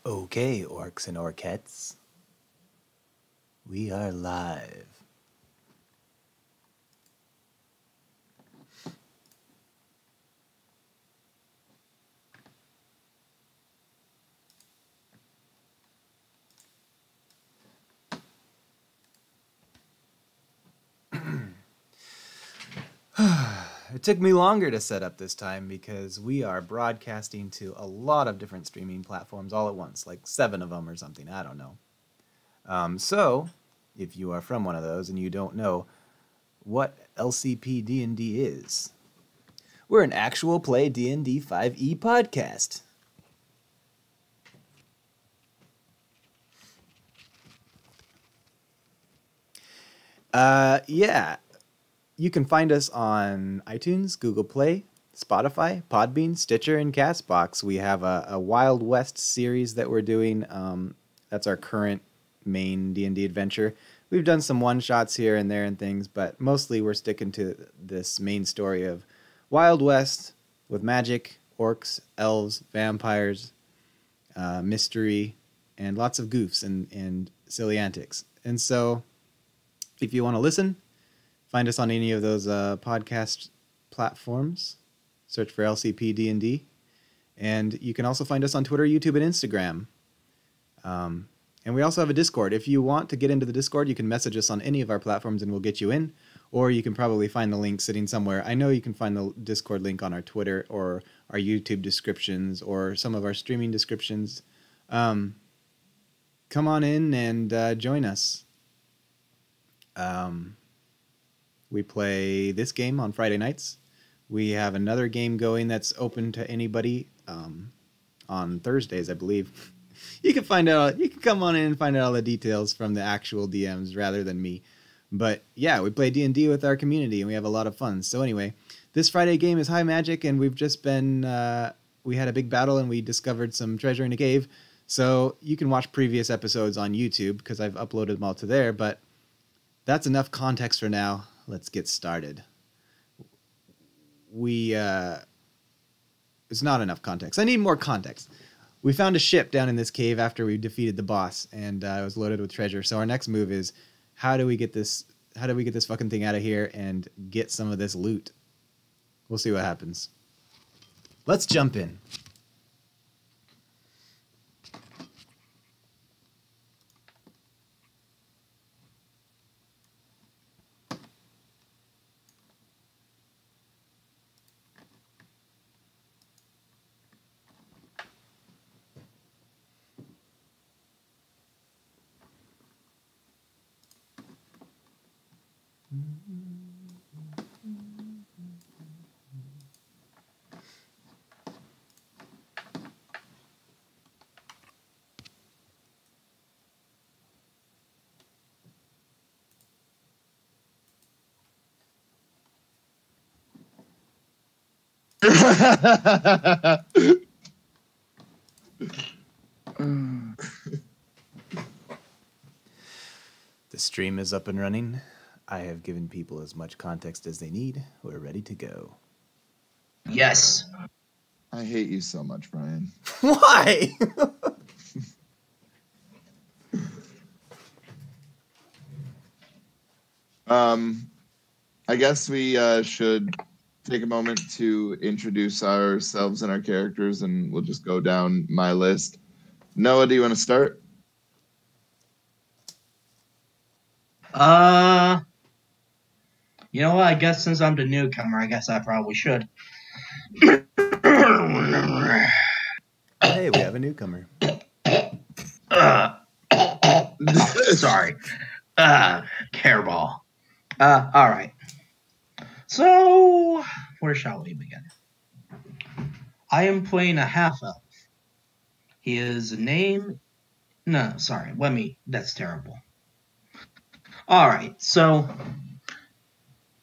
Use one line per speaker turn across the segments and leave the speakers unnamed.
Okay, orcs and orchettes, we are live. It took me longer to set up this time because we are broadcasting to a lot of different streaming platforms all at once, like 7 of them or something, I don't know. So, if you are from one of those and you don't know what LCP D&D is, we're an actual play D&D 5e podcast. Yeah. You can find us on iTunes, Google Play, Spotify, Podbean, Stitcher, and Castbox. We have a Wild West series that we're doing. That's our current main D&D adventure. We've done some one-shots here and there and things, but mostly we're sticking to this main story of Wild West with magic, orcs, elves, vampires, mystery, and lots of goofs and silly antics. And so, if you want to listen, find us on any of those podcast platforms. Search for LCP D&D. And you can also find us on Twitter, YouTube, and Instagram. And we also have a Discord. If you want to get into the Discord, you can message us on any of our platforms and we'll get you in. Or you can probably find the link sitting somewhere. I know you can find the Discord link on our Twitter or our YouTube descriptions or some of our streaming descriptions. Come on in and join us. We play this game on Friday nights. We have another game going that's open to anybody on Thursdays, I believe. You can come on in and find out all the details from the actual DMs rather than me. But yeah, we play D&D with our community and we have a lot of fun. So anyway, this Friday game is High Magic, and we've just been we had a big battle and we discovered some treasure in a cave. So you can watch previous episodes on YouTube because I've uploaded them all to there, but that's enough context for now. Let's get started. It's not enough context. I need more context. We found a ship down in this cave after we defeated the boss, and it was loaded with treasure. So our next move is, how do we get this fucking thing out of here and get some of this loot? We'll see what happens. Let's jump in. The stream is up and running. I have given people as much context as they need. We're ready to go.
Yes.
I hate you so much, Brian.
Why?
I guess we should take a moment to introduce ourselves and our characters, and we'll just go down my list. Noah, do you want to start?
You know what? I guess since I'm the newcomer, I guess I probably should.
Hey, we have a newcomer.
Sorry. Hairball. All right. So, where shall we begin? I am playing a half-elf. His name... No, sorry. That's terrible. All right, so...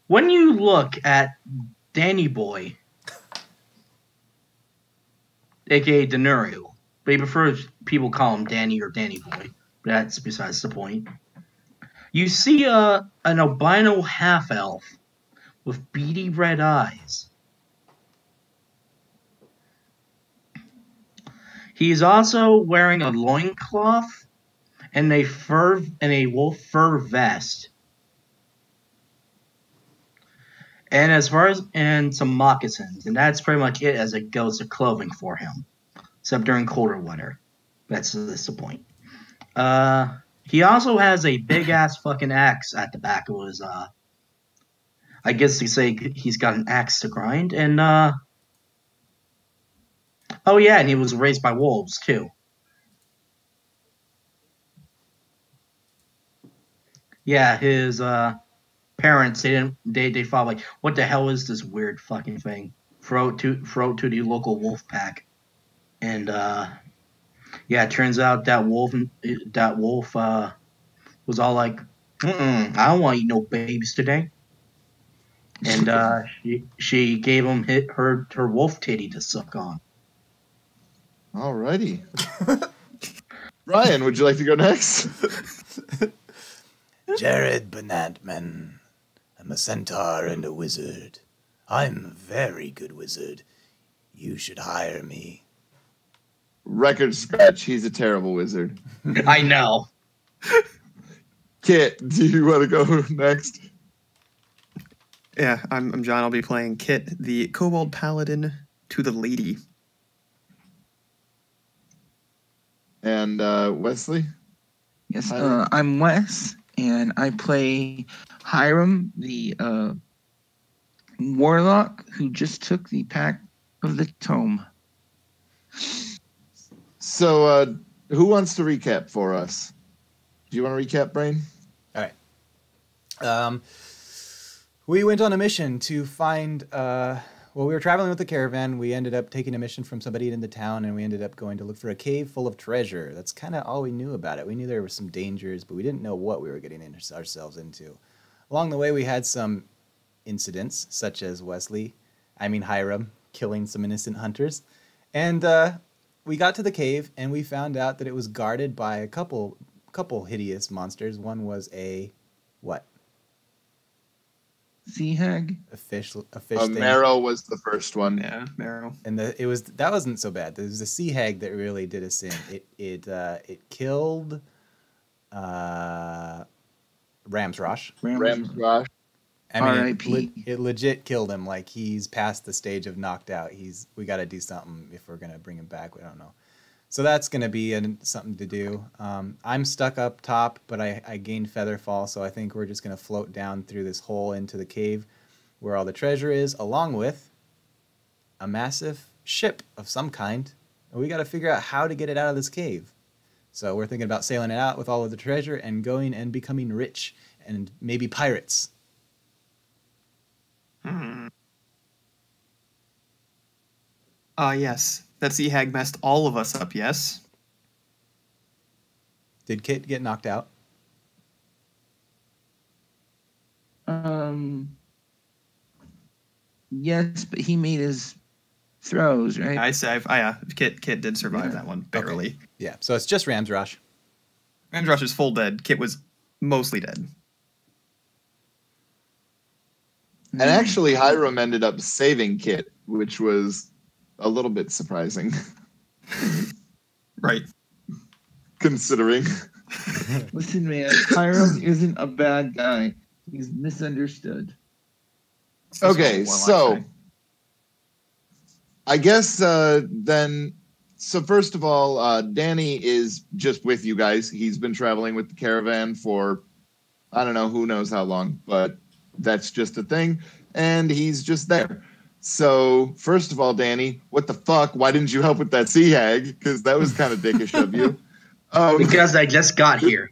When you look at Danny Boy, a.k.a. Denurio, but he prefers people call him Danny or Danny Boy. But that's besides the point. You see an albino half-elf with beady red eyes. He's also wearing a loincloth and a wolf fur vest. And some moccasins, and that's pretty much it as it goes to clothing for him. Except during colder weather. That's the point. He also has a big ass fucking axe at the back of his I guess you say he's got an axe to grind, and oh yeah, and he was raised by wolves too. Yeah, his parents they thought like, what the hell is this weird fucking thing? Throw it to the local wolf pack, and yeah, it turns out that wolf was all like, I don't want to eat no babies today. And she gave him her wolf titty to suck on.
Alrighty. Ryan, would you like to go next?
Jared Benantman. I'm a centaur and a wizard. I'm a very good wizard. You should hire me.
Record scratch. He's a terrible wizard.
I know.
Kit, do you want to go next?
Yeah, I'm John. I'll be playing Kit, the Kobold Paladin to the Lady.
And Wesley?
Yes, I'm Wes, and I play Hiram, the warlock who just took the pack of the tome.
So, who wants to recap for us? Do you want to recap, Brain?
All right. We went on a mission to find... we were traveling with the caravan. We ended up taking a mission from somebody in the town, and we ended up going to look for a cave full of treasure. That's kind of all we knew about it. We knew there were some dangers, but we didn't know what we were getting ourselves into. Along the way, we had some incidents, such as Hiram, killing some innocent hunters. And we got to the cave, and we found out that it was guarded by a couple hideous monsters. One was a... what?
Sea hag?
A fish thing.
Marrow was the first one.
Yeah, Marrow.
And that wasn't so bad. There was the sea hag that really did us in. It killed Ramsrosh.
Ramsrosh.
I mean,
R.I.P.
it legit killed him. Like, he's past the stage of knocked out. We got to do something if we're gonna bring him back. We don't know. So that's gonna be something to do. I'm stuck up top, but I gained Featherfall, so I think we're just gonna float down through this hole into the cave where all the treasure is, along with a massive ship of some kind. And we got to figure out how to get it out of this cave. So we're thinking about sailing it out with all of the treasure and going and becoming rich and maybe pirates.
Yes. That sea hag messed all of us up, yes?
Did Kit get knocked out?
Yes, but he made his throws, right?
I say, Kit did survive that one, barely.
Okay. Yeah, so it's just Ramsrosh.
Ramsrosh is full dead. Kit was mostly dead.
And actually, Hiram ended up saving Kit, which was a little bit surprising.
Right.
Considering.
Listen, man, Hiram isn't a bad guy. He's misunderstood.
Okay, so I guess then, so first of all, Danny is just with you guys. He's been traveling with the caravan for, I don't know, who knows how long, but that's just a thing, and he's just there. So first of all, Danny, what the fuck? Why didn't you help with that sea hag? Because that was kind of dickish of you.
Because I just got here.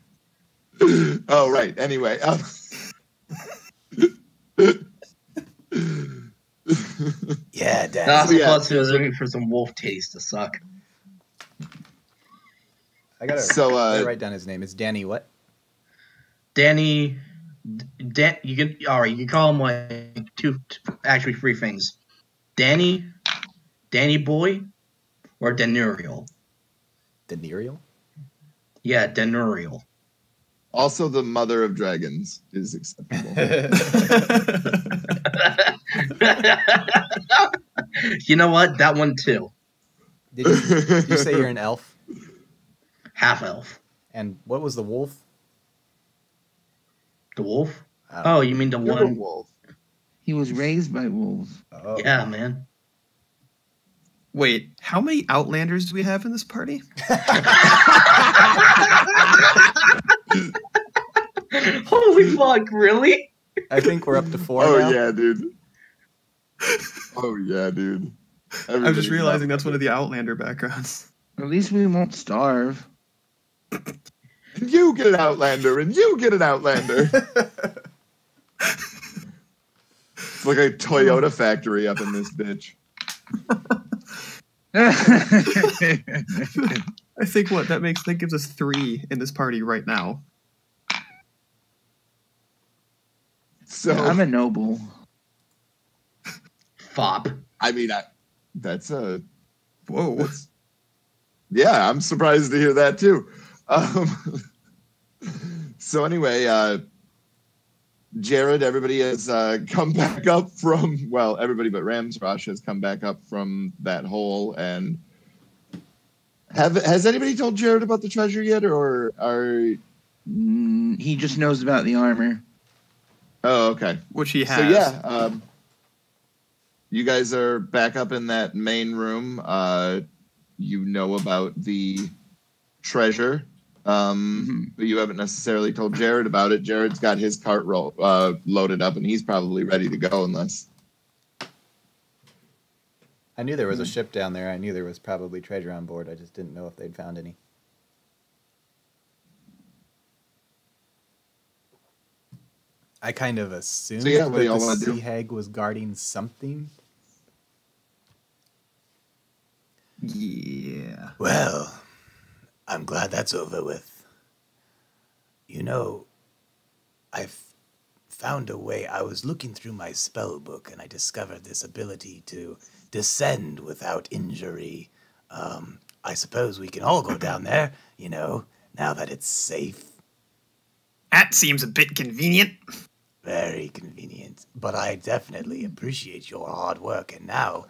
Oh, right. Anyway.
Yeah, Dad.
That's plus he was looking for some wolf titties to suck.
I gotta write down his name. It's Danny what?
Danny... you can call him like three things. Danny Boy, or Denurial.
Denurial?
Yeah, Denurial.
Also, the mother of dragons is acceptable.
You know what? That one too.
Did you say you're an elf?
Half elf.
And what was the wolf?
The wolf?
I don't
Oh, you mean the
You're the
one?
wolf.
He was raised by wolves.
Oh.
Yeah, man.
Wait, how many Outlanders do we have in this party?
Holy fuck, really?
I think we're up to 4
Oh
now.
yeah, dude. Oh yeah, dude.
I'm just
Everybody's
realizing
up.
that's one of the Outlander backgrounds.
At least we won't starve.
And you get an Outlander, and you get an Outlander. It's like a Toyota factory up in this bitch.
I think that gives us 3 in this party right now.
So
I'm a noble.
Fop.
I mean, that's a
Whoa.
yeah. I'm surprised to hear that too. So anyway, Jared, everybody has come back up from everybody but Ramsrosh has come back up from that hole. And has anybody told Jared about the treasure yet, or are?
He just knows about the armor.
Oh, okay.
Which he has.
So yeah, you guys are back up in that main room. You know about the treasure, but you haven't necessarily told Jared about it. Jared's got his cart loaded up, and he's probably ready to go unless.
I knew there was a ship down there. I knew there was probably treasure on board. I just didn't know if they'd found any. I kind of assumed
So, yeah, what do
that
y'all
the
wanna do?
sea hag was guarding something.
Yeah.
Well, I'm glad that's over with. You know, I've found a way. I was looking through my spell book and I discovered this ability to descend without injury. I suppose we can all go down there, now that it's safe.
That seems a bit convenient.
Very convenient. But I definitely appreciate your hard work. And now,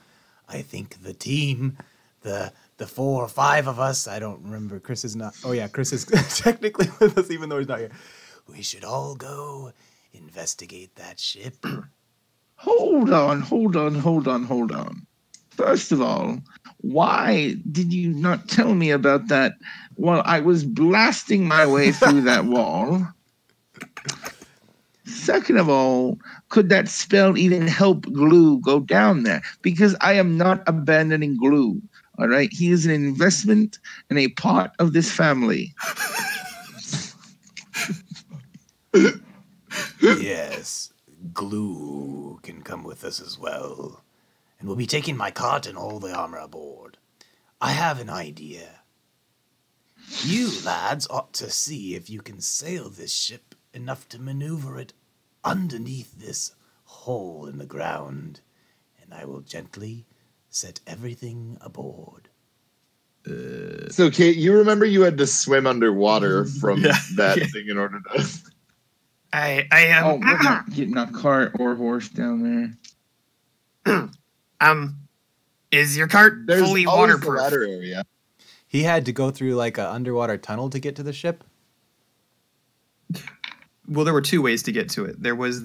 I think the team, the 4 or 5 of us, I don't remember, Chris is not, oh yeah, Chris is technically with us even though he's not here. We should all go investigate that ship.
Hold on. First of all, why did you not tell me about that while I was blasting my way through that wall? Second of all, could that spell even help Glue go down there? Because I am not abandoning Glue. All right, he is an investment and a part of this family.
Yes, Glue can come with us as well. And we'll be taking my cart and all the armor aboard. I have an idea. You lads ought to see if you can sail this ship enough to maneuver it underneath this hole in the ground, and I will gently set everything aboard.
So, Kate, you remember you had to swim underwater from
Yeah.
that thing in order to.
I am.
Oh, we're not getting a cart or horse down there.
Is your cart
There's
fully
always the
waterproof?
ladder area.
He had to go through like an underwater tunnel to get to the ship.
Well, there were 2 ways to get to it. There was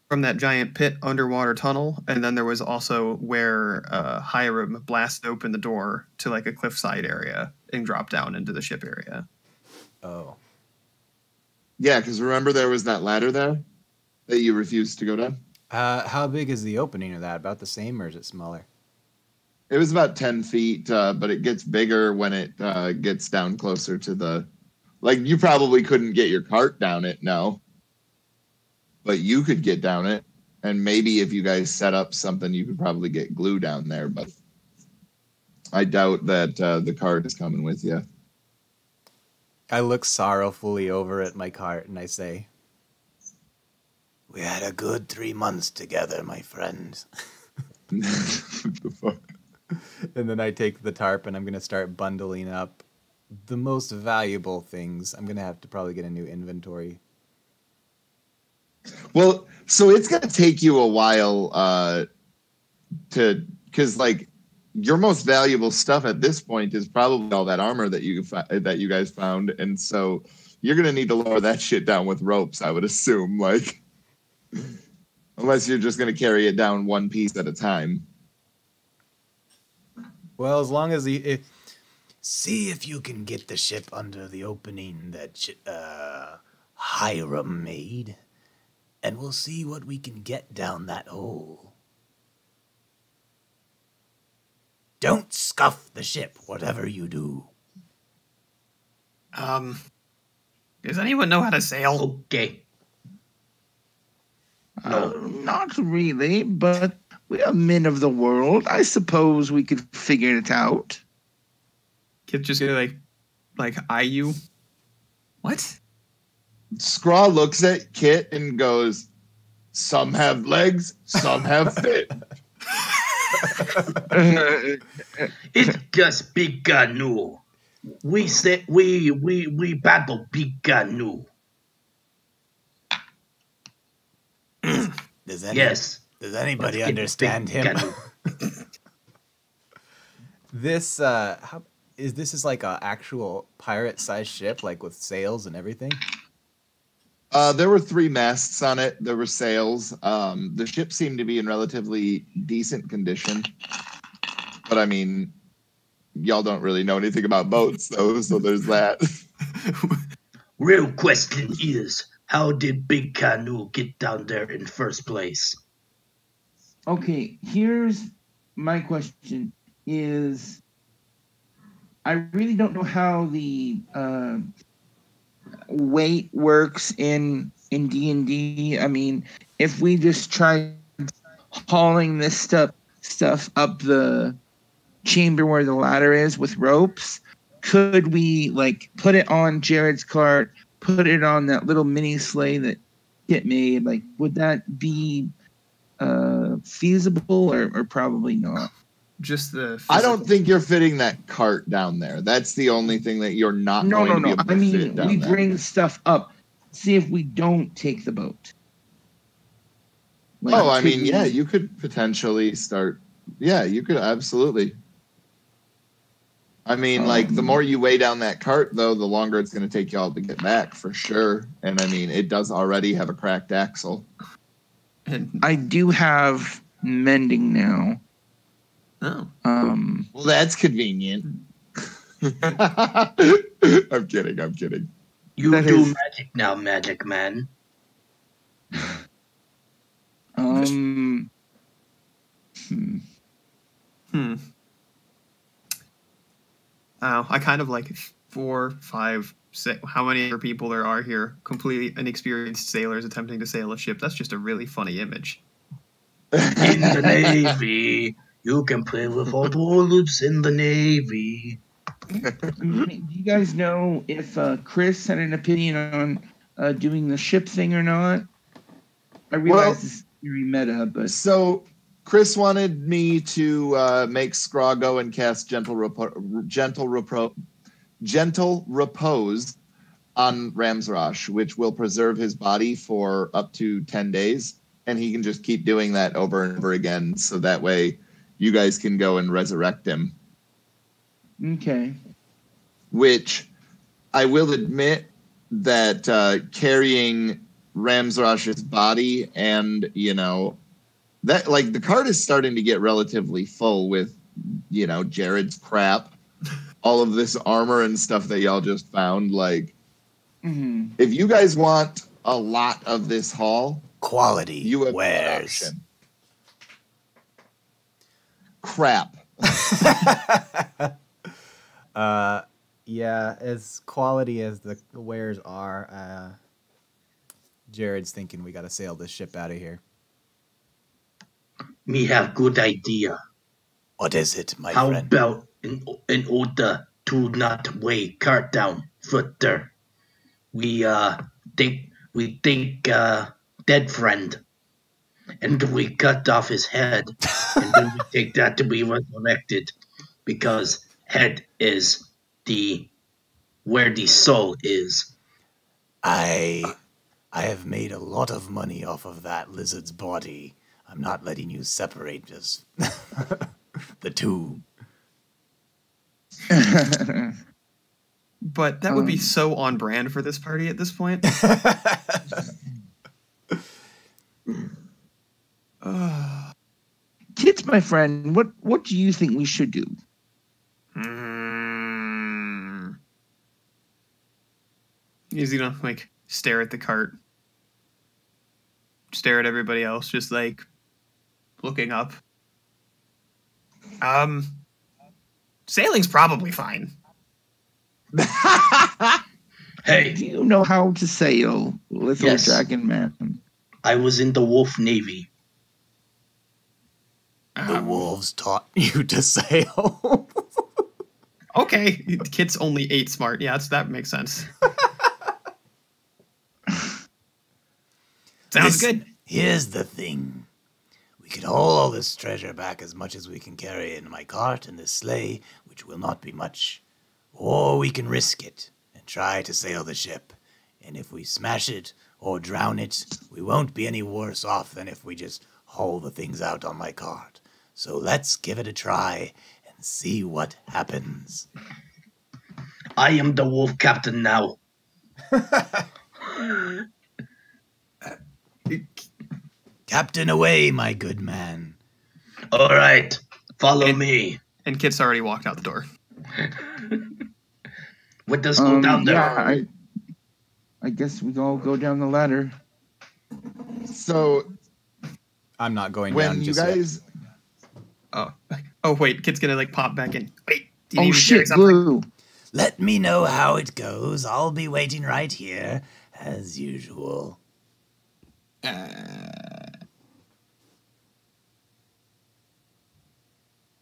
from that giant pit underwater tunnel, and then there was also where Hiram blasted open the door to like a cliffside area and dropped down into the ship area.
Oh.
Yeah, because remember there was that ladder there that you refused to go down?
How big is the opening of that? About the same, or is it smaller?
It was about 10 feet, but it gets bigger when it gets down closer to the... Like, you probably couldn't get your cart down it, no. But you could get down it. And maybe if you guys set up something, you could probably get glue down there. But I doubt that the cart is coming with you.
I look sorrowfully over at my cart and I say,
We had a good 3 months together, my friends.
What the fuck?
and then I take the tarp and I'm going to start bundling up the most valuable things. I'm going to have to probably get a new inventory.
Well, so it's going to take you a while because, like, your most valuable stuff at this point is probably all that armor that you guys found, and so you're gonna need to lower that shit down with ropes, I would assume. Like, unless you're just gonna carry it down one piece at a time.
Well, as long as he,
See if you can get the ship under the opening that Hiram made, and we'll see what we can get down that hole. Don't scuff the ship, whatever you do.
Does anyone know how to sail?
Okay.
Not really, but we are men of the world. I suppose we could figure it out.
Kid's just gonna like eye you. What?
Scraw looks at Kit and goes, "Some have legs, some have fit."
It's just big canoe. We said we battle big canoe. Yes.
Does anybody
Let's get
understand
big
him?
canoe.
this this is like a actual pirate-sized ship, like with sails and everything?
There were 3 masts on it. There were sails. The ship seemed to be in relatively decent condition. But I mean, y'all don't really know anything about boats, though, so there's that.
Real question is, how did Big Canoe get down there in first place?
Okay, here's my question is I really don't know how the weight works in D&D. I mean, if we just try hauling this stuff up the chamber where the ladder is with ropes, could we like put it on Jared's cart, put it on that little mini sleigh that Kit made? Like, would that be feasible or probably not?
Just the.
I don't think you're fitting that cart down there. That's the only thing that you're not going to be able to
I mean,
fit down
we
there.
bring stuff up. See if we don't take the boat. Like,
I
could
mean,
we-
yeah, you could potentially start. Yeah, you could absolutely. I mean, like, the more you weigh down that cart, though, the longer it's going to take y'all to get back, for sure. And, I mean, it does already have a cracked axle.
And,
I do have mending now.
oh.
Well, that's convenient. I'm kidding.
You
That
do
is-
magic now, Magic Man.
Hmm.
I kind of like 4, 5, 6. How many other people there are here? Completely inexperienced sailors attempting to sail a ship. That's just a really funny image.
In the Navy, you can play with all dwarves in the Navy.
Do you guys know if Chris had an opinion on doing the ship thing or not? I realize
Well-
this is very meta, but
So, Chris wanted me to make Scraw go and cast gentle repose on Ramsrosh, which will preserve his body for up to 10 days. And he can just keep doing that over and over again. So that way you guys can go and resurrect him.
okay.
Which I will admit that carrying Ramsrosh's body and, that, like, the cart is starting to get relatively full with, Jared's crap, all of this armor and stuff that y'all just found. Like,
Hmm.
if you guys want a lot of this haul,
Quality
you have one
wares.
option. Crap.
Yeah, as quality as the wares are, Jared's thinking we gotta sail this ship out of here.
Me have good idea.
What is it, my
How
friend?
about in order to not weigh cart down further, we think dead friend, and we cut off his head, and then we take that to be resurrected, because head is where the soul is.
I have made a lot of money off of that lizard's body. I'm not letting you separate us. The two.
But that would be so on brand for this party at this point.
Kits, my friend, what do you think we should do?
He's gonna like stare at the cart, stare at everybody else, just like looking up. Sailing's probably fine.
Hey,
Do you know how to sail, little
Yes.
dragon man?
I was in the Wolf Navy.
The wolves taught you to sail.
Okay, Kit's only 8 smart. Yeah, that makes sense. Sounds good.
Here's the thing. We could haul all this treasure back as much as we can carry in my cart and this sleigh, which will not be much. Or we can risk it and try to sail the ship. And if we smash it or drown it, we won't be any worse off than if we just haul the things out on my cart. So let's give it a try and see what happens.
I am the Wolf Captain now.
Captain away, my good man.
All right, follow me.
And Kit's already walked out the door.
Let us go down there.
Yeah, I guess we all go down the ladder.
So
I'm not going
when
down
you
just yet.
guys,
Oh wait, Kit's gonna like pop back in. Wait, do you
Oh
need me to carry
shit,
something?
Blue.
Let me know how it goes. I'll be waiting right here, as usual.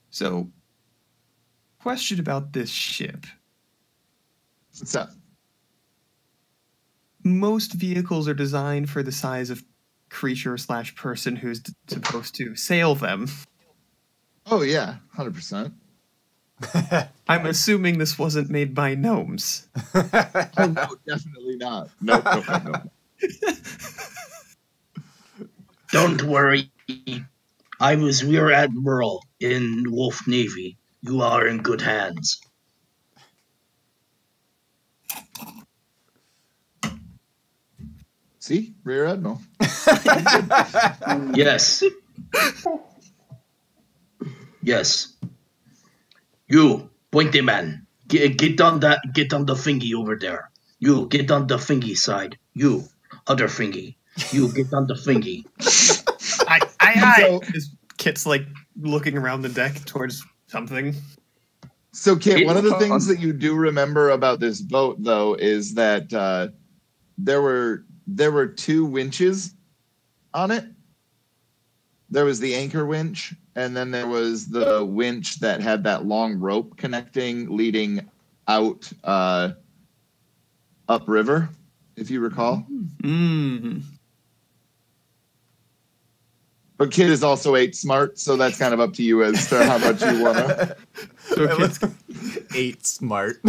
So, question about this ship.
what's up?
Most vehicles are designed for the size of creature / person who's supposed to sail them.
Oh yeah, 100%.
I'm assuming this wasn't made by gnomes.
Oh no, definitely not. Nope.
Don't worry. I was Rear Admiral in Wolf Navy. You are in good hands.
See, Rear Admiral.
Yes. Yes. You, pointy man, get on the thingy over there. You get on the thingy side. You, other thingy. You get on the thingy.
I. Kit's like looking around the deck towards something.
So, Kit, one of the things that you do remember about this boat, though, is that there were 2 winches on it. There was the anchor winch, and then there was the winch that had that long rope connecting, leading out upriver, if you recall. But Kit is also 8 smart, so that's kind of up to you as to how much you want to.
So Kit's
8 smart.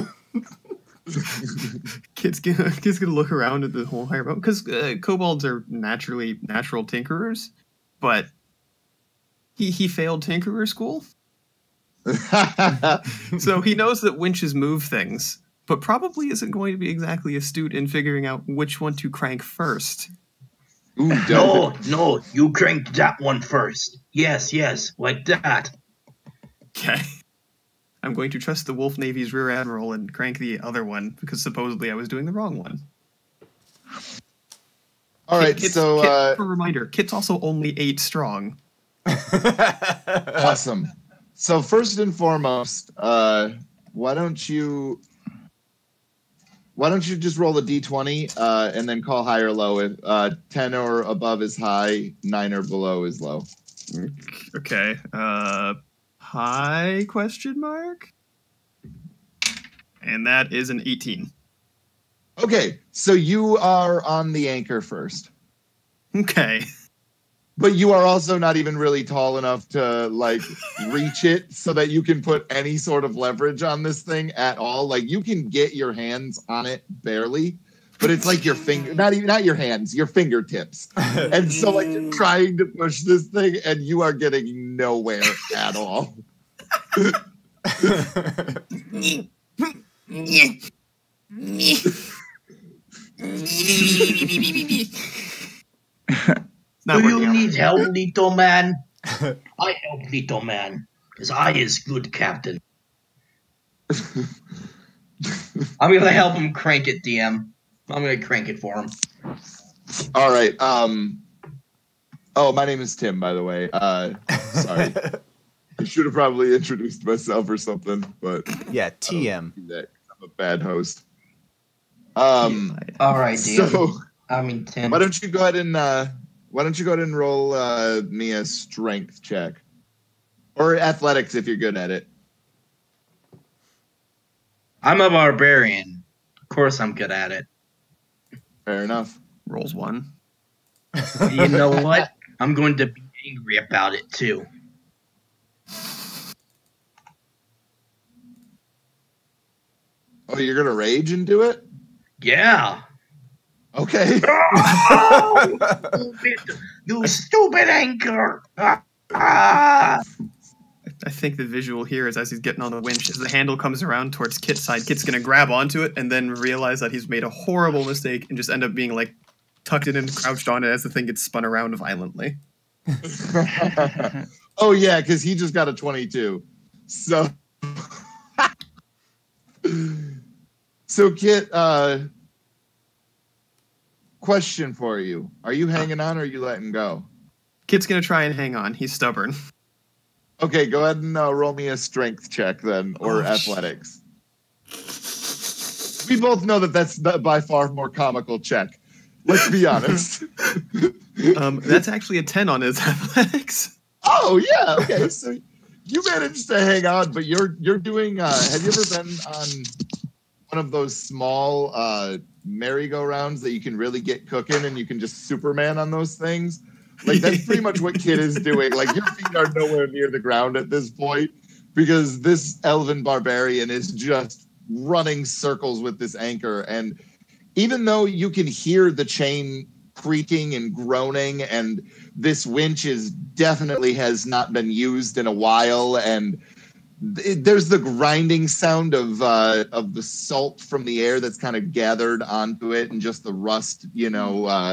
Kit's gonna look around at the whole higher boat because kobolds are natural tinkerers, but he failed tinkerer school, so he knows that winches move things, but probably isn't going to be exactly astute in figuring out which one to crank first.
Ooh, dope.
No, you crank that one first. Yes, like that.
Okay. I'm going to trust the Wolf Navy's Rear Admiral and crank the other one because supposedly I was doing the wrong one.
All right,
Kit's,
so
Kit, for a reminder, Kit's also only 8 strong.
awesome. So first and foremost, why don't you just roll a d20 and then call high or low? If 10 or above is high, 9 or below is low.
Okay. High question mark? And that is an 18.
Okay, so you are on the anchor first.
Okay.
But you are also not even really tall enough to like reach it so that you can put any sort of leverage on this thing at all. Like you can get your hands on it barely, but it's like your finger, not your hands, your fingertips. And so like you're trying to push this thing and you are getting nowhere at all.
Not
Do
working
you
out.
need help, little man? I help little man, because I is good captain. I'm gonna help him crank it, DM. I'm gonna crank it for him.
All right. Oh, my name is Tim, by the way. Sorry. I should have probably introduced myself or something, but
Yeah,
I don't
TM.
do that 'cause I'm a bad host.
All right, DM.
So
I mean, Tim.
why don't you go ahead and roll me a strength check or athletics if you're good at it.
I'm a barbarian. Of course, I'm good at it.
Fair enough.
Rolls 1.
You know what? I'm going to be angry about it too.
Oh, you're gonna rage and do it?
Yeah.
Okay.
You stupid anchor! Ah!
I think the visual here is as he's getting on the winch, as the handle comes around towards Kit's side, Kit's going to grab onto it and then realize that he's made a horrible mistake and just end up being like tucked in and crouched on it as the thing gets spun around violently.
Oh yeah, because he just got a 22. So, so Kit, question for you: are you hanging on, or are you letting go?
Kit's going to try and hang on. He's stubborn.
Okay, go ahead and roll me a strength check then, or athletics. We both know that that's by far more comical check. Let's be honest.
That's actually a 10 on his athletics.
Oh yeah, okay. So you managed to hang on, but you're doing. Have you ever been on one of those small merry-go-rounds that you can really get cooking, and you can just Superman on those things? Like that's pretty much what Kid is doing. Like your feet are nowhere near the ground at this point because this elven barbarian is just running circles with this anchor, and even though you can hear the chain creaking and groaning, and this winch is definitely has not been used in a while, and there's the grinding sound of the salt from the air that's kind of gathered onto it, and just the rust,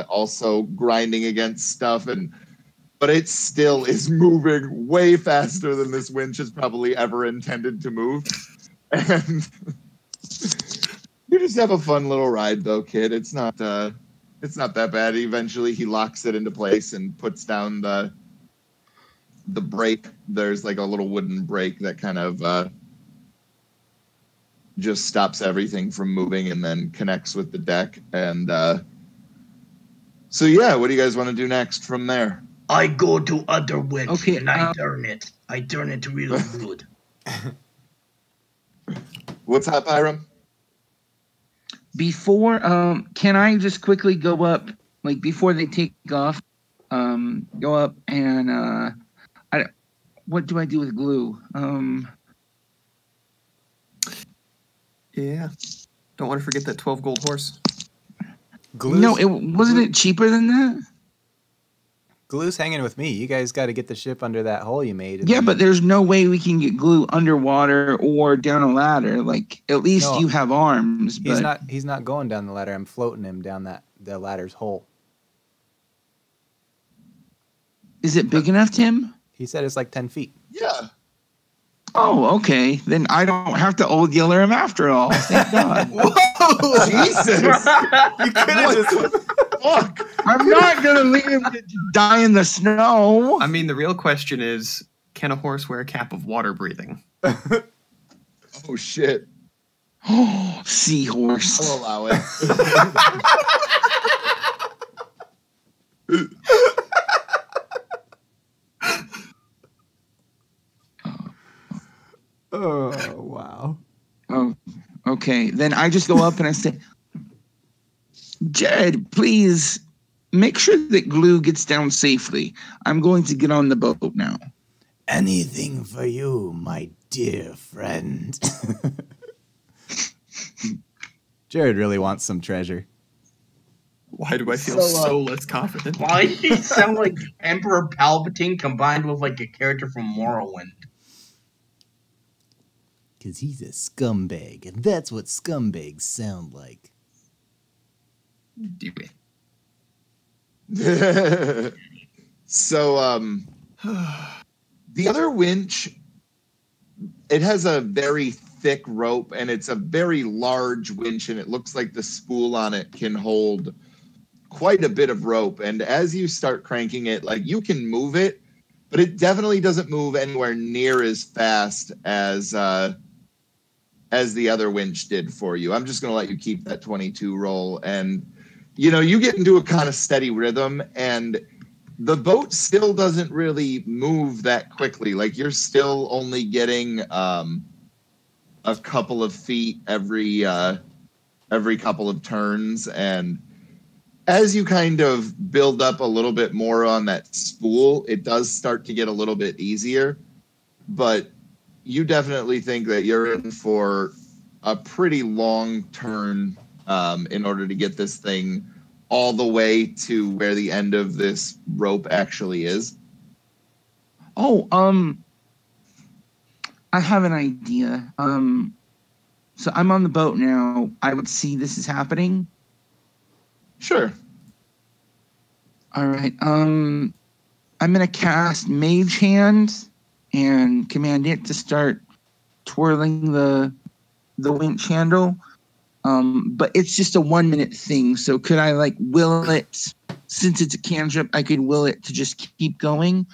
also grinding against stuff, but it still is moving way faster than this winch is probably ever intended to move, and you just have a fun little ride, though, Kid. It's not that bad. Eventually, he locks it into place and puts down the brake. There's like a little wooden brake that kind of just stops everything from moving and then connects with the deck. And so, yeah, what do you guys want to do next from there?
I go to other witch
Okay,
and I turn it. I turn it real good.
What's up, Hiram?
Before, can I just quickly go up, like before they take off, go up and what do I do with glue?
Yeah. Don't want to forget that 12 gold horse.
Glue's,
No, wasn't it cheaper than that?
Glue's hanging with me. You guys got to get the ship under that hole you made. and
Yeah,
then-
but there's no way we can get glue underwater or down a ladder. Like, at least
No.
you have arms. But
He's not going down the ladder. I'm floating him down the ladder's hole.
is it big enough, Tim?
He said it's like 10 feet.
Yeah.
Oh, okay. Then I don't have to old yeller him after all. Thank God.
Jesus.
You could have just.
Fuck.
I'm not going to leave him to die in the snow.
I mean, the real question is, can a horse wear a cap of water breathing?
Oh, shit.
Oh, seahorse.
I'll allow it.
Oh, wow.
Oh, okay. Then I just go up and I say, Jared, please make sure that glue gets down safely. I'm going to get on the boat now.
Anything for you, my dear friend.
Jared really wants some treasure.
Why do I feel so less confident?
Why do you sound like Emperor Palpatine combined with like a character from Morrowind?
'Cause he's a scumbag, and that's what scumbags sound like.
Do it.
So, the other winch, it has a very thick rope, and it's a very large winch, and it looks like the spool on it can hold quite a bit of rope. And as you start cranking it, like, you can move it, but it definitely doesn't move anywhere near as fast as the other winch did for you. I'm just going to let you keep that 22 roll. And, you get into a kind of steady rhythm, and the boat still doesn't really move that quickly. Like, you're still only getting a couple of feet every couple of turns. And as you kind of build up a little bit more on that spool, it does start to get a little bit easier. But you definitely think that you're in for a pretty long turn in order to get this thing all the way to where the end of this rope actually is.
Oh, I have an idea. So I'm on the boat now. I would see this is happening.
Sure.
All right. I'm gonna cast Mage Hand and command it to start twirling the winch handle. But it's just a 1 minute thing. So could I will it, since it's a cantrip, I could will it to just keep going?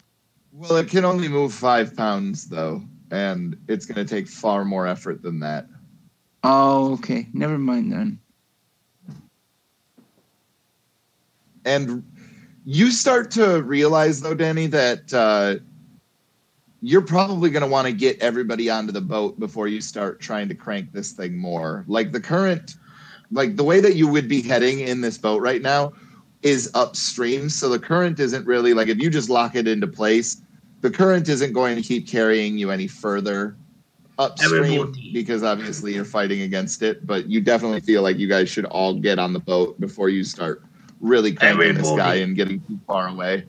Well, it can only move 5 pounds though, and it's going to take far more effort than that.
Oh, okay. Never mind then.
And you start to realize, though, Danny, that you're probably going to want to get everybody onto the boat before you start trying to crank this thing more. Like, the current, the way that you would be heading in this boat right now is upstream. So the current isn't really, if you just lock it into place, the current isn't going to keep carrying you any further upstream because obviously you're fighting against it. But you definitely feel like you guys should all get on the boat before you start really cranking this guy and getting too far away.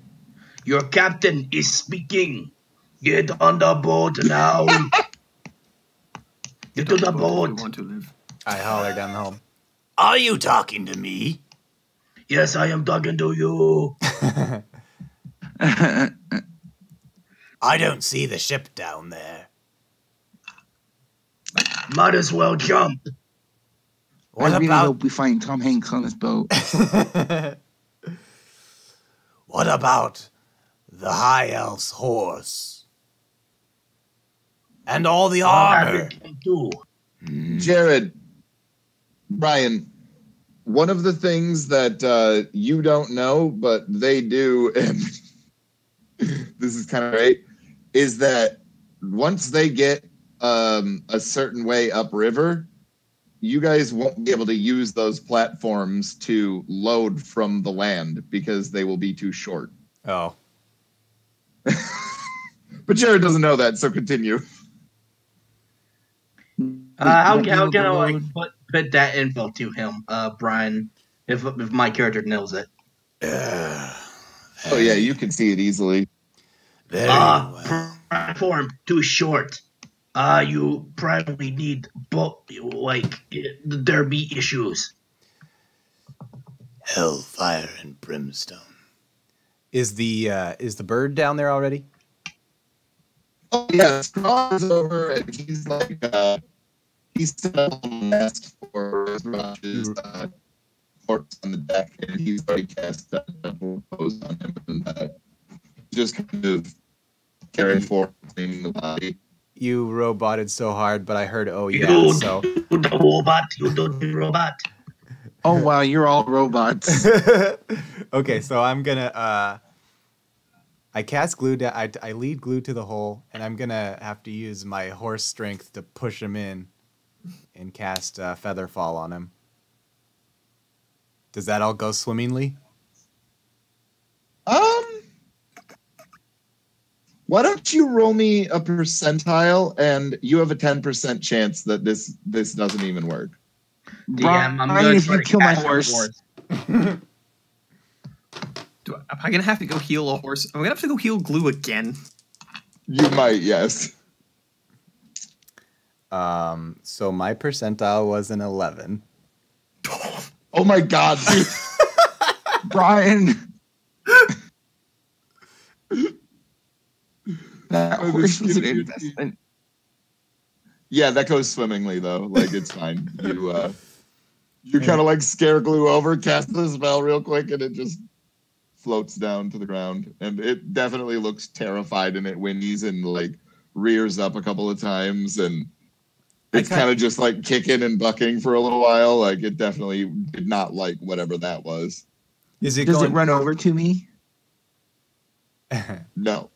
Your captain is speaking. Get on the boat now. Get to the boat.
We want to live.
I holler down the home.
Are you talking to me?
Yes, I am talking to you.
I don't see the ship down there.
Might as well jump.
I really hope we find Tom Hanks on this boat.
What about the High Elf's horse? And all the armor?
Jared, Brian, one of the things that you don't know, but they do, and this is kind of great, is that once they get a certain way upriver, you guys won't be able to use those platforms to load from the land because they will be too short.
Oh.
But Jared doesn't know that, so continue.
How can I put that info to him, Brian, if my character knows it?
Oh yeah, you can see it easily.
Very well.
Platform too short. You probably need there be issues.
Hellfire and brimstone.
Is the bird down there already?
Oh yeah, Straw is over, and he's he's set up on the nest for Rosh's corpse on the deck, and he's already cast a pose on him, and just kind of carrying forward the body.
You roboted so hard, but I heard oh yeah,
You
so
the robot, you the robot.
Oh wow, you're all robots.
okay, so I'm gonna I cast glue down. I lead glue to the hole, and I'm gonna have to use my horse strength to push him in, and cast Featherfall on him. Does that all go swimmingly?
Why don't you roll me a percentile, and you have a 10% chance that this doesn't even work.
Yeah, I'm
Brian,
gonna
if
try
you
to
kill my
catch the
horse.
Am I gonna have to go heal a horse? Am I gonna have to go heal glue again?
You might, yes.
So my percentile was an 11.
Oh my god, dude.
Brian. That
Oh,
horse
this
was an
skin of your
investment.
Yeah, that goes swimmingly though. Like it's fine. You kind of like scare glue over, cast the spell real quick, and it just floats down to the ground. And it definitely looks terrified, and it whinnies and like rears up a couple of times, and it's kind of just like kicking and bucking for a little while. Like it definitely did not like whatever that was.
Is it
Does
going?
it run over to me?
No.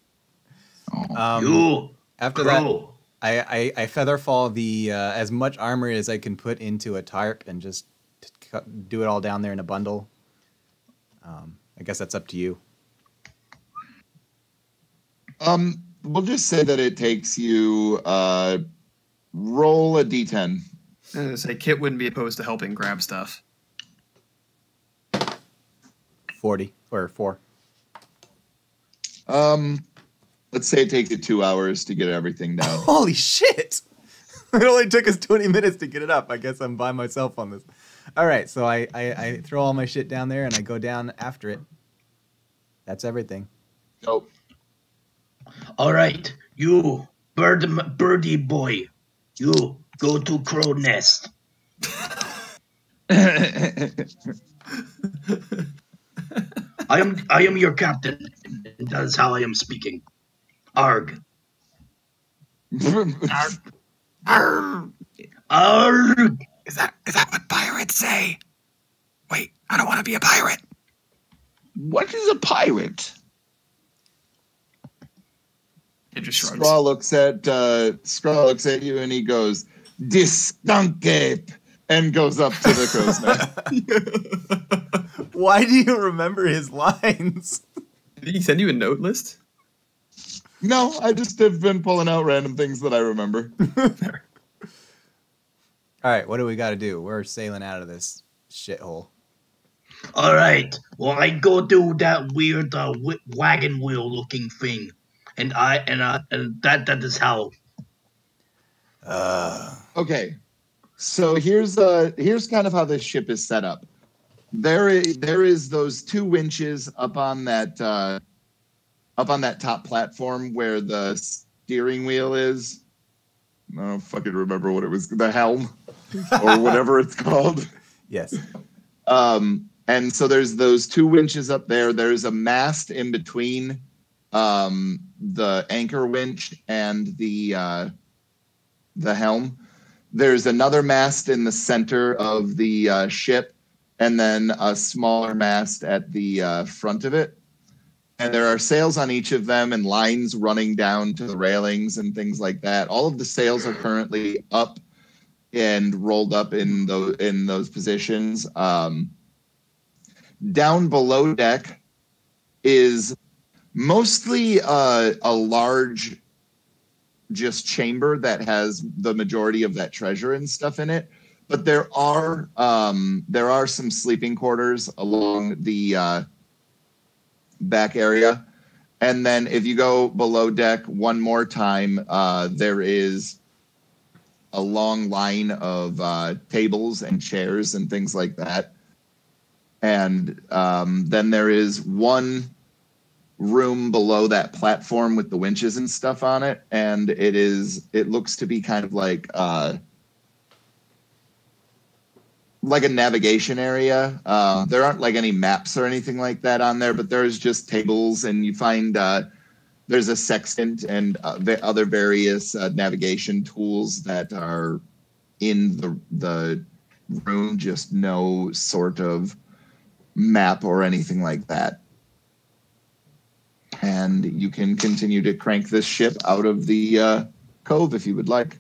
You
After
crow.
that, I featherfall the as much armor as I can put into a tarp and just do it all down there in a bundle. I guess that's up to you.
We'll just say that it takes you roll a d10.
I was gonna say Kit wouldn't be opposed to helping grab stuff.
40 or 4.
Let's say it takes you 2 hours to get everything down.
Holy shit! It only took us 20 minutes to get it up. I guess I'm by myself on this. All right, so I throw all my shit down there and I go down after it. That's everything.
Nope.
All right, you birdie boy, you go to crow nest. I am your captain. And that is how I am speaking. Arg. Arg. Arg.
Is that what pirates say? Wait, I don't want to be a pirate. What is a pirate?
It just shrugs.
Straw looks at you and he goes, "Diskunkape," and goes up to the crow's nest.
Why do you remember his lines?
Did he send you a note list?
No, I just have been pulling out random things that I remember.
All right, what do we got to do? We're sailing out of this shithole.
All right. Well, I go do that weird wagon wheel looking thing, and that is how.
Okay, so here's kind of how this ship is set up. There is those 2 winches up on that top platform where the steering wheel is. I don't fucking remember what it was. The helm or whatever it's called.
Yes.
And so there's those 2 winches up there. There's a mast in between the anchor winch and the helm. There's another mast in the center of the ship, and then a smaller mast at the front of it. And there are sails on each of them and lines running down to the railings and things like that. All of the sails are currently up and rolled up in those positions. Down below deck is mostly a large just chamber that has the majority of that treasure and stuff in it. But there are some sleeping quarters along the back area. And then if you go below deck one more time, there is a long line of tables and chairs and things like that. And then there is one room below that platform with the winches and stuff on it. And it looks to be kind of like a navigation area. There aren't like any maps or anything like that on there, but there's just tables, and you find there's a sextant and other various navigation tools that are in the room, just no sort of map or anything like that. And you can continue to crank this ship out of the cove if you would like.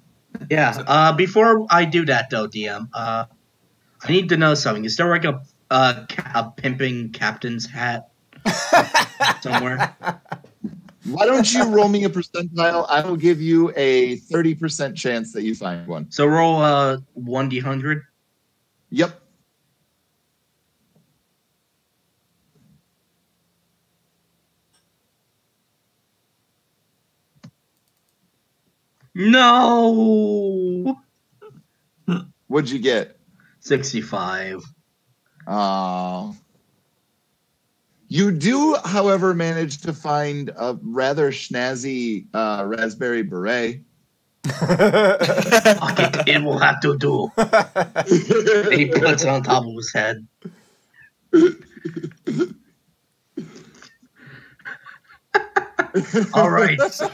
Yeah. Before I do that, though, DM, I need to know something. Is there like a pimping captain's hat somewhere?
Why don't you roll me a percentile? I will give you a 30% chance that you find one.
So roll 1d100.
Yep.
No.
What'd you get?
65.
You do, however, manage to find a rather schnazzy raspberry beret.
Fuck it. It will have to do. And he puts it on top of his head. All right.
So,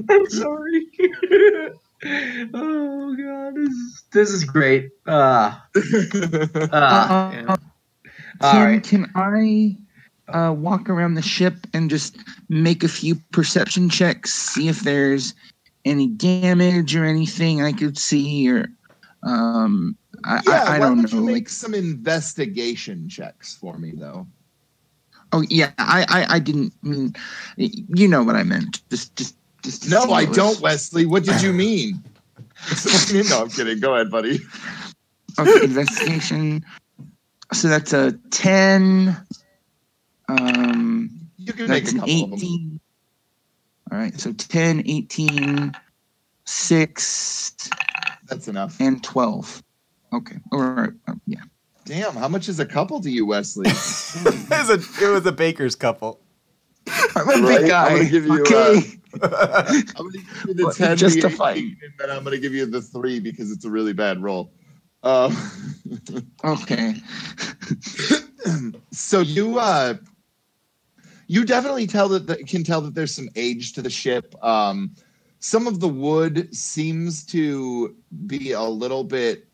I'm sorry. Oh god, this is great.
yeah.
All right.
Can I walk around the ship and just make a few perception checks, see if there's any damage or anything I could see, or I
why
don't
don't
know.
you make
Like,
some investigation checks for me, though?
oh yeah, I didn't mean, you know what I meant. Just to
No,
see
I
what
don't,
was-
Wesley. What did you mean? No, I'm kidding. Go ahead, buddy.
Okay, investigation. So that's a 10.
You can make
That's
a
an
couple of them.
18. All right, so 10, 18, 6,
That's enough.
and 12. Okay, all right, yeah.
Damn, how much is a couple to you, Wesley?
It was a baker's couple.
I'm a
Right?
big guy.
I'm gonna give you,
okay.
I'm going to give you the
Well,
10,
just
the
to
18,
fight.
and then I'm going to give you the 3 because it's a really bad roll.
Okay.
So you definitely can tell that there's some age to the ship. Some of the wood seems to be a little bit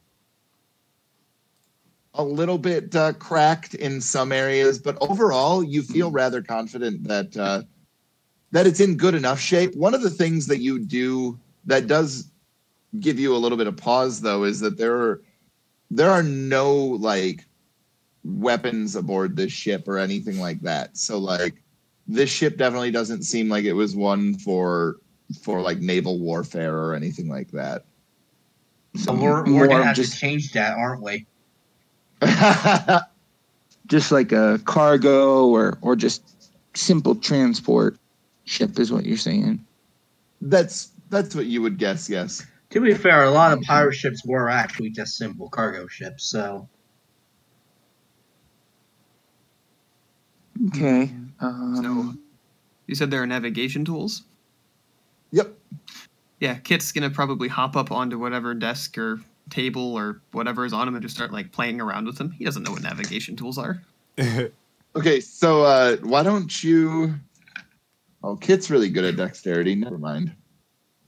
cracked in some areas, but overall you feel rather confident that it's in good enough shape. One of the things that you do that does give you a little bit of pause, though, is that there are no like weapons aboard this ship or anything like that. So like this ship definitely doesn't seem like it was one for like naval warfare or anything like that.
So we're
More
gonna
of
have
just-
to change that, aren't we?
Just like a cargo or just simple transport ship is what you're saying.
That's what you would guess, yes.
To be fair, a lot of pirate ships were actually just simple cargo ships. So
Okay.
So, you said there are navigation tools?
Yep.
Yeah, Kit's gonna probably hop up onto whatever desk or table or whatever is on him and just start like playing around with them. He doesn't know what navigation tools are.
Okay, so why don't you... Oh, Kit's really good at dexterity. Never mind.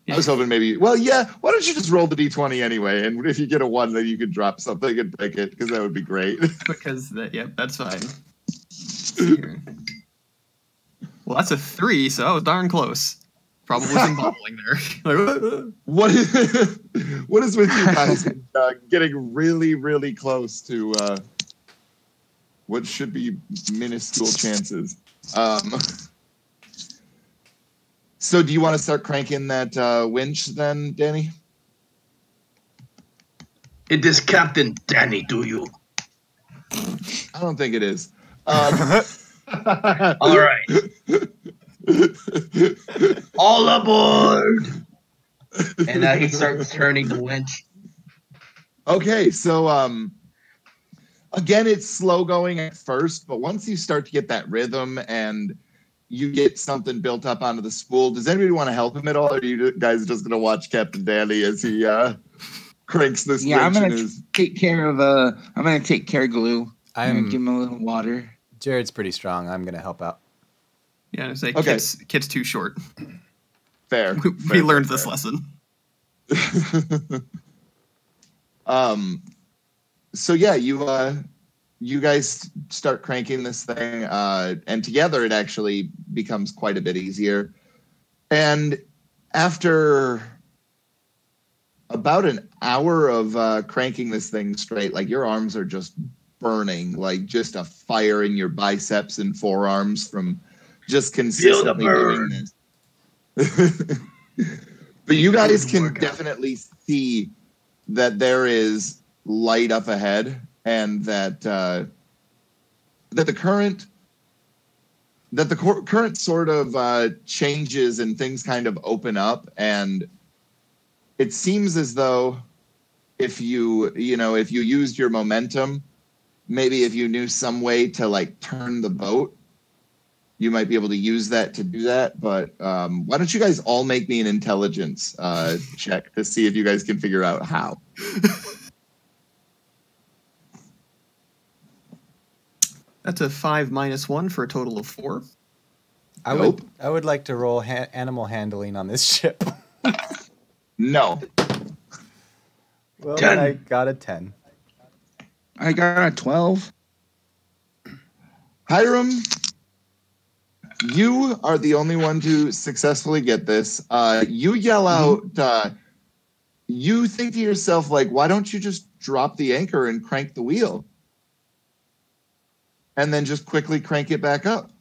I was hoping maybe... Well, yeah, why don't you just roll the d20 anyway, and if you get a 1, then you can drop something and break it, because that would be great.
Because that's fine. Let's see here. Well, that's a 3, so that was darn close. Probably some bubbling there. Like,
What is with you guys getting really, really close to what should be minuscule chances? So do you want to start cranking that winch then, Danny?
it is Captain Danny. Do you?
I don't think it is.
All right. All aboard! And he starts turning the winch.
Okay, so again, it's slow going at first, but once you start to get that rhythm and you get something built up onto the spool, does anybody want to help him at all, or are you guys just going to watch Captain Danny as he cranks this
Yeah, I'm
winch?
gonna take care of I'm gonna take care of Glue. I'm gonna give him a little water.
Jared's pretty strong. I'm gonna help out.
yeah, I say
Okay.
Kit's too short.
Fair.
We learned this lesson.
So yeah, you guys start cranking this thing, and together it actually becomes quite a bit easier. And after about an hour of cranking this thing straight, like your arms are just burning, like just a fire in your biceps and forearms from just consistently doing this. But you guys can definitely see that there is light up ahead, and that that the current sort of changes and things kind of open up, and it seems as though if you used your momentum, maybe if you knew some way to like turn the boat, you might be able to use that to do that. But why don't you guys all make me an intelligence check to see if you guys can figure out how?
That's a 5 minus 1 for a total of 4.
I would like to roll animal handling on this ship.
No.
Well,
10.
then I got a 10.
I got a 12.
Hiram, you are the only one to successfully get this. You yell out, you think to yourself, like, why don't you just drop the anchor and crank the wheel? And then just quickly crank it back up.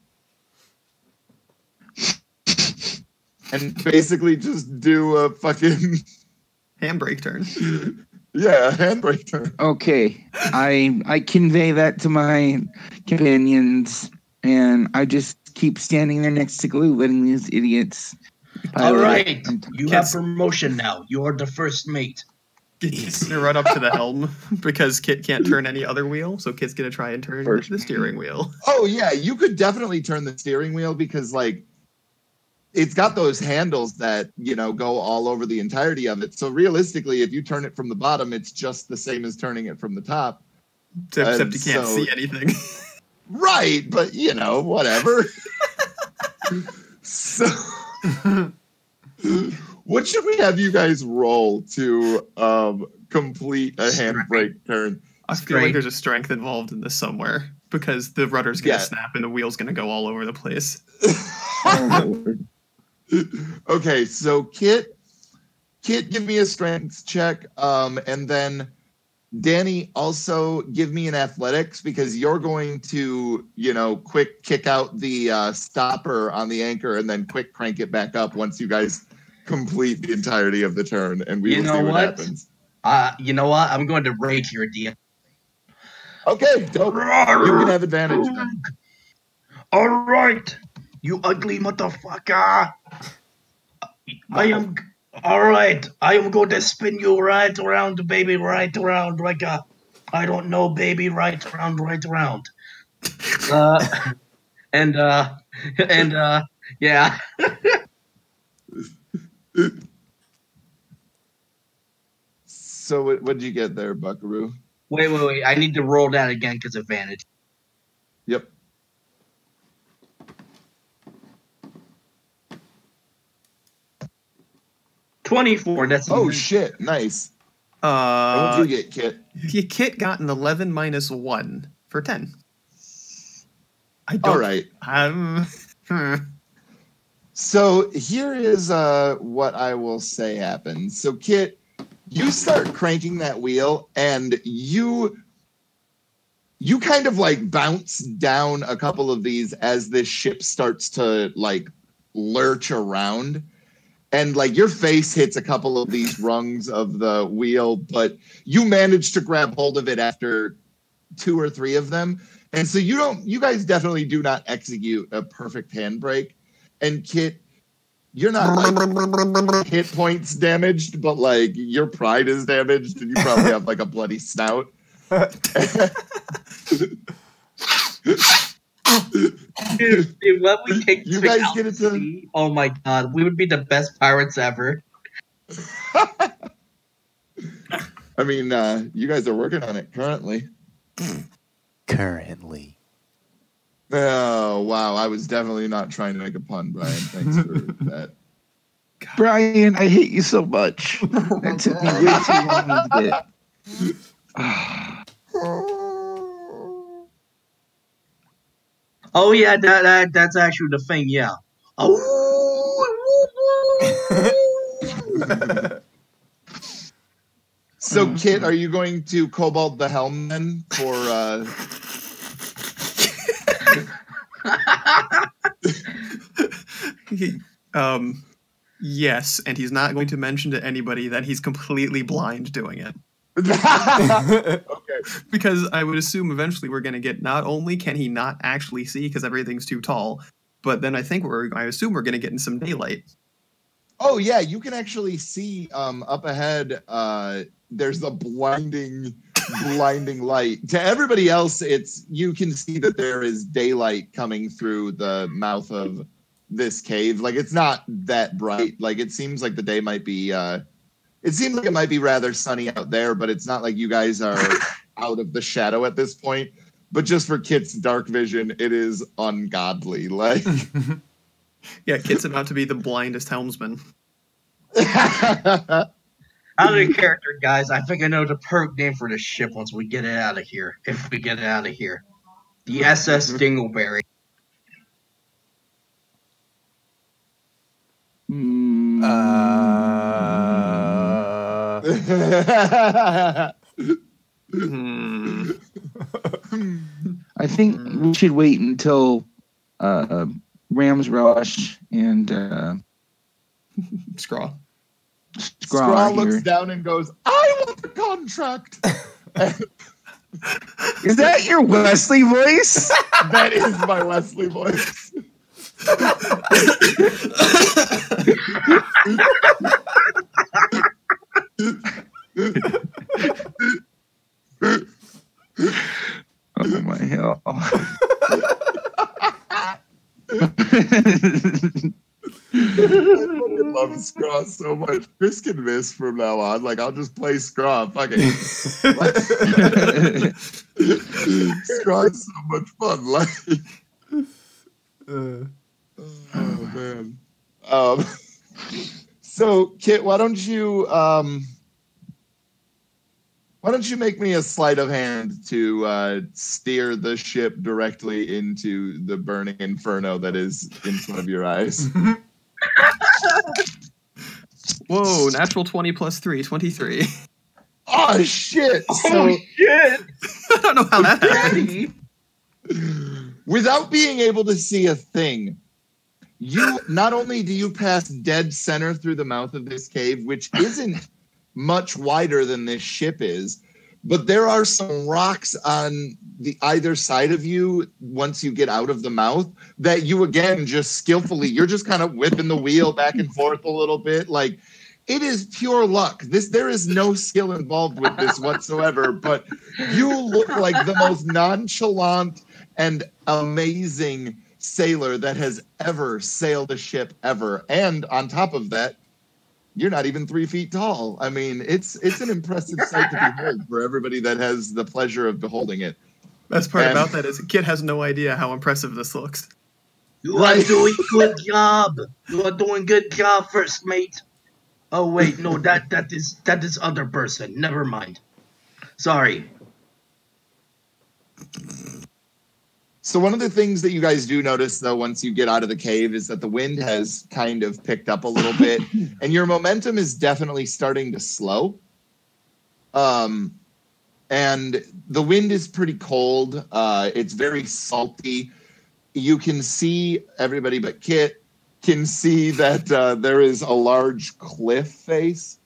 And basically just do a fucking...
Handbrake turn.
Yeah, a handbrake turn.
Okay, I convey that to my companions, and I just keep standing there next to Glue, letting these idiots.
All
pilot
right,
it.
you have promotion now. You're the first mate.
Kit's gonna run up to the helm because Kit can't turn any other wheel, so Kit's gonna try and turn
First.
the steering wheel.
Oh, yeah, you could definitely turn the steering wheel because, like, it's got those handles that, go all over the entirety of it. So realistically, if you turn it from the bottom, it's just the same as turning it from the top.
Except you can't see anything.
Right, but, whatever. So, what should we have you guys roll to complete a handbrake turn?
I feel like there's a strength involved in this somewhere because the rudder's gonna snap and the wheel's gonna go all over the place.
Okay, so Kit, give me a strength check, and then Danny, also give me an athletics because you're going to, quick kick out the stopper on the anchor and then quick crank it back up once you guys complete the entirety of the turn, and we will see what happens.
You know what? I'm going to rake your deal.
Okay, dope. You can have advantage.
All right, you ugly motherfucker. I am going to spin you right around, baby, right around, like a, I don't know, baby, right around. Yeah.
So what did you get there, Buckaroo?
Wait. I need to roll that again because advantage.
Yep.
$24. That's
shit! Nice. What did you get, Kit?
Kit got an 11 minus 1 for 10.
All right. So here is what I will say happens. So Kit, you start cranking that wheel, and you kind of like bounce down a couple of these as this ship starts to like lurch around. And like your face hits a couple of these rungs of the wheel, but you manage to grab hold of it after 2 or 3 of them. And so you guys definitely do not execute a perfect handbrake. And Kit, you're not like hit points damaged, but like your pride is damaged and you probably have like a bloody snout.
Dude, let me take
you guys get it to
sea. Oh my god, we would be the best pirates ever.
I mean, you guys are working on it currently.
Currently.
Oh, wow. I was definitely not trying to make a pun, Brian. Thanks for that.
Brian, I hate you so much. That took me way too long to get.
Oh yeah, that's actually the thing. Yeah.
So, Kit, are you going to cobalt the helm then for?
Yes, and he's not going to mention to anybody that he's completely blind doing it.
Okay.
Because I would assume eventually we're going to get, not only can he not actually see because everything's too tall, but then I assume we're going to get in some daylight.
Oh yeah, you can actually see up ahead. There's a blinding light. To everybody else, you can see that there is daylight coming through the mouth of this cave. Like, it's not that bright. Like, it seems like the day might be. It seems like it might be rather sunny out there, but it's not like you guys are out of the shadow at this point. But just for Kit's dark vision, it is ungodly. Like.
Yeah, Kit's about to be the blindest helmsman.
Out of character, guys. I think I know the perk name for the ship once we get it out of here. If we get it out of here. The SS Dingleberry.
I think we should wait until Rams Rush and
Scraw
Scraw looks down and goes, "I want the contract."
Is that your Wesley voice?
That is my Wesley voice.
Oh my hell.
I love Scraw so much. Chris can miss from now on. Like, I'll just play Scraw. Fuck it. Scraw is so much fun. Like, oh man. So Kit, why don't you make me a sleight of hand to steer the ship directly into the burning inferno that is in front of your eyes?
Whoa, natural 20 plus 3, 23.
Oh, shit.
Oh, shit.
I don't know how that happened.
Without being able to see a thing, you not only do you pass dead center through the mouth of this cave, which isn't much wider than this ship is, but there are some rocks on the either side of you once you get out of the mouth that you again just skillfully, you're just kind of whipping the wheel back and forth a little bit. Like, it is pure luck. There is no skill involved with this whatsoever, but you look like the most nonchalant and amazing sailor that has ever sailed a ship ever. And on top of that, you're not even 3 feet tall. I mean, it's an impressive sight to behold for everybody that has the pleasure of beholding it.
Best part about that is Kit has no idea how impressive this looks.
You are doing good job. You are doing good job, first mate. Oh wait, no, that is other person. Never mind. Sorry.
So one of the things that you guys do notice, though, once you get out of the cave is that the wind has kind of picked up a little bit, and your momentum is definitely starting to slow. And the wind is pretty cold. It's very salty. You can see, everybody but Kit can see that there is a large cliff face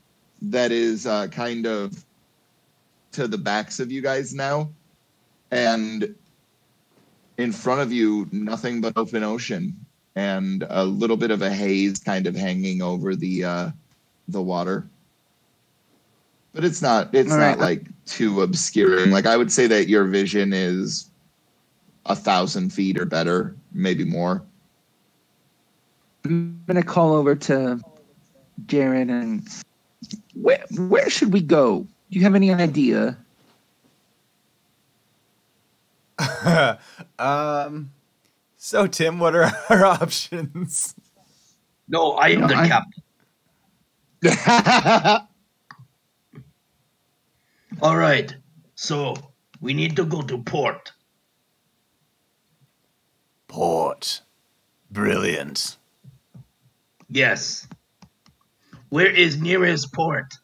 that is kind of to the backs of you guys now. And in front of you, nothing but open ocean and a little bit of a haze kind of hanging over the water. But it's not like too obscuring. Like, I would say that your vision is 1,000 feet or better, maybe more.
I'm gonna call over to Jared and where should we go? Do you have any idea?
So Tim, what are our options?
No, I am the captain. All right. So we need to go to port.
Port. Brilliant.
Yes. Where is nearest port?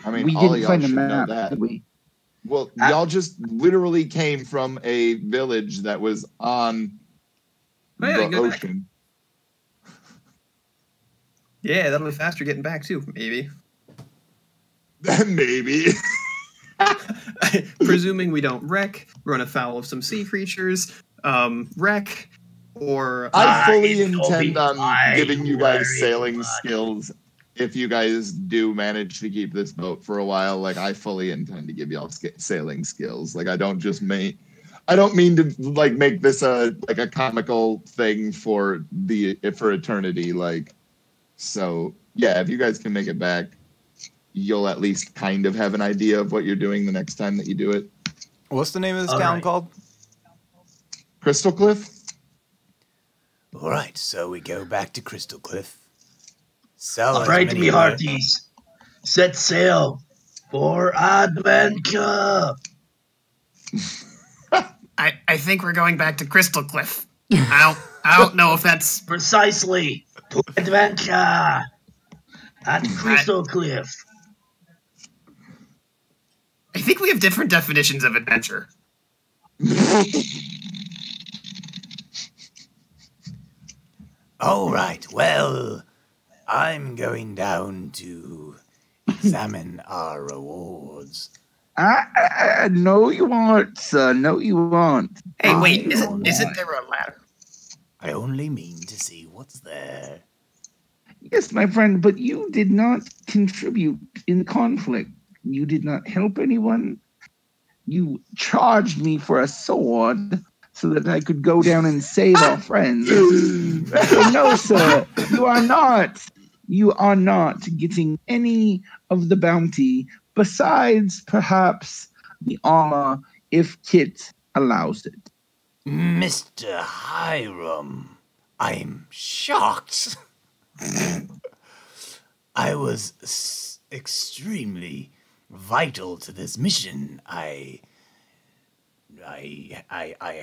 I mean,
We
all of
didn't
y'all
find a
should know
map,
that.
did we?
Well, y'all just literally came from a village that was on the
go back.
ocean.
Yeah, that'll be faster getting back too, maybe.
Maybe.
Presuming we don't wreck, run afoul of some sea creatures, wreck, or
I fully
You'll
intend
be
on
fine,
giving you
don't
guys
worry,
sailing
buddy.
skills if you guys do manage to keep this boat for a while. Like, I fully intend to give y'all sailing skills. Like, I don't mean to like make this a comical thing for eternity. Like, so yeah, if you guys can make it back, you'll at least kind of have an idea of what you're doing the next time that you do it.
What's the name of this
All
town
right.
called?
Crystal Cliff?
All right, so we go back to Crystal Cliff. Sell
All
as
right,
many
me
wor-
hearties. Set sail for adventure.
I think we're going back to Crystal Cliff. I don't know if that's
Precisely. To adventure. At Crystal Cliff.
I think we have different definitions of adventure.
All right, well, I'm going down to examine our rewards.
No, you aren't, sir. No, you aren't.
Hey, wait,
I
isn't there a ladder?
I only mean to see what's there.
Yes, my friend, but you did not contribute in the conflict. You did not help anyone. You charged me for a sword so that I could go down and save our friends. So no, sir, you are not. You are not getting any of the bounty besides perhaps the armor if Kit allows it.
Mr. Hiram, I'm shocked. I was extremely vital to this mission. I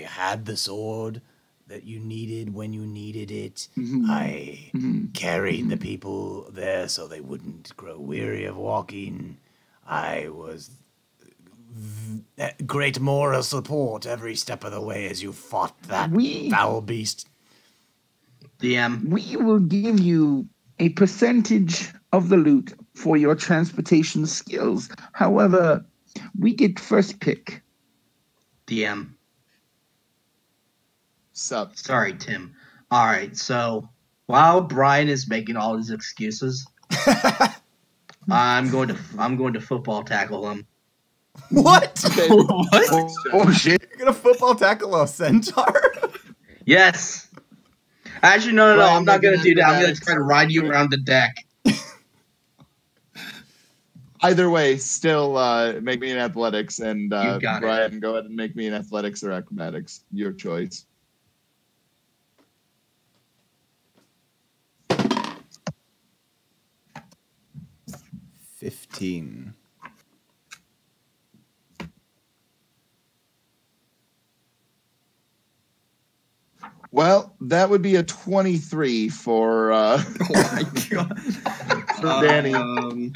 had the sword that you needed when you needed it.
Mhm.
I
Mhm.
carried the people there so they wouldn't grow weary of walking. I was great moral support every step of the way as you fought that foul beast.
DM.
We will give you a percentage of the loot for your transportation skills. However, we get first pick.
DM.
Sup?
Sorry, Tim. All right, so while Brian is making all his excuses, I'm going to football tackle him.
What?
Okay.
What?
Oh shit!
You're gonna football tackle a centaur?
Yes. Actually, no.
Brian,
I'm not
make an
going to do that. I'm going to
acrobatics.
try to ride you around the deck.
Either way, still make me an athletics, and
You got it.
Brian, go ahead and make me an athletics or acrobatics. Your choice.
$15.
Well, that would be a 23 for
Oh my god.
for Danny.
Um,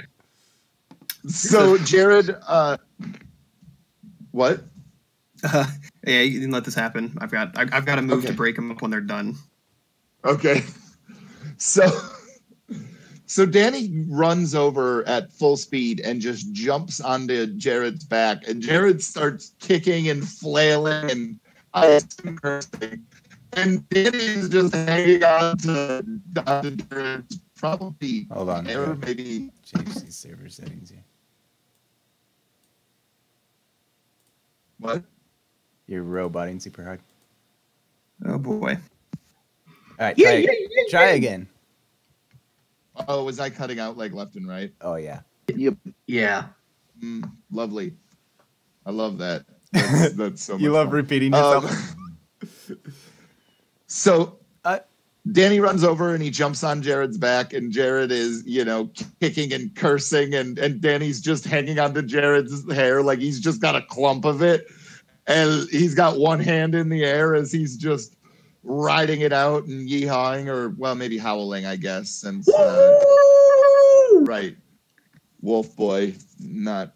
So Jared, what?
yeah, you can let this happen. I've got a move to
Okay.
break them up when they're done.
Okay. So Danny runs over at full speed and just jumps onto Jared's back, and Jared starts kicking and flailing and cursing. And Danny is just hanging on to Jared's probably
Hold on.
or maybe
Change these server settings here.
what?
You're roboting super hard.
Oh boy.
All right, try again.
Oh, was I cutting out like left and right?
Oh, yeah.
Yeah.
Lovely. I love that. That's so much
You love
fun.
repeating yourself?
So
Uh,
Danny runs over and he jumps on Jared's back, and Jared is, kicking and cursing, and Danny's just hanging onto Jared's hair like he's just got a clump of it, and he's got one hand in the air as he's just riding it out and yeehawing, or well, maybe howling, I guess, since right, Wolf Boy, not.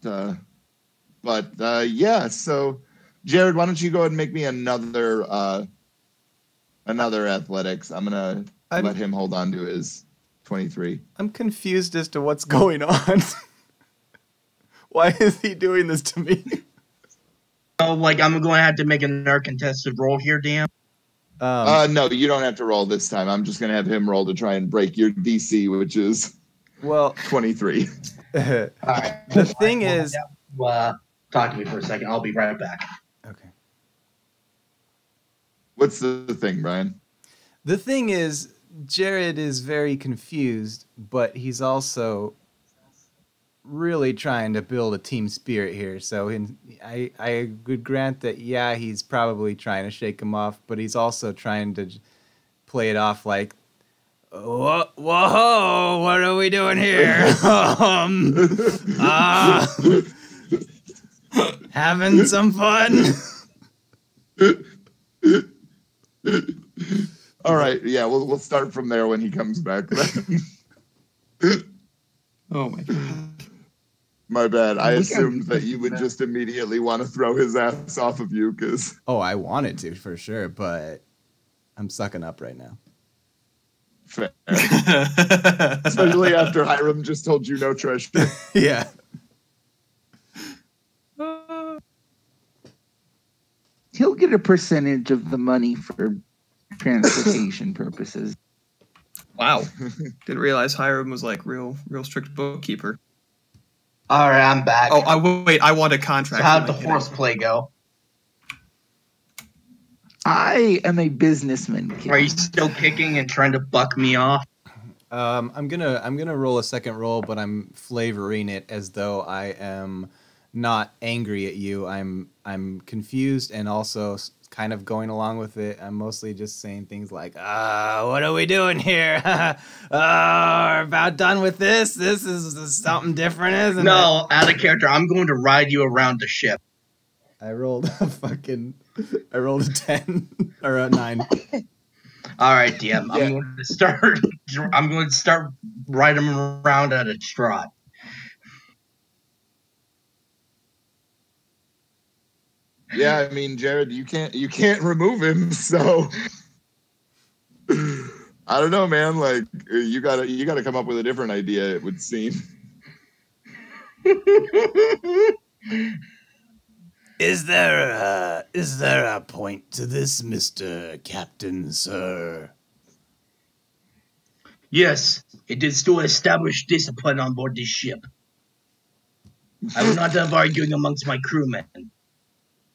But yeah. So Jared, why don't you go ahead and make me another athletics? I'm gonna let him hold on to his 23.
I'm confused as to what's going on. Why is he doing this to me?
Oh, like I'm going to have to make another contested roll here, Dan.
No, you don't have to roll this time. I'm just going to have him roll to try and break your DC, which is 23.
The
All right.
thing is,
talk to me for a second. I'll be right back.
okay.
What's the thing, Brian?
The thing is, Jared is very confused, but he's also really trying to build a team spirit here. So I would grant that, yeah, he's probably trying to shake him off, but he's also trying to play it off like, whoa, what are we doing here? Having some fun?
All right, yeah, we'll start from there when he comes back.
Oh my god.
My bad. I assumed that you would just immediately want to throw his ass off of you because.
Oh, I wanted to for sure, but I'm sucking up right now.
Fair. Especially after Hiram just told you no treasure.
Yeah.
He'll get a percentage of the money for transportation purposes.
Wow. Didn't realize Hiram was like real strict bookkeeper.
All right, I'm back.
Oh, wait, I want a contract.
So how'd the horseplay go?
I am a businessman. Kid.
Are you still kicking and trying to buck me off?
I'm gonna roll a second roll, but I'm flavoring it as though I am not angry at you. I'm confused and also kind of going along with it. I'm mostly just saying things like, what are we doing here? We're about done with this. This is something different, isn't it?
No, out of character. I'm going to ride you around the ship.
I rolled a 10 or a 9.
All right, DM. Yeah. I'm going to start riding him around at a trot.
Yeah, I mean, Jared, you can't remove him, so I don't know, man. Like you gotta come up with a different idea, it would seem.
Is there a point to this, Mr. Captain, sir?
Yes, it is to establish discipline on board this ship. I will not have arguing amongst my crewmen,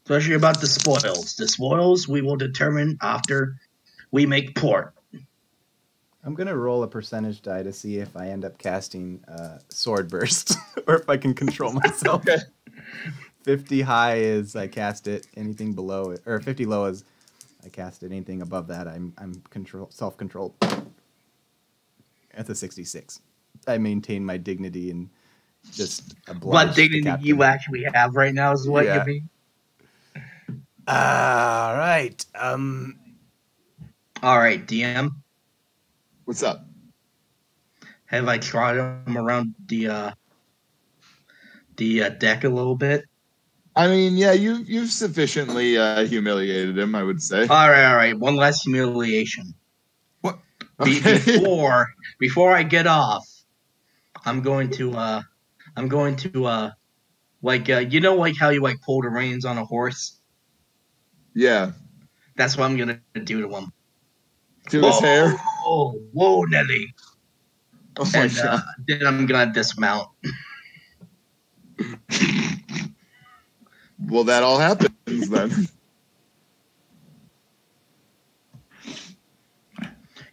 especially about the spoils. The spoils we will determine after we make port.
I'm gonna roll a percentage die to see if I end up casting Sword Burst or if I can control myself.
Okay.
50 high is I cast it. Anything below it, or 50 low is I cast it. Anything above that, I'm self-controlled. That's a 66. I maintain my dignity and just oblige
What dignity you actually have right now is what you mean.
All right.
All right, DM.
What's up?
Have I tried him around the deck a little bit?
I mean, yeah, you've sufficiently humiliated him, I would say.
All right. One less humiliation.
What?
Okay.
Before I get off, I'm going to like you know, like how you like pull the reins on a horse.
Yeah.
That's what I'm gonna do to him.
To his hair.
Whoa, Nelly.
Oh my god.
Then I'm gonna dismount.
Well, that all happens then.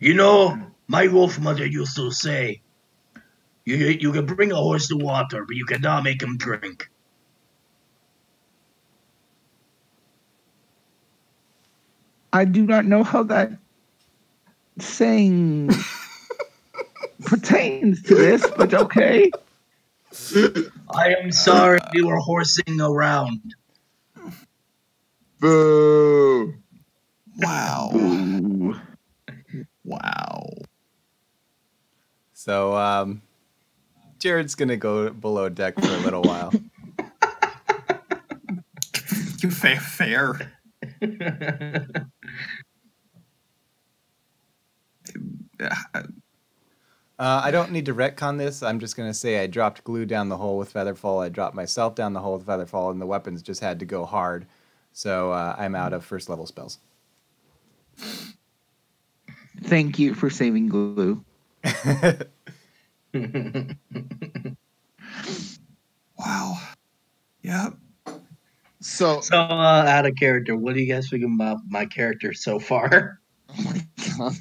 You know, my wolf mother used to say, you can bring a horse to water, but you cannot make him drink.
I do not know how that saying pertains to this, but okay.
I am sorry you were horsing around.
Boo.
Wow.
Ooh.
Wow.
So, Jared's gonna go below deck for a little while.
You fair.
I don't need to retcon this. I'm just going to say I dropped glue down the hole with Featherfall. I dropped myself down the hole with Featherfall, and the weapons just had to go hard. So I'm out of first level spells.
Thank you for saving glue.
Wow. Yep.
So,
out of character, what do you guys think about my character so far?
oh my god,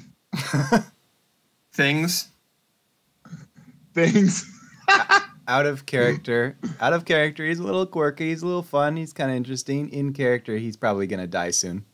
Things.
Out of character. Out of character. He's a little quirky. He's a little fun. He's kind of interesting. In character, he's probably going to die soon.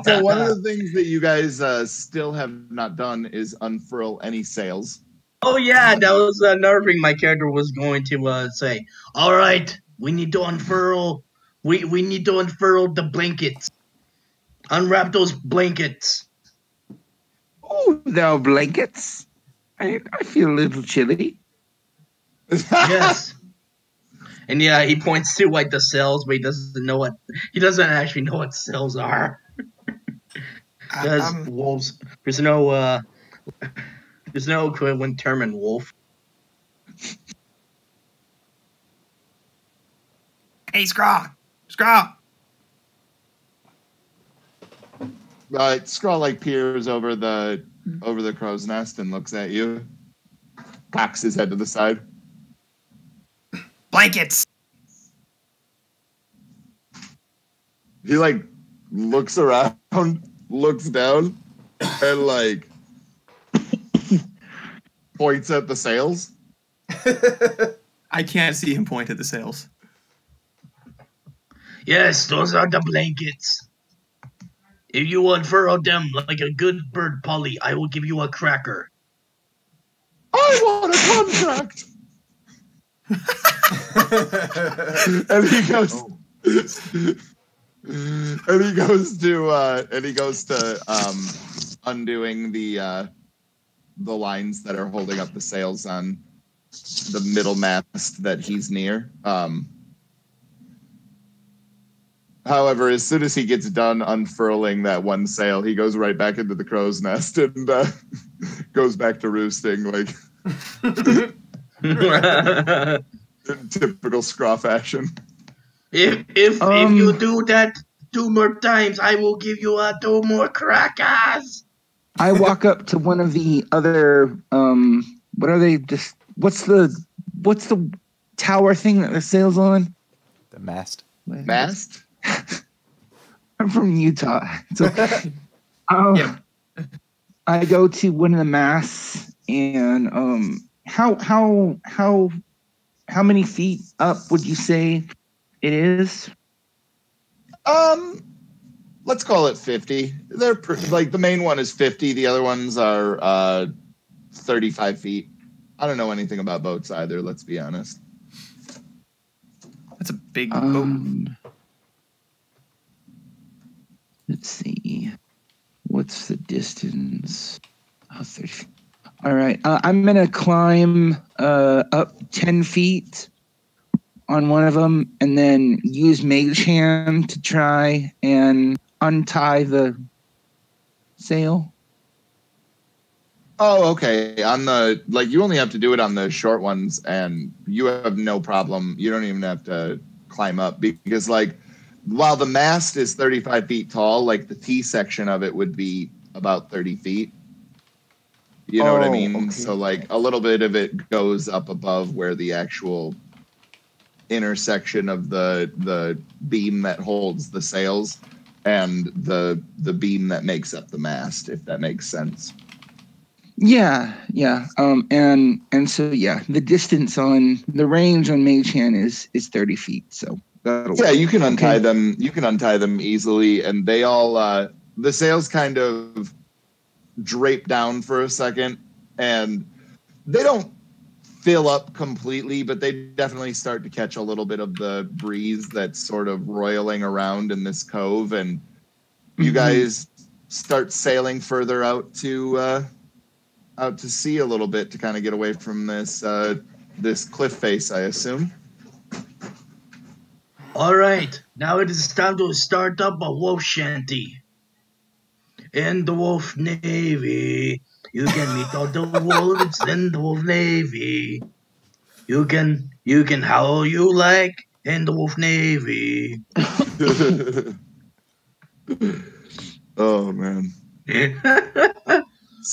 So one of the things that you guys still have not done is unfurl any sails.
Oh yeah, that was another thing my character was going to say. All right, we need to unfurl. We need to unfurl the blankets. Unwrap those blankets.
Oh, now blankets. I feel a little chilly.
Yes. And yeah, he points to like the cells, but he doesn't actually know what cells are. Because wolves, there's no equivalent term in wolf.
Hey, Scraw.
Scrawl like peers over the crow's nest and looks at you. Cocks his head to the side.
Blankets.
He like looks around, looks down, and like points at the sails.
I can't see him point at the sails.
Yes, those are the blankets. If you unfurl them like a good bird, Polly, I will give you a cracker.
I want a contract. And he goes. And he goes to undoing the lines that are holding up the sails on the middle mast that he's near. However, as soon as he gets done unfurling that one sail, he goes right back into the crow's nest and goes back to roosting, like in typical Scraw fashion.
If you do that 2 more times, I will give you 2 more crackers.
I walk up to one of the other what are they? Just what's the tower thing that the sail's on?
The mast.
Mast?
I'm from Utah. So, I go to one of the masts and how many feet up would you say it is?
Let's call it 50. They're like the main one is 50. The other ones are 35 feet. I don't know anything about boats either. Let's be honest.
That's a big boat.
Let's see. What's the distance? Oh, 30 feet. All right. I'm going to climb up 10 feet on one of them and then use Mage Hand to try and untie the sail.
Oh, okay. On the you only have to do it on the short ones, and you have no problem. You don't even have to climb up because while the mast is 35 feet tall, the T section of it would be about 30 feet. You know what I mean? Okay. So a little bit of it goes up above where the actual intersection of the beam that holds the sails and the beam that makes up the mast, if that makes sense.
Yeah. And so the distance on the range on Mage Hand is 30 feet. So
you can untie them. You can untie them easily, and they all the sails kind of drape down for a second, and they don't fill up completely, but they definitely start to catch a little bit of the breeze that's sort of roiling around in this cove, and you guys start sailing further out to sea a little bit to kind of get away from this cliff face, I assume.
All right, now it is time to start up a wolf shanty. In the wolf navy, you can meet all the wolves in the wolf navy. You can howl you like in the wolf navy.
Oh man.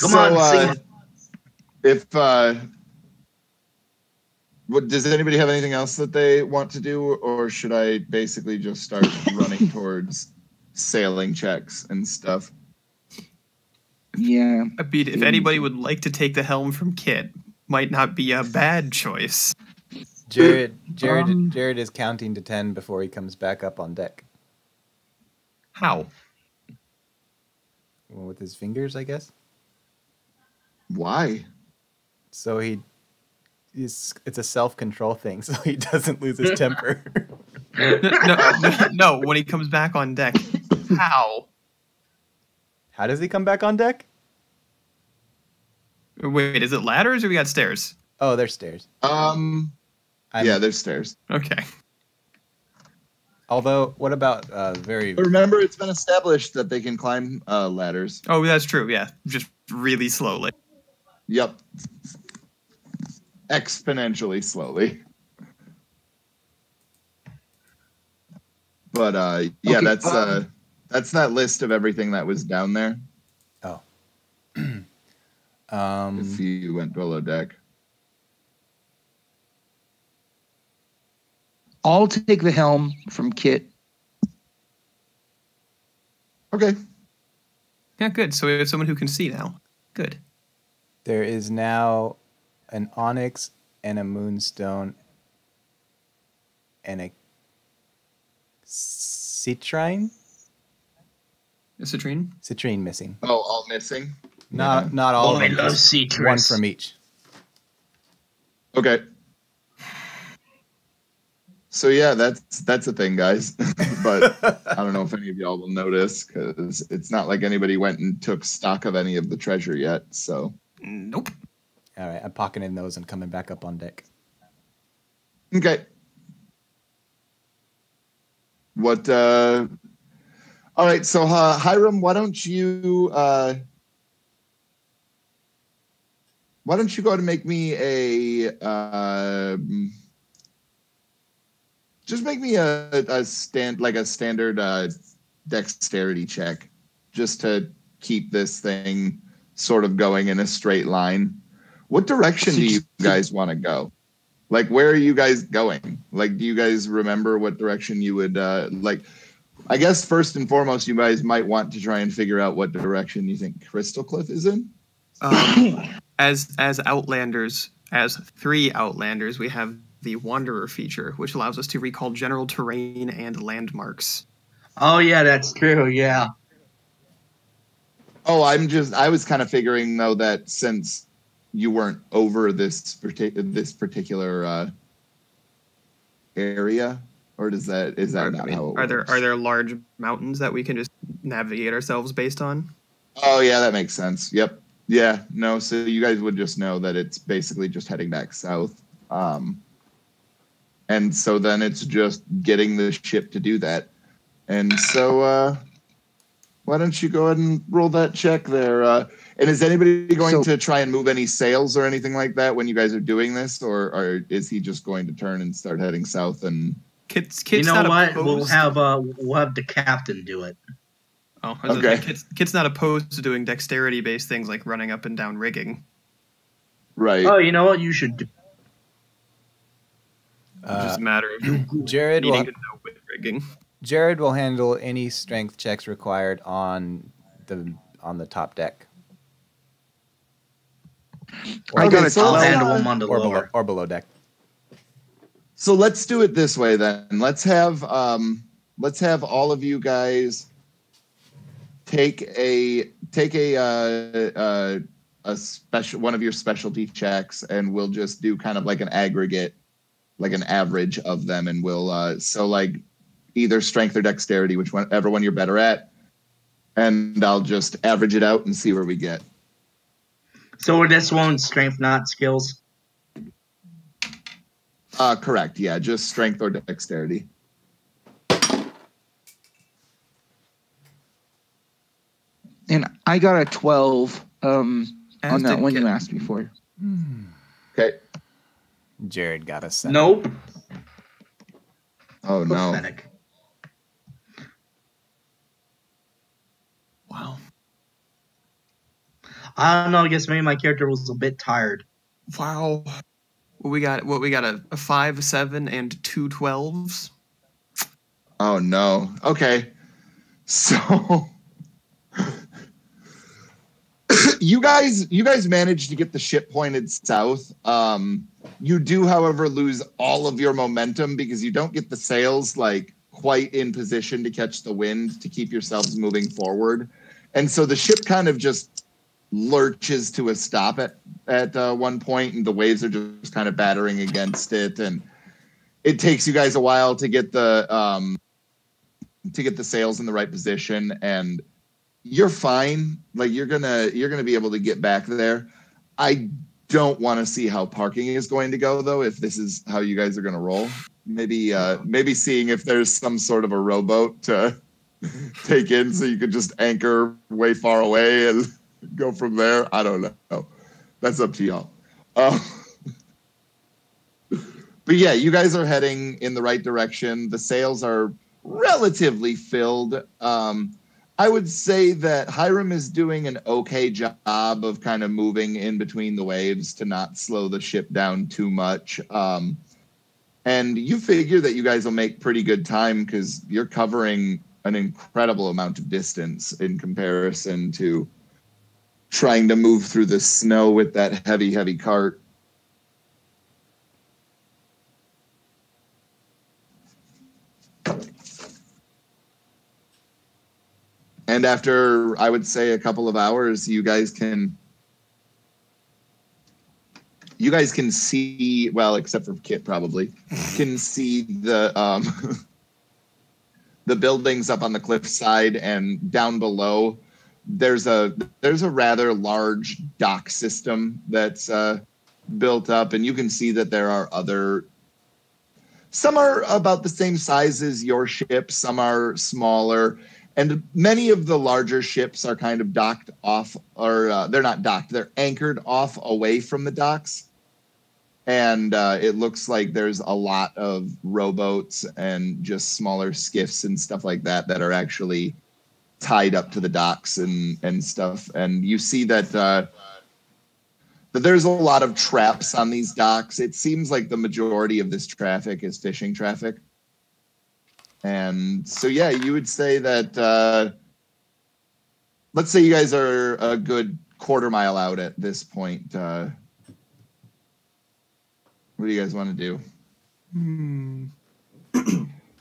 Come on, sing it.
If does anybody have anything else that they want to do, or should I basically just start running towards sailing checks and stuff?
Yeah.
I mean, if anybody would like to take the helm from Kit, might not be a bad choice.
Jared is counting to 10 before he comes back up on deck.
How?
Well, with his fingers, I guess.
Why?
So it's a self-control thing, so he doesn't lose his temper.
No, when he comes back on deck. How?
How does he come back on deck?
Wait, is it ladders or we got stairs?
Oh, there's stairs.
Yeah, there's stairs.
Okay.
Although, what about very...
Remember, it's been established that they can climb ladders.
Oh, that's true, yeah. Just really slowly.
Yep. Exponentially slowly. But yeah,
Okay,
that's that list of everything that was down there.
Oh.
If you went below deck.
I'll take the helm from Kit.
Okay.
Yeah, good. So we have someone who can see now. Good.
There is now an onyx and a moonstone and a citrine?
A citrine?
Citrine missing.
Oh, all missing?
Not all
Oh,
of
I
them.
love
Just
citrus.
one from each.
Okay. So yeah, that's a thing, guys. But I don't know if any of y'all will notice, because it's not like anybody went and took stock of any of the treasure yet. So
Nope.
All right, I'm pocketing those and coming back up on deck.
okay. What? All right. So Hiram, why don't you go to make me just make me a standard dexterity check, just to keep this thing sort of going in a straight line. What direction do you guys want to go? Like, where are you guys going? Like, do you guys remember what direction you would like? I guess first and foremost, you guys might want to try and figure out what direction you think Crystal Cliff is in.
As Outlanders, as 3 Outlanders, we have the Wanderer feature, which allows us to recall general terrain and landmarks.
Oh yeah, that's true. Yeah.
Oh, I was kind of figuring though that since you weren't over this particular area, or is that not how it works?
Are there large mountains that we can just navigate ourselves based on?
Oh yeah, that makes sense. Yep. Yeah. No. So you guys would just know that it's basically just heading back south, and so then it's just getting the ship to do that. And so, why don't you go ahead and roll that check there? And is anybody going to try and move any sails or anything like that when you guys are doing this, or is he just going to turn and start heading south? And
Kit's
You know
not
what?
opposed.
We'll have the captain do it.
Oh, I was
Okay.
gonna say, Kit's not opposed to doing dexterity-based things like running up and down rigging.
right.
Oh, you know what? You should do.
It's just a matter of
Jared
needing
will,
to know with rigging.
Jared will handle any strength checks required on the top deck.
I got
Okay,
a
so
I'll
let's,
handle them on the
Or
lower.
below deck.
So let's do it this way then. Let's have all of you guys take a special one of your specialty checks, and we'll just do kind of like an aggregate, like an average of them, and we'll so like either strength or dexterity, whichever one you're better at, and I'll just average it out and see where we get.
So this one's strength, not skills.
Correct. Yeah, just strength or dexterity.
And I got a 12 on
As
that
did
one you
Kit.
asked me for.
Okay.
Jared got a 7.
Nope.
Oh no.
Pathetic.
Wow.
I don't know. I guess maybe my character was a bit tired.
Wow. We got a 5, a 7, and 2 12s.
Oh no. Okay. So you guys managed to get the ship pointed south. You do, however, lose all of your momentum because you don't get the sails like quite in position to catch the wind to keep yourselves moving forward. And so the ship kind of just lurches to a stop at one point, and the waves are just kind of battering against it, and it takes you guys a while to get the sails in the right position, and you're fine. Like you're gonna be able to get back there. I don't want to see how parking is going to go though. If this is how you guys are gonna roll, maybe seeing if there's some sort of a rowboat to take in, so you could just anchor way far away and go from there. I don't know. That's up to y'all. But yeah, you guys are heading in the right direction. The sails are relatively filled. I would say that Hiram is doing an okay job of kind of moving in between the waves to not slow the ship down too much. And you figure that you guys will make pretty good time because you're covering an incredible amount of distance in comparison to trying to move through the snow with that heavy cart. And after, I would say, a couple of hours, you guys can see, well, except for Kit probably, can see the the buildings up on the cliffside, and down below there's a rather large dock system that's built up, and you can see that there are some are about the same size as your ship, some are smaller. And many of the larger ships are kind of docked off, or they're not docked, they're anchored off away from the docks. And it looks like there's a lot of rowboats and just smaller skiffs and stuff like that that are actually tied up to the docks and stuff. And you see that there's a lot of traps on these docks. It seems like the majority of this traffic is fishing traffic. And so, yeah, you would say that, let's say you guys are a good quarter mile out at this point. What do you guys want to do?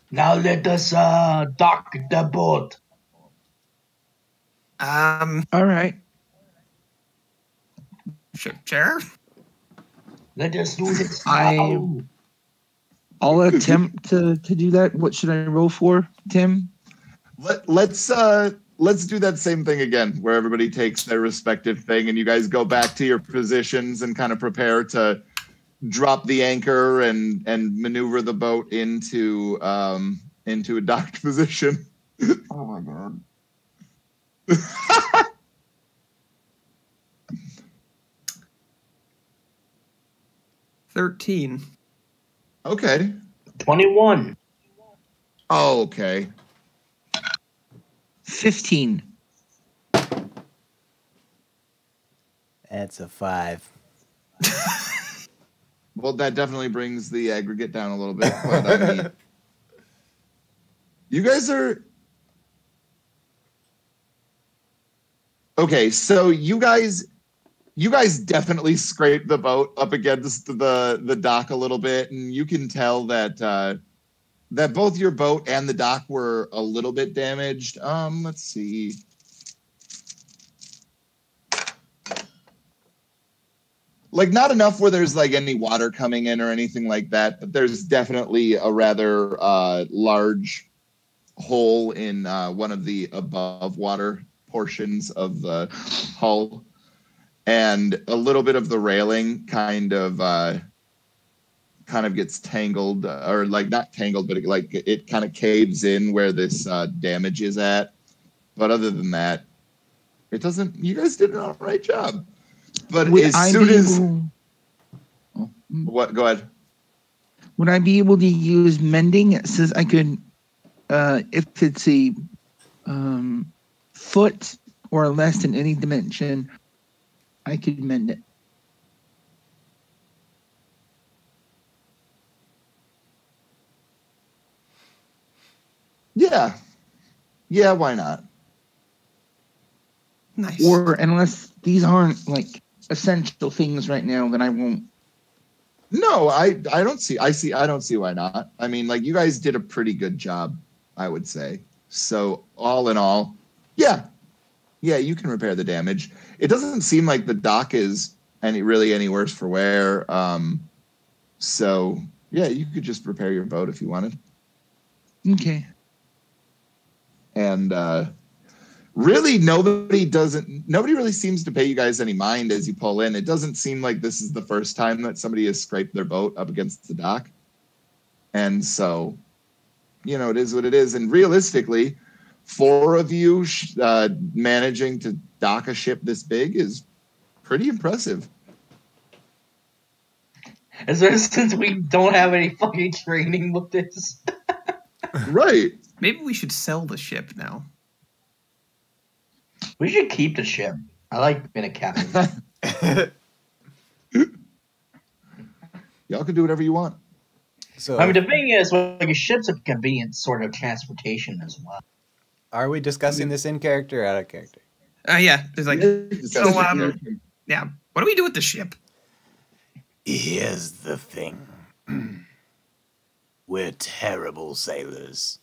Now let us dock the boat.
All right.
Sure.
Let us do this.
I'll attempt to do that. What should I roll for, Tim?
Let's do that same thing again, where everybody takes their respective thing, and you guys go back to your positions and kind of prepare to drop the anchor and maneuver the boat into a docked position.
Oh my god.
13.
Okay.
21.
Oh, okay.
15.
That's a 5.
Well, that definitely brings the aggregate down a little bit. But you guys are okay. So you guys definitely scraped the boat up against the dock a little bit, and you can tell that that both your boat and the dock were a little bit damaged. Let's see. Like, not enough where there's like any water coming in or anything like that, but there's definitely a rather large hole in one of the above water portions of the hull, and a little bit of the railing kind of gets tangled, or like not tangled, but it kind of caves in where this damage is at. But other than that, It doesn't. You guys did an all right job. But
Would
as
I
soon
be
as
able-
what? Go ahead.
Would I be able to use mending? It says I could, if it's a foot or less in any dimension, I could mend it.
Yeah. Yeah, why not?
Nice.
Or unless these aren't like essential things right now, then I won't.
No, I don't see. I don't see why not. I mean, like you guys did a pretty good job, I would say. So all in all, yeah, you can repair the damage. It doesn't seem like the dock is any worse for wear. So yeah, you could just repair your boat if you wanted.
Okay.
And really, nobody really seems to pay you guys any mind as you pull in. It doesn't seem like this is the first time that somebody has scraped their boat up against the dock. And so, it is what it is. And realistically, 4 of you managing to dock a ship this big is pretty impressive.
Since we don't have any fucking training with this.
Right.
Maybe we should sell the ship now.
We should keep the ship. I like being a captain.
Y'all can do whatever you want.
So,
I mean, the thing is, like, a ship's a convenient sort of transportation as well.
are we discussing this in character or out of character?
Yeah. There's like,
So,
yeah. What do we do with the ship?
Here's the thing. We're terrible sailors.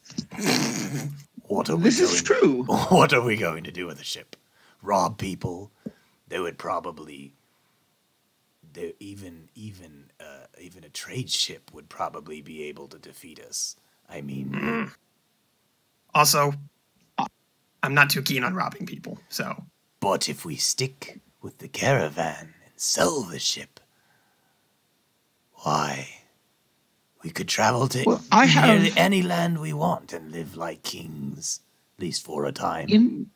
What are we
This is true.
What are we going to do with a ship? Rob people? They would probably. Even a trade ship would probably be able to defeat us. I mean,
Also, I'm not too keen on robbing people, so.
but if we stick with the caravan and sell the ship, why? We could travel to
Well, I have-
nearly any land we want and live like kings, at least for a time.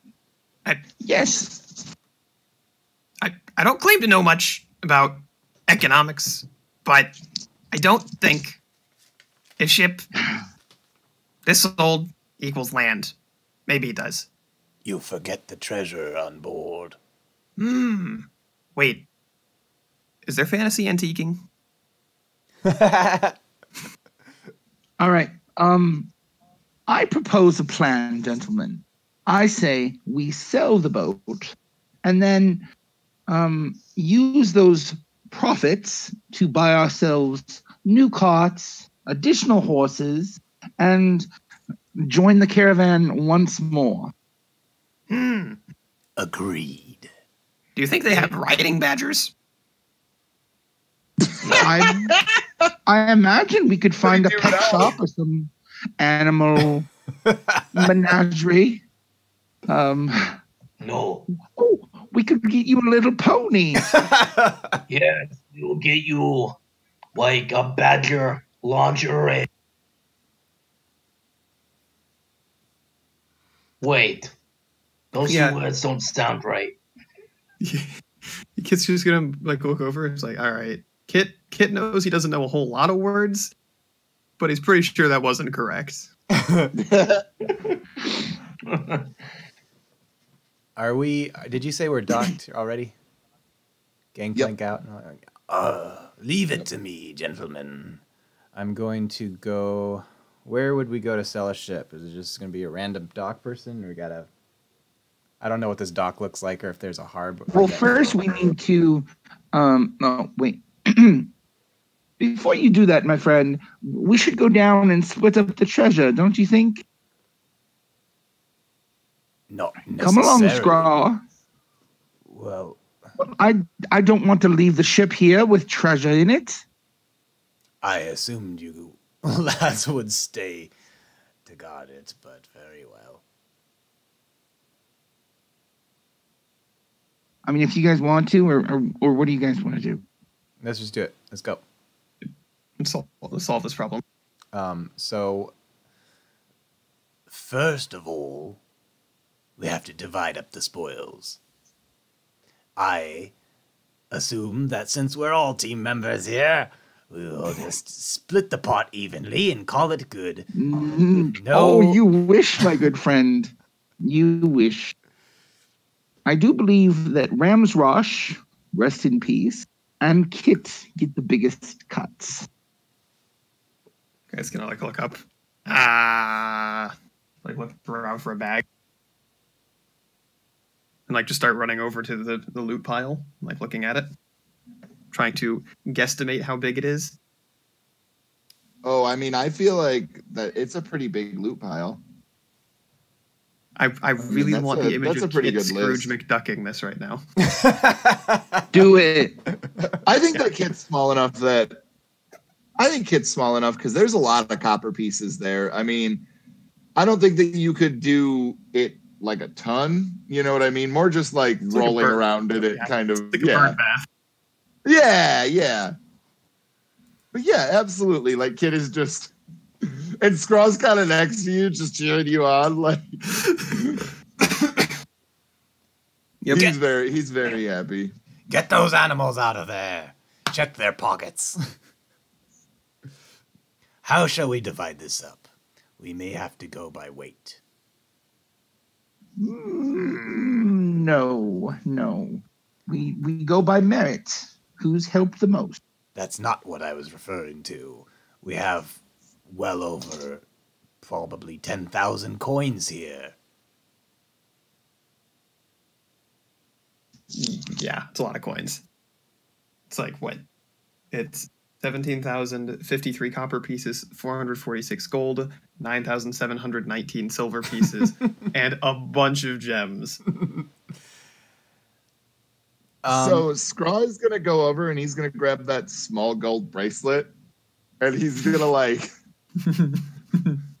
Yes.
I don't claim to know much about economics, but I don't think a ship this old equals land. Maybe it does.
You forget the treasure on board.
Wait. Is there fantasy antiquing?
All right. I propose a plan, gentlemen. I say we sell the boat and then use those profits to buy ourselves new carts, additional horses, and join the caravan once more.
Agreed.
Do you think they have riding badgers?
I imagine we could find a
do
pet
now.
shop or some animal menagerie.
No.
Oh, we could get you a little pony.
Yes, we'll get you, like, a badger lingerie. Wait. Those
Yeah.
two words don't sound right.
Kit's just gonna like look over and it's like, all right. Kit knows he doesn't know a whole lot of words, but he's pretty sure that wasn't correct.
Are we? Did you say we're docked already? Gangplank out.
Leave it to me, gentlemen.
I'm going to go. Where would we go to sell a ship? Is it just going to be a random dock person, or we gotta? I don't know what this dock looks like, or if there's a harbor.
Well, first we need to. No, wait. Before you do that, my friend, we should go down and split up the treasure, don't you think?
Not
Come along,
necessarily.
Scraw.
Well,
I don't want to leave the ship here with treasure in it.
I assumed you lads would stay to guard it, but very well.
I mean, if you guys want to, or what do you guys want to do?
let's just do it. Let's go.
Let's solve this problem.
So
First of all, we have to divide up the spoils. I assume that since we're all team members here, we'll just split the pot evenly and call it good.
Oh, you wish, my good friend. You wish. I do believe that Ramsrosh, rest in peace, and Kit get the biggest cuts.
Guys gonna like look up. Like look around for a bag. And like just start running over to the loot pile, like looking at it. Trying to guesstimate how big it is.
Oh, I mean, I feel like that it's a pretty big loot pile.
I really want the image of
pretty
Kid
good
Scrooge
list.
McDucking this right now.
Do it.
I think that kit's small enough because there's a lot of copper pieces there. I mean, I don't think that you could do it like a ton. You know what I mean? More just like rolling around in it, kind of.
It's like a bird bath.
Yeah. But yeah, absolutely. Like Kid is just, and Scraw's kind of next to you, just cheering you on. Like,
Yep.
he's very happy.
Get those animals out of there. Check their pockets. How shall we divide this up? We may have to go by weight.
No. We go by merit. Who's helped the most?
That's not what I was referring to. We have well over probably 10,000 coins here.
Yeah, it's a lot of coins. It's like what? It's 17,053 copper pieces, 446 gold, 9,719 silver pieces, and a bunch of gems.
So Scraw is gonna go over and he's gonna grab that small gold bracelet, and he's gonna like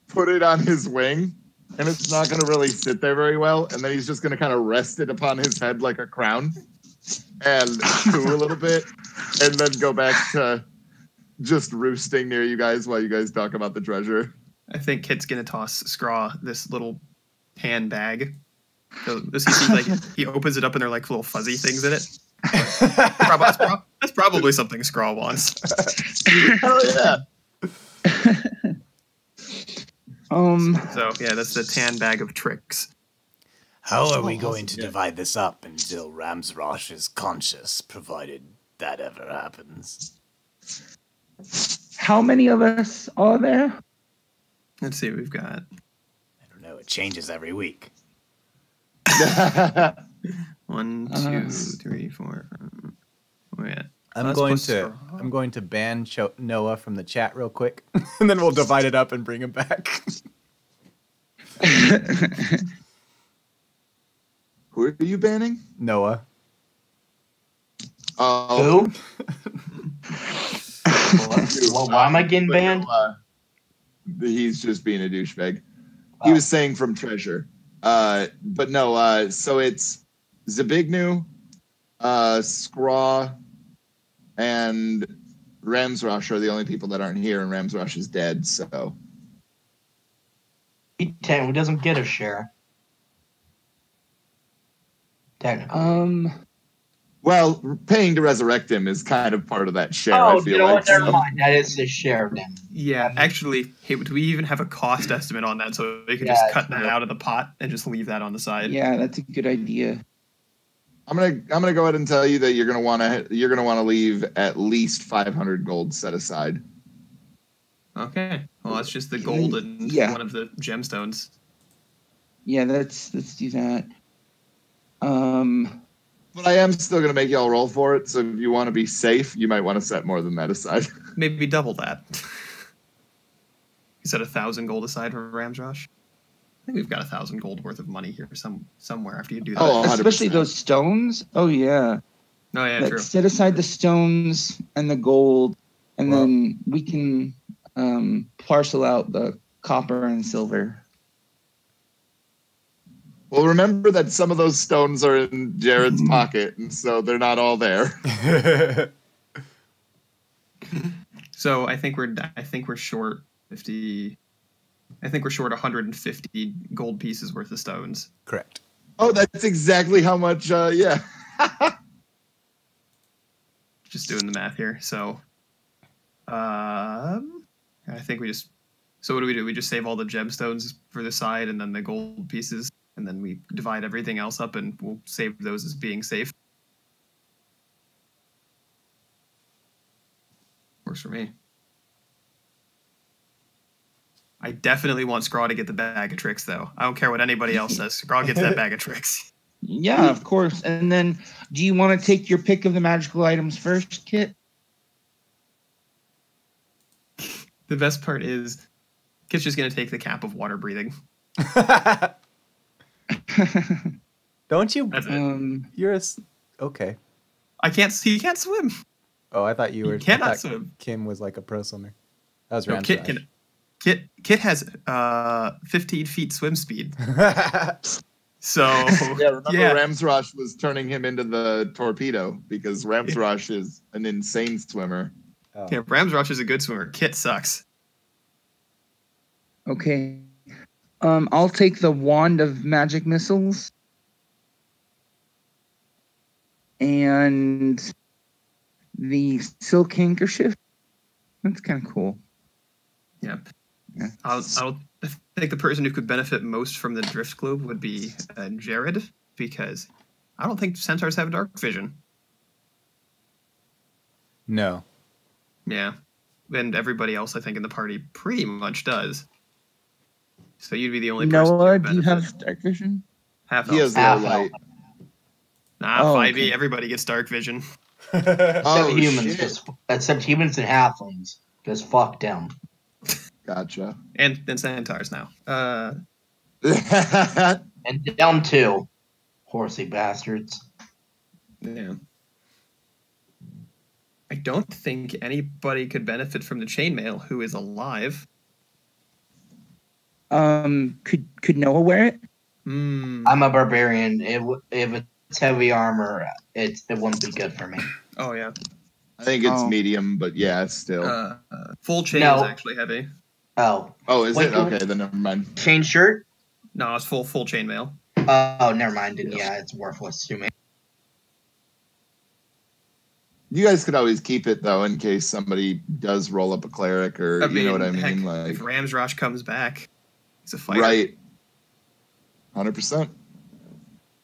put it on his wing, and it's not gonna really sit there very well. And then he's just gonna kind of rest it upon his head like a crown, and coo a little bit, and then go back to just roosting near you guys while you guys talk about the treasure.
I think Kit's gonna toss Scraw this little tan bag. So this is like he opens it up and there are like little fuzzy things in it. That's probably something Scraw wants.
Hell yeah!
So yeah, that's the tan bag of tricks.
How are we going to divide this up until Ramsrosh is conscious, provided that ever happens?
How many of us are there?
Let's see what we've got.
I don't know. It changes every week.
1, 2, 3, 4. Oh yeah.
I'm going to ban Noah from the chat real quick, and then we'll divide it up and bring him back.
Who are you banning?
Noah.
Oh,
Well, why am I getting banned?
He's just being a douchebag. He was saying from treasure. But no, so it's Zabignu, Scraw, and Ramsrosh are the only people that aren't here, and Ramsrosh is dead, so.
He doesn't get a share. Technically.
Well, paying to resurrect him is kind of part of that share, I
Oh,
feel
you know
like.
what? Never mind. That is the share then.
Yeah, actually, hey, do we even have a cost estimate on that so we can just cut that out of the pot and just leave that on the side?
Yeah, that's a good idea.
I'm gonna go ahead and tell you that you're gonna want to leave at least 500 gold set aside.
Okay. Well, that's just the gold and one of the gemstones.
Yeah, let's do that.
But I am still gonna make y'all roll for it. So if you want to be safe, you might want to set more than that aside.
Maybe double that. You set 1,000 gold aside for Ramsrosh? I think we've got 1,000 gold worth of money here somewhere after you do that.
Oh, 100%.
Especially those stones. Oh yeah.
No, yeah, true.
Set aside the stones and the gold, and then we can parcel out the copper and silver.
Well, remember that some of those stones are in Jared's pocket, and so they're not all there.
So I think we're short 50. I think we're short 150 gold pieces worth of stones.
Correct.
Oh, that's exactly how much. Yeah.
Just doing the math here. So, I think we just. So what do? We just save all the gemstones for the side, and then the gold pieces, and then we divide everything else up, and we'll save those as being safe. Works for me. I definitely want Scraw to get the bag of tricks, though. I don't care what anybody else says. Scraw gets that bag of tricks.
Yeah, of course. And then, do you want to take your pick of the magical items first, Kit?
The best part is, Kit's just gonna take the cap of water breathing.
Don't you?
That's it.
You're okay.
He can't swim.
Oh, I thought you were.
He cannot
I thought
swim.
Kim was like a pro swimmer. That was
No,
Ramsrash.
Kit has 15 feet swim speed. So
Yeah, remember Ramsrosh was turning him into the torpedo because Ramsrosh is an insane swimmer.
Oh.
Yeah, Ramsrosh is a good swimmer. Kit sucks.
Okay. I'll take the wand of magic missiles. And the silk handkerchief. That's kind of cool.
Yeah.
Yeah.
I think the person who could benefit most from the drift globe would be Jared, because I don't think centaurs have dark vision.
No.
Yeah. And everybody else, I think, in the party pretty much does. So you'd be the only person.
Noah, do you have dark vision?
Half
He has
Half
low light.
Nah,
Oh,
5e,
okay.
everybody gets dark vision.
Oh,
except humans and halflings. Just fuck them.
Gotcha.
And centaurs now.
And down too. Horsey bastards.
Yeah. I don't think anybody could benefit from the chainmail who is alive.
Could Noah wear it?
I'm a barbarian. If it's heavy armor, it wouldn't be good for me.
Oh, yeah.
I think it's
Oh.
medium, but yeah, still.
Full chain
No.
is actually heavy.
Oh.
Oh, is
Wait,
it? Okay, then never mind.
Chain shirt?
No, it's full chainmail.
Oh, never mind. Then yeah, it's worthless to me.
You guys could always keep it though, in case somebody does roll up a cleric, or you know what I mean.
Heck,
Like,
if Ramsrosh comes back, he's a fighter.
right, 100%.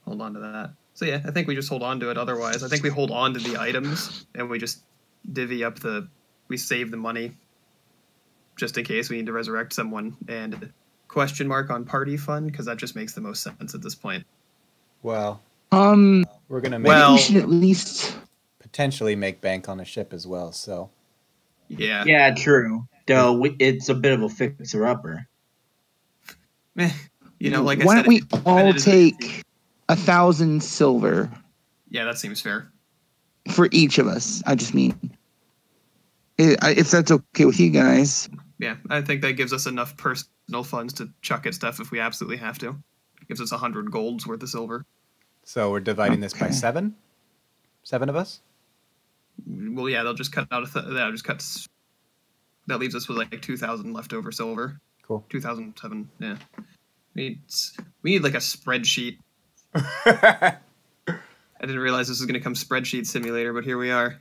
Hold on to that. So yeah, I think we just hold on to it. Otherwise, I think we hold on to the items and we just divvy up we save the money just in case we need to resurrect someone. And question mark on party fund, because that just makes the most sense at this point.
Well,
We're
gonna
Well-
we should at least.
potentially make bank on a ship as well. So
Yeah.
Yeah, true. Though it's a bit of a fixer-upper.
Meh. You know, like
why
I
don't
said,
we
it
all
is-
take 1,000 silver
Yeah, that seems fair.
for each of us? I just mean, if that's okay with you guys.
Yeah, I think that gives us enough personal funds to chuck at stuff if we absolutely have to. Gives us 100 golds worth of silver.
we're dividing this by
Okay.
7. 7 of us.
Well, yeah, they'll just cut out that leaves us with like 2,000 leftover silver.
Cool.
2007. Yeah. We need like a spreadsheet.
I
I didn't realize this was going to come spreadsheet simulator, but here we are.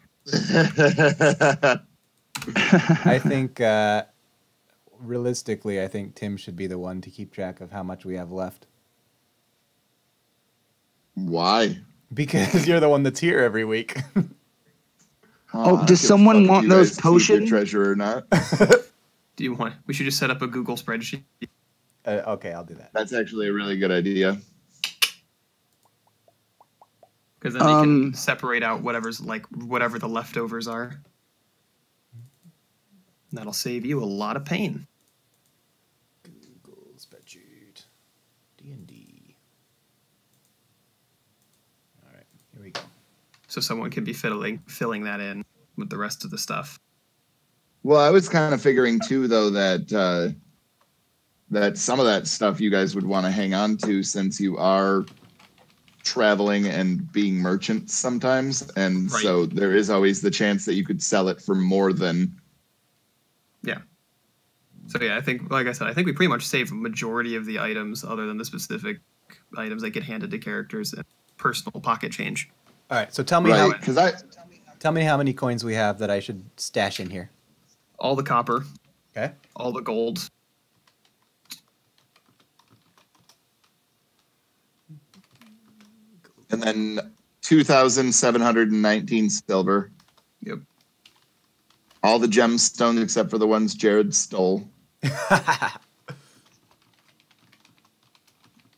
think realistically, I think Tim should be the one to keep track of how much we have left.
Why?
Because you're the one that's here every week.
Oh,
I
does
give a
someone
fuck
want
if you
those
guys keep your
potions?
treasure or not?
Do you want? We should just set up a Google spreadsheet.
Okay, I'll do that.
That's actually a really good idea.
Because then they can separate out whatever the leftovers are. And that'll save you a lot of pain.
Google spreadsheet. D&D. All right, here we go.
So someone can be filling that in with the rest of the stuff.
Well, I was kind of figuring too, though, that that some of that stuff you guys would want to hang on to, since you are traveling and being merchants sometimes, and
Right.
so there is always the chance that you could sell it for more than.
Yeah. So yeah, I think, like I said, I think we pretty much saved a majority of the items other than the specific items that get handed to characters and personal pocket change.
All right, so tell me
Right, because
tell me how many coins we have that I should stash in here.
All the copper,
Okay.
all the gold.
and then 2,719 silver.
Yep.
All the gemstones except for the ones Jared stole.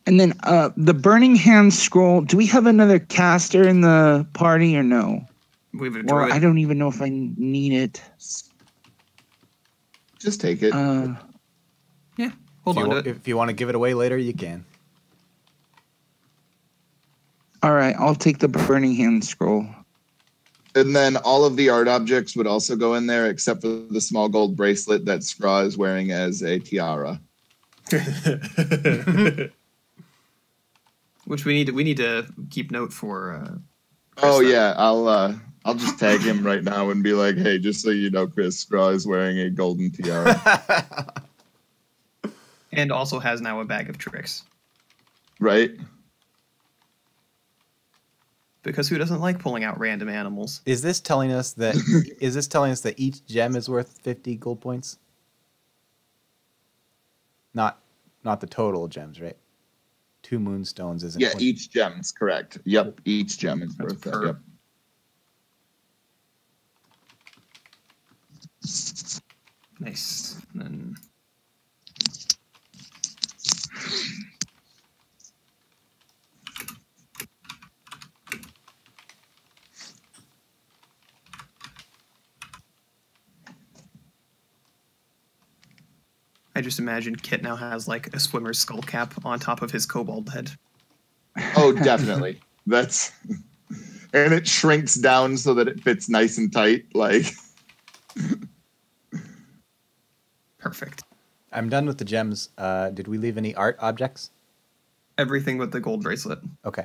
And then the Burning Hand scroll. Do we have another caster in the party or no?
We have a
Or
druid.
I don't even know if I need it.
Just take it.
Yeah, hold on to it.
If you want to give it away later, you can.
All right, I'll take the Burning Hand scroll.
And then all of the art objects would also go in there, except for the small gold bracelet that Scraw is wearing as a tiara.
Which we need to keep note for.
Oh
Chris,
yeah, I'll just tag him right now and be like, hey, just so you know, Chris, Scraw is wearing a golden tiara.
And also has now a bag of tricks.
Right?
Because who doesn't like pulling out random animals?
Is this telling us that each gem is worth 50 gold points? Not the total gems, right? 2 moonstones isn't.
Yeah,
20.
each gem's correct. Yep, each gem is worth that. Yep.
Nice. And then I just imagine Kit now has like a swimmer's skull cap on top of his kobold head.
Oh, definitely. That's and it shrinks down so that it fits nice and tight. Like
Perfect.
I'm done with the gems. Did we leave any art objects?
Everything with the gold bracelet.
Okay.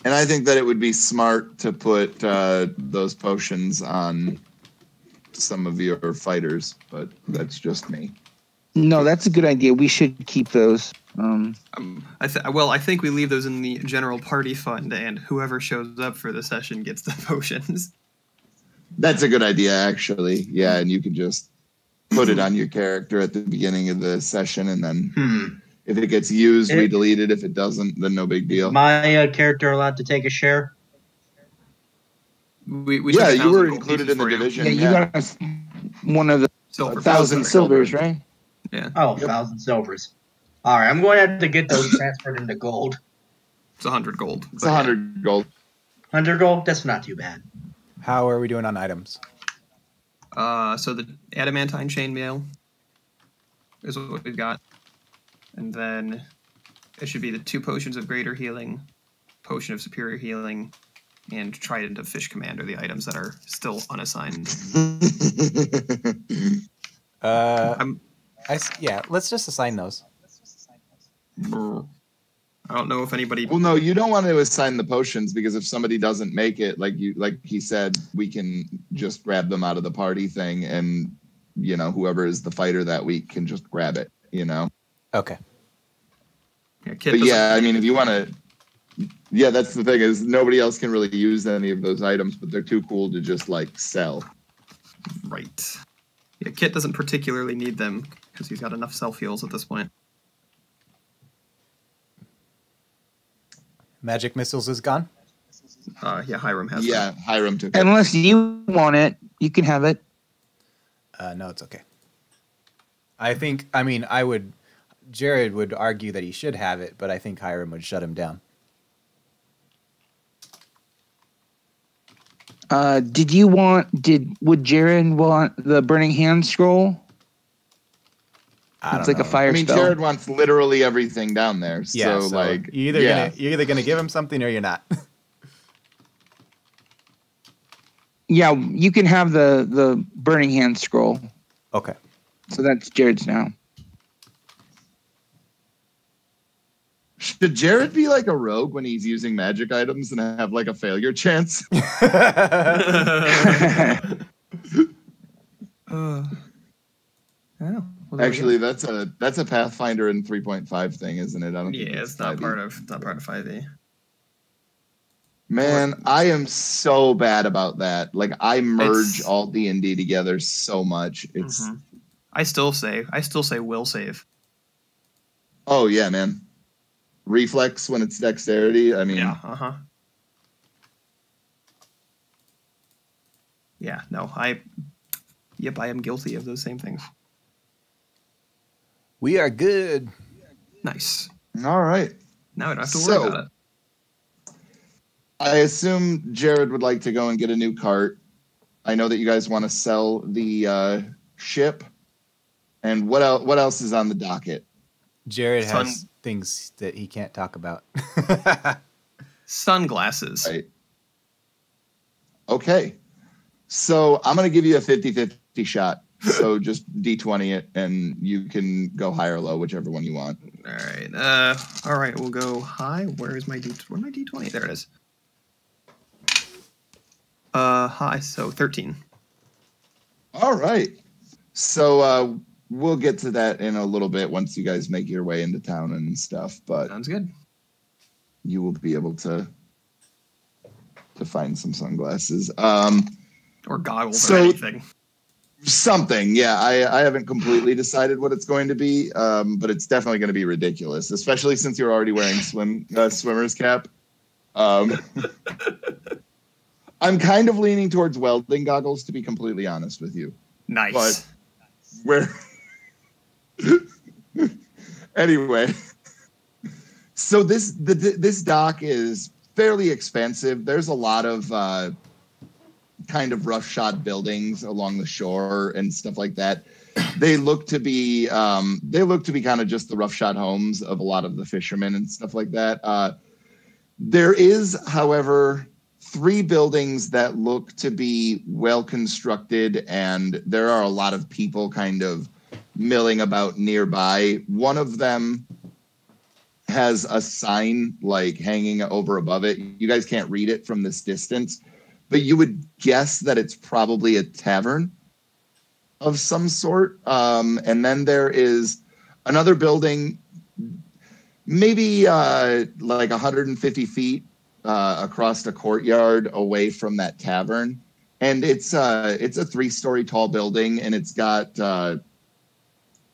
and I think that it would be smart to put those potions on some of your fighters, but that's just me.
No, that's a good idea. We should keep those.
I think we leave those in the general party fund, and whoever shows up for the session gets the potions.
That's a good idea, actually. Yeah, and you can just put it on your character at the beginning of the session, and then if it gets used, we delete it. If it doesn't, then no big deal.
My character allowed to take a share?
We
Yeah,
took
you were
1,000 gold
included
pieces
in the
for you.
division.
Yeah, you got us one of the
Silver.
1,000 silvers, right?
Yeah,
Oh, 1,000 silvers. All right, I'm going to have to get those transferred into gold.
it's 100 gold.
It's 100 gold.
100 gold? That's not too bad.
How are we doing on items?
So the adamantine chainmail is what we've got, and then it should be the 2 potions of greater healing, potion of superior healing, and trident of fish commander, the items that are still unassigned.
Let's just assign those.
I don't know if anybody.
Well, no, you don't want to assign the potions because if somebody doesn't make it, like he said, we can just grab them out of the party thing, and whoever is the fighter that week can just grab it.
Okay.
Yeah, Kit
But
doesn't-
yeah, I mean, if you want to, yeah, that's the thing is nobody else can really use any of those items, but they're too cool to just like sell.
Right. Yeah, Kit doesn't particularly need them because he's got enough self heals at this point.
Magic missiles is gone.
Yeah, Hiram has.
Yeah, Hiram took it.
Unless you want it, you can have it.
No, it's okay. Jared would argue that he should have it, but I think Hiram would shut him down.
Would Jared want the Burning Hand scroll? It's like a fire
I mean,
spell.
Jared wants literally everything down there.
Yeah,
so like,
you're either gonna give him something or you're not.
Yeah, you can have the Burning Hand scroll.
Okay.
So that's Jared's now.
Should Jared be like a rogue when he's using magic items and have like a failure chance?
Oh, well, there we
Actually,
go.
that's a Pathfinder in 3.5 thing, isn't it? I don't think
Yeah, it's not
5e.
part of 5e.
Man, I am so bad about that. Like I merge
It's-
all D&D together so much. It's
Mhm. I still say will save.
oh yeah, man. Reflex when it's dexterity. I mean,
Yeah. Yeah. No. I am guilty of those same things.
We are good.
Nice.
all right.
Now I don't have to worry
So-
about it.
I assume Jared would like to go and get a new cart. I know that you guys want to sell the ship. And what else is on the docket?
Jared
Sun-
has things that he can't talk about.
Sunglasses.
Right. Okay. So I'm going to give you a 50-50 shot. So just D20 it, and you can go high or low, whichever one you want.
All right. All right. We'll go high. Where's my D20? There it is. High. So 13.
All right. So we'll get to that in a little bit once you guys make your way into town and stuff. But
Sounds good.
you will be able to find some sunglasses.
Or goggles
So-
or anything.
Something, yeah. I haven't completely decided what it's going to be, but it's definitely going to be ridiculous, especially since you're already wearing swimmer's cap. I'm kind of leaning towards welding goggles, to be completely honest with you.
Nice.
But where? Anyway, so this dock is fairly expensive. There's a lot of kind of roughshod buildings along the shore and stuff like that. They look to be kind of just the roughshod homes of a lot of the fishermen and stuff like that. There is, however, 3 buildings that look to be well constructed, and there are a lot of people kind of milling about nearby. One of them has a sign like hanging over above it. You guys can't read it from this distance, but you would guess that it's probably a tavern of some sort. And then there is another building, maybe like 150 feet across the courtyard away from that tavern. And it's a 3-story tall building, and it's got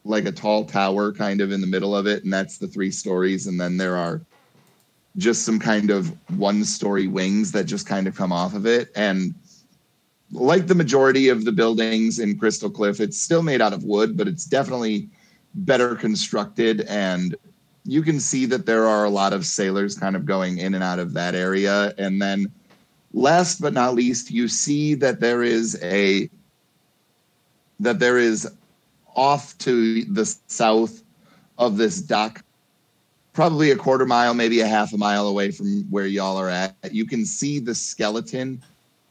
like a tall tower kind of in the middle of it. And that's the 3 stories. And then there are just some kind of 1-story wings that just kind of come off of it. And like the majority of the buildings in Crystal Cliff, it's still made out of wood, but it's definitely better constructed. And you can see that there are a lot of sailors kind of going in and out of that area. And then last but not least, you see that there is off to the south of this dock, probably a quarter mile, maybe a half a mile away from where y'all are at, you can see the skeleton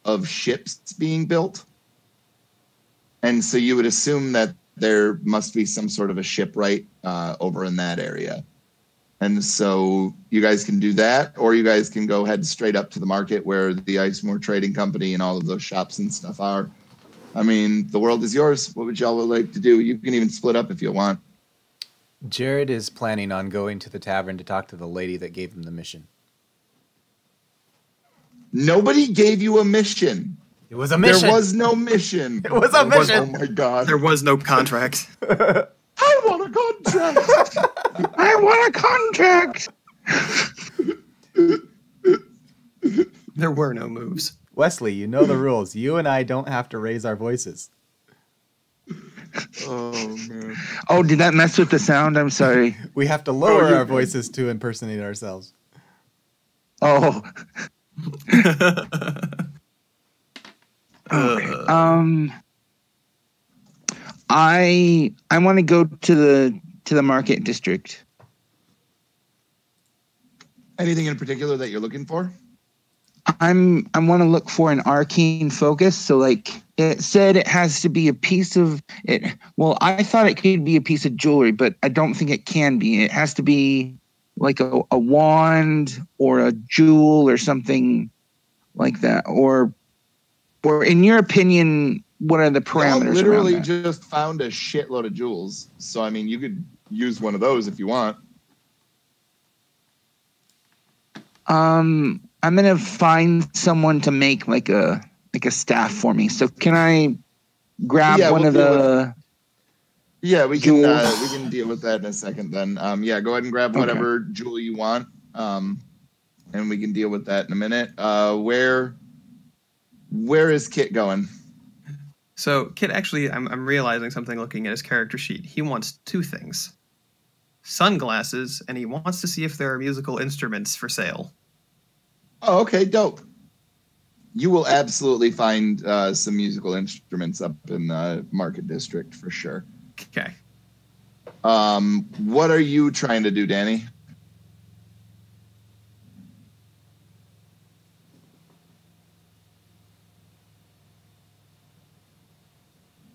of ships being built. And so you would assume that there must be some sort of a shipwright over in that area. And so you guys can do that, or you guys can go head straight up to the market where the Icemore Trading Company and all of those shops and stuff are. I mean, the world is yours. What would y'all like to do? You can even split up if you want.
Jared is planning on going to the tavern to talk to the lady that gave him the mission.
Nobody gave you a mission.
It was a mission.
There was no mission.
It was a mission.
Oh my god.
There was no contract.
I want a contract.
I want a contract.
There were no moves.
Wesley, you know the rules. You and I don't have to raise our voices.
Oh man.
Oh, did that mess with the sound? I'm sorry.
We have to lower
you're
our
good.
voices to impersonate ourselves.
Oh. Okay. I want to go to the market district.
Anything in particular that you're looking for?
I want to look for an arcane focus. So like it said, it has to be a piece of it. Well, I thought it could be a piece of jewelry, but I don't think it can be. It has to be like a wand or a jewel or something like that. Or in your opinion, what are the parameters?
Y'all literally
around that?
just found a shitload of jewels. So I mean, you could use one of those if you want.
I'm gonna find someone to make like a staff for me. So can I grab one of the?
Yeah, we
jewels?
can deal with that in a second. Then, yeah, go ahead and grab whatever jewel you want, and we can deal with that in a minute. Where is Kit going?
So Kit, actually, I'm realizing something looking at his character sheet. He wants 2 things: sunglasses, and he wants to see if there are musical instruments for sale.
Oh, okay, dope. You will absolutely find some musical instruments up in the Market District for sure.
Okay.
What are you trying to do, Danny?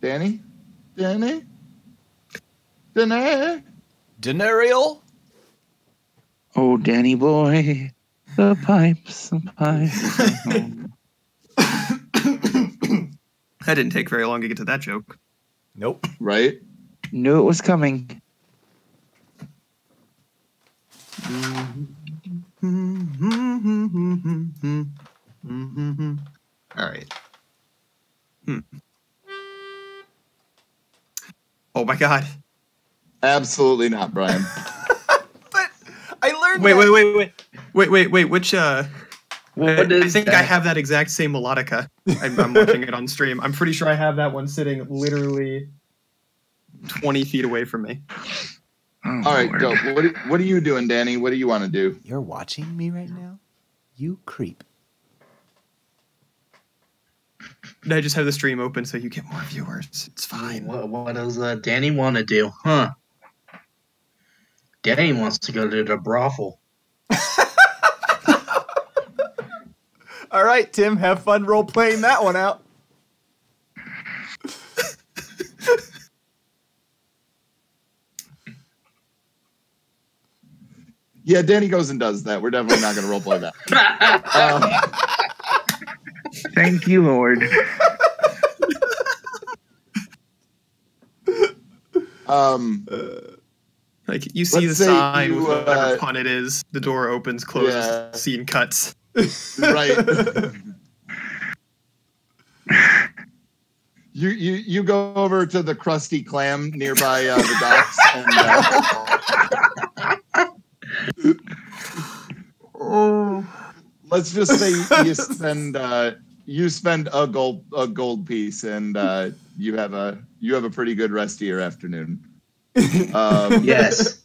Danny?
Denarial?
Oh, Danny boy, the pipes.
That didn't take very long to get to that joke.
Nope.
Right?
Knew it was coming.
All right. Oh my god.
Absolutely not, Brian.
But I learned
Wait,
that.
wait. Which
What
I
is
think
that?
I have that exact same melodica. I'm watching it on stream. I'm pretty sure I have that one sitting literally 20 feet away from me.
Oh,
All right,
Lord.
dope. What are you doing, Danny? What do you want to do?
You're watching me right now? You creep.
I just have the stream open so you get more viewers. It's fine.
What does Danny want to do? Huh? Danny wants to go to the brothel.
All right, Tim, have fun role playing that one out.
Yeah, Danny goes and does that. We're definitely not going to roleplay that.
Thank you, Lord.
Like, you see the
Let's say
sign
you,
with whatever pun it is. The door opens, closes,
Yeah.
scene cuts.
Right. You go over to the Krusty Clam nearby the docks, and let's just say you spend a gold piece, and you have a pretty good rest of your afternoon.
Yes.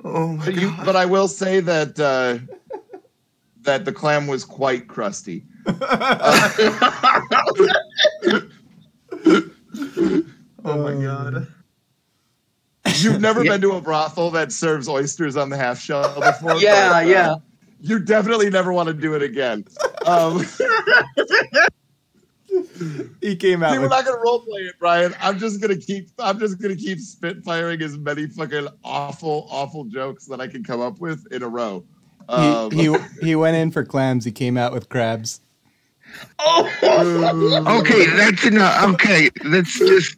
Oh my god.
But I will say that that the clam was quite crusty.
Oh my god.
You've never been to a brothel that serves oysters on the half shell before?
Yeah,
but,
yeah.
You definitely never want to do it again.
He came out
We're
with
not gonna roleplay it, Brian. I'm just gonna keep spitfiring as many fucking awful jokes that I can come up with in a row.
he went in for clams. He came out with crabs.
Oh.
Okay, that's enough. Okay, let's just.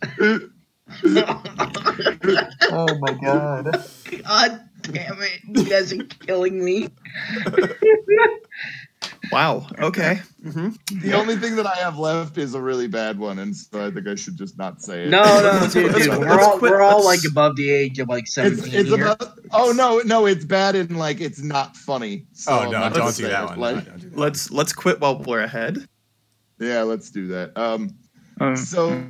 Oh my god.
God damn it! You guys are killing me.
Wow. Okay. Mm-hmm.
The only thing that I have left is a really bad one, and so I think I should just not say it.
No, dude. We're all like
Let's-
above the age of like 17
It's
here.
about. Oh no, it's bad and like it's not funny. So
Oh
I'm
no!
not
Don't
gonna
do
say
that
it,
one.
like-
No, don't do that.
Let's quit while we're ahead.
Yeah, let's do that. So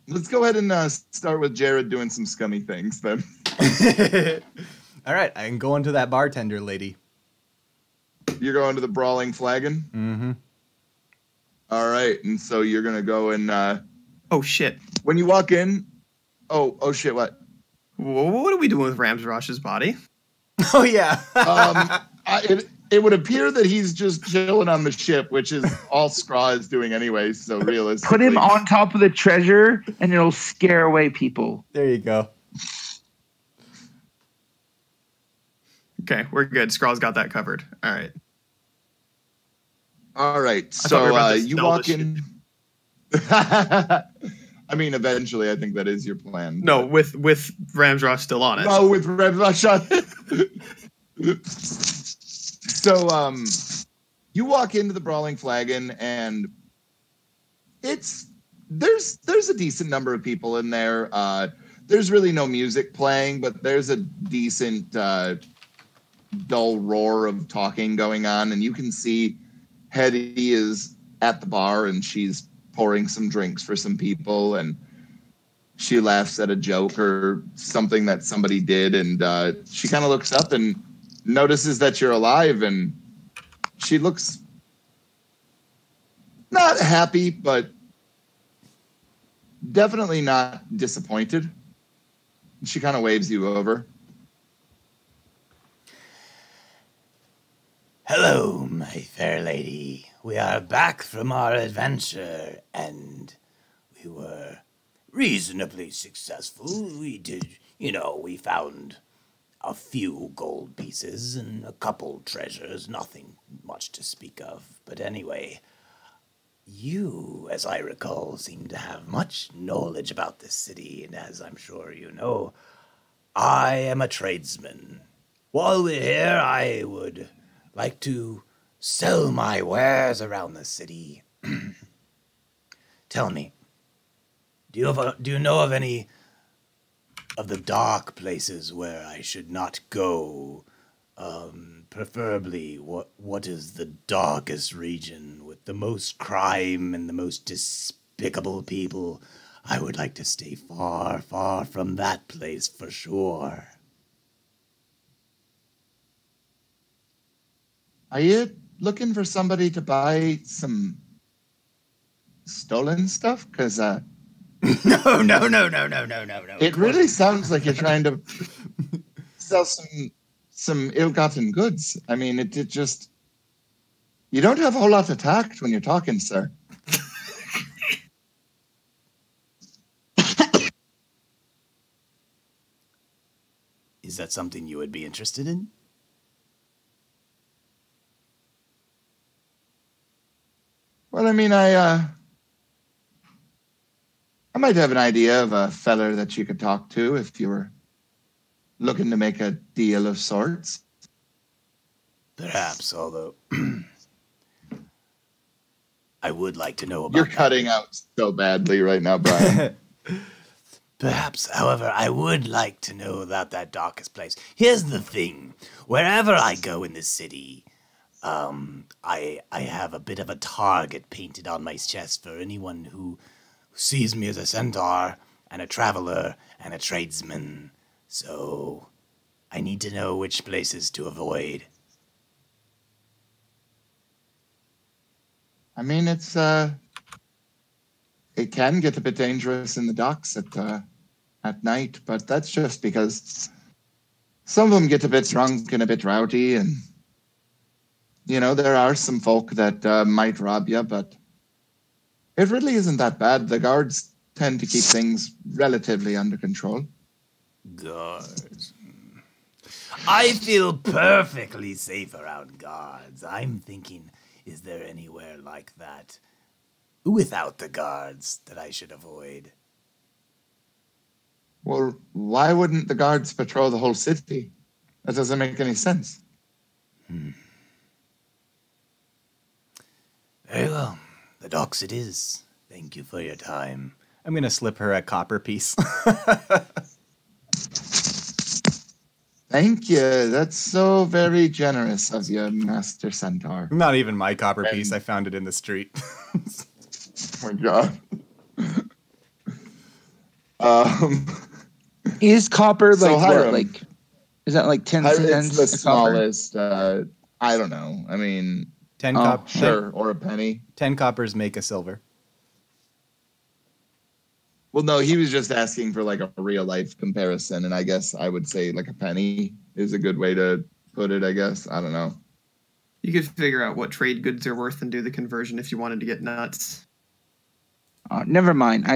let's go ahead and start with Jared doing some scummy things then.
All right, I can go into that bartender lady.
You're going to the Brawling Flagon.
Mm-hmm.
All right, and so you're gonna go and
Oh shit.
when you walk in. Oh shit! What?
What are we doing with Ramsrosh's body?
Oh yeah.
it would appear that he's just chilling on the ship, which is all Scraw is doing anyway. So realistically,
Put him on top of the treasure, and it'll scare away people.
There you go.
Okay, we're good. Skraw's got that covered. All right.
All right.
I thought we were about
So
to
you
sell
walk
this
in. I mean, eventually, I think that is your plan.
No, with Ramsroth still on it.
Oh, with Ramsroth on it. So, you walk into the Brawling Flagon, and there's a decent number of people in there. There's really no music playing, but there's a decent dull roar of talking going on, and you can see Hetty is at the bar, and she's pouring some drinks for some people, and she laughs at a joke or something that somebody did, and she kind of looks up and notices that you're alive, and she looks not happy, but definitely not disappointed. She kind of waves you over.
Hello, my fair lady. We are back from our adventure, and we were reasonably successful. We did, we found a few gold pieces and a couple treasures, nothing much to speak of. But anyway, you, as I recall, seem to have much knowledge about this city, and as I'm sure you know, I am a tradesman. While we're here, I would like to sell my wares around the city. Tell me, do you know of any of the dark places where I should not go? Preferably, what is the darkest region with the most crime and the most despicable people? I would like to stay far, far from that place for sure.
Are you looking for somebody to buy some stolen stuff? Because
No.
it really sounds like you're trying to sell some ill-gotten goods. I mean, it just... You don't have a whole lot of tact when you're talking, sir.
Is that something you would be interested in?
Well, I mean, I might have an idea of a feller that you could talk to if you were looking to make a deal of sorts.
Perhaps, although I would like to know about
You're cutting out so badly right now, Brian.
Perhaps, however, I would like to know about that darkest place. Here's the thing. Wherever I go in this city, I have a bit of a target painted on my chest for anyone who sees me as a centaur and a traveler and a tradesman. So I need to know which places to avoid.
I mean, it can get a bit dangerous in the docks at night, but that's just because some of them get a bit drunk and a bit rowdy, and there are some folk that might rob you, but it really isn't that bad. The guards tend to keep things relatively under control.
Guards. I feel perfectly safe around guards. I'm thinking, is there anywhere like that without the guards that I should avoid?
Well, why wouldn't the guards patrol the whole city? That doesn't make any sense.
Very well. The docks it is. Thank you for your time.
I'm going to slip her a copper piece.
Thank you. That's so very generous of you, Master Centaur.
Not even my copper piece. I found it in the street.
Oh my god.
Is copper
So
like what?
Hiram-
Like, is that like 10
It's
cents?
the
a copper?
smallest. I don't know. I mean,
10
sure, or a penny.
10 coppers make a silver.
Well, no, he was just asking for like a real life comparison, and I guess I would say like a penny is a good way to put it. I guess I don't know.
You could figure out what trade goods are worth and do the conversion if you wanted to get nuts.
Never mind.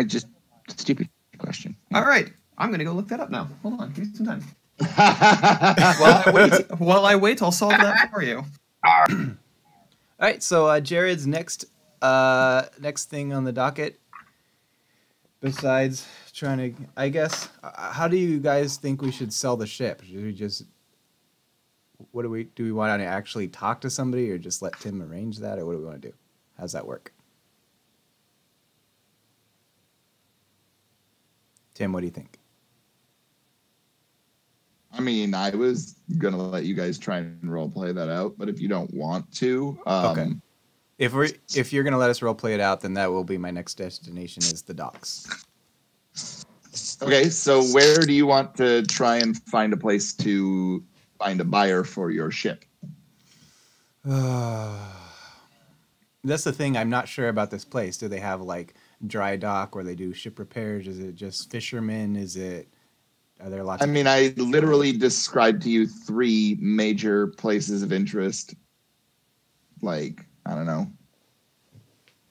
Stupid question.
All right, I'm gonna go look that up now. Hold on, give me some time.
Well,
While I wait, I'll solve that for you.
All right, so Jared's next thing on the docket, besides trying to, I guess, how do you guys think we should sell the ship? Should we just, do we want to actually talk to somebody, or just let Tim arrange that, or what do we want to do? How's that work? Tim, what do you think?
I mean, I was gonna let you guys try and role play that out, but if you don't want to,
Okay. If you're gonna let us role play it out, then that will be my next destination is the docks.
Okay, so where do you want to try and find a place to find a buyer for your ship?
That's the thing. I'm not sure about this place. Do they have like dry dock where they do ship repairs? Is it just fishermen? Are there lots?
I mean, I literally described to you 3 major places of interest, like, I don't know,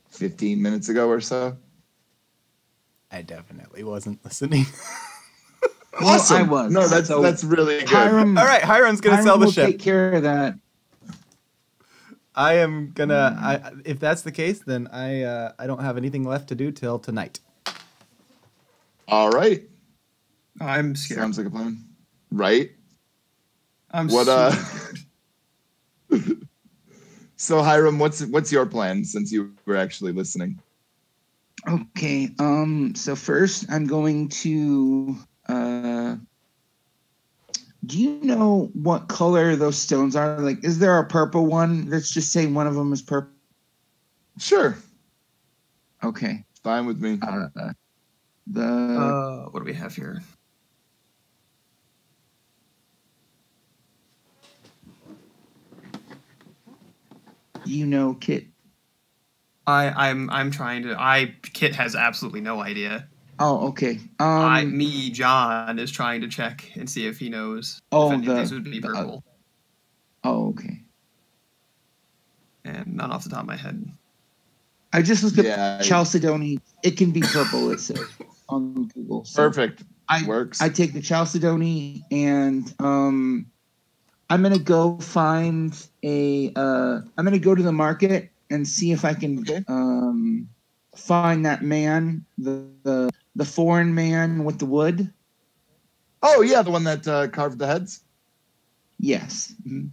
15 minutes ago or so.
I definitely wasn't listening.
Awesome.
I was.
No, that's really good.
Hiram,
All right, Hiram's gonna sell the
will
ship.
take care of that.
I am gonna. If that's the case, then I don't have anything left to do till tonight.
All right.
I'm scared.
Sounds like a plan. Right?
I'm
What
super scared.
So Hiram, what's your plan since you were actually listening?
Okay. So first, I'm going to. Do you know what color those stones are? Like, is there a purple one? Let's just say one of them is purple.
Sure.
Okay.
Fine with me.
What
What do we have here?
do you know, Kit?
I'm trying to. Kit has absolutely no idea.
Oh, okay.
John is trying to check and see if he knows
Oh,
if any of these would be purple.
Okay.
And not off the top of my head.
I just looked
Yeah,
up Chalcedony. It can be purple, it says on Google. So
perfect. Works.
I take the Chalcedony and I'm gonna go find I'm gonna go to the market and see if I can find that man, the foreign man with the wood.
Oh yeah, the one that carved the heads.
Yes. Mhm.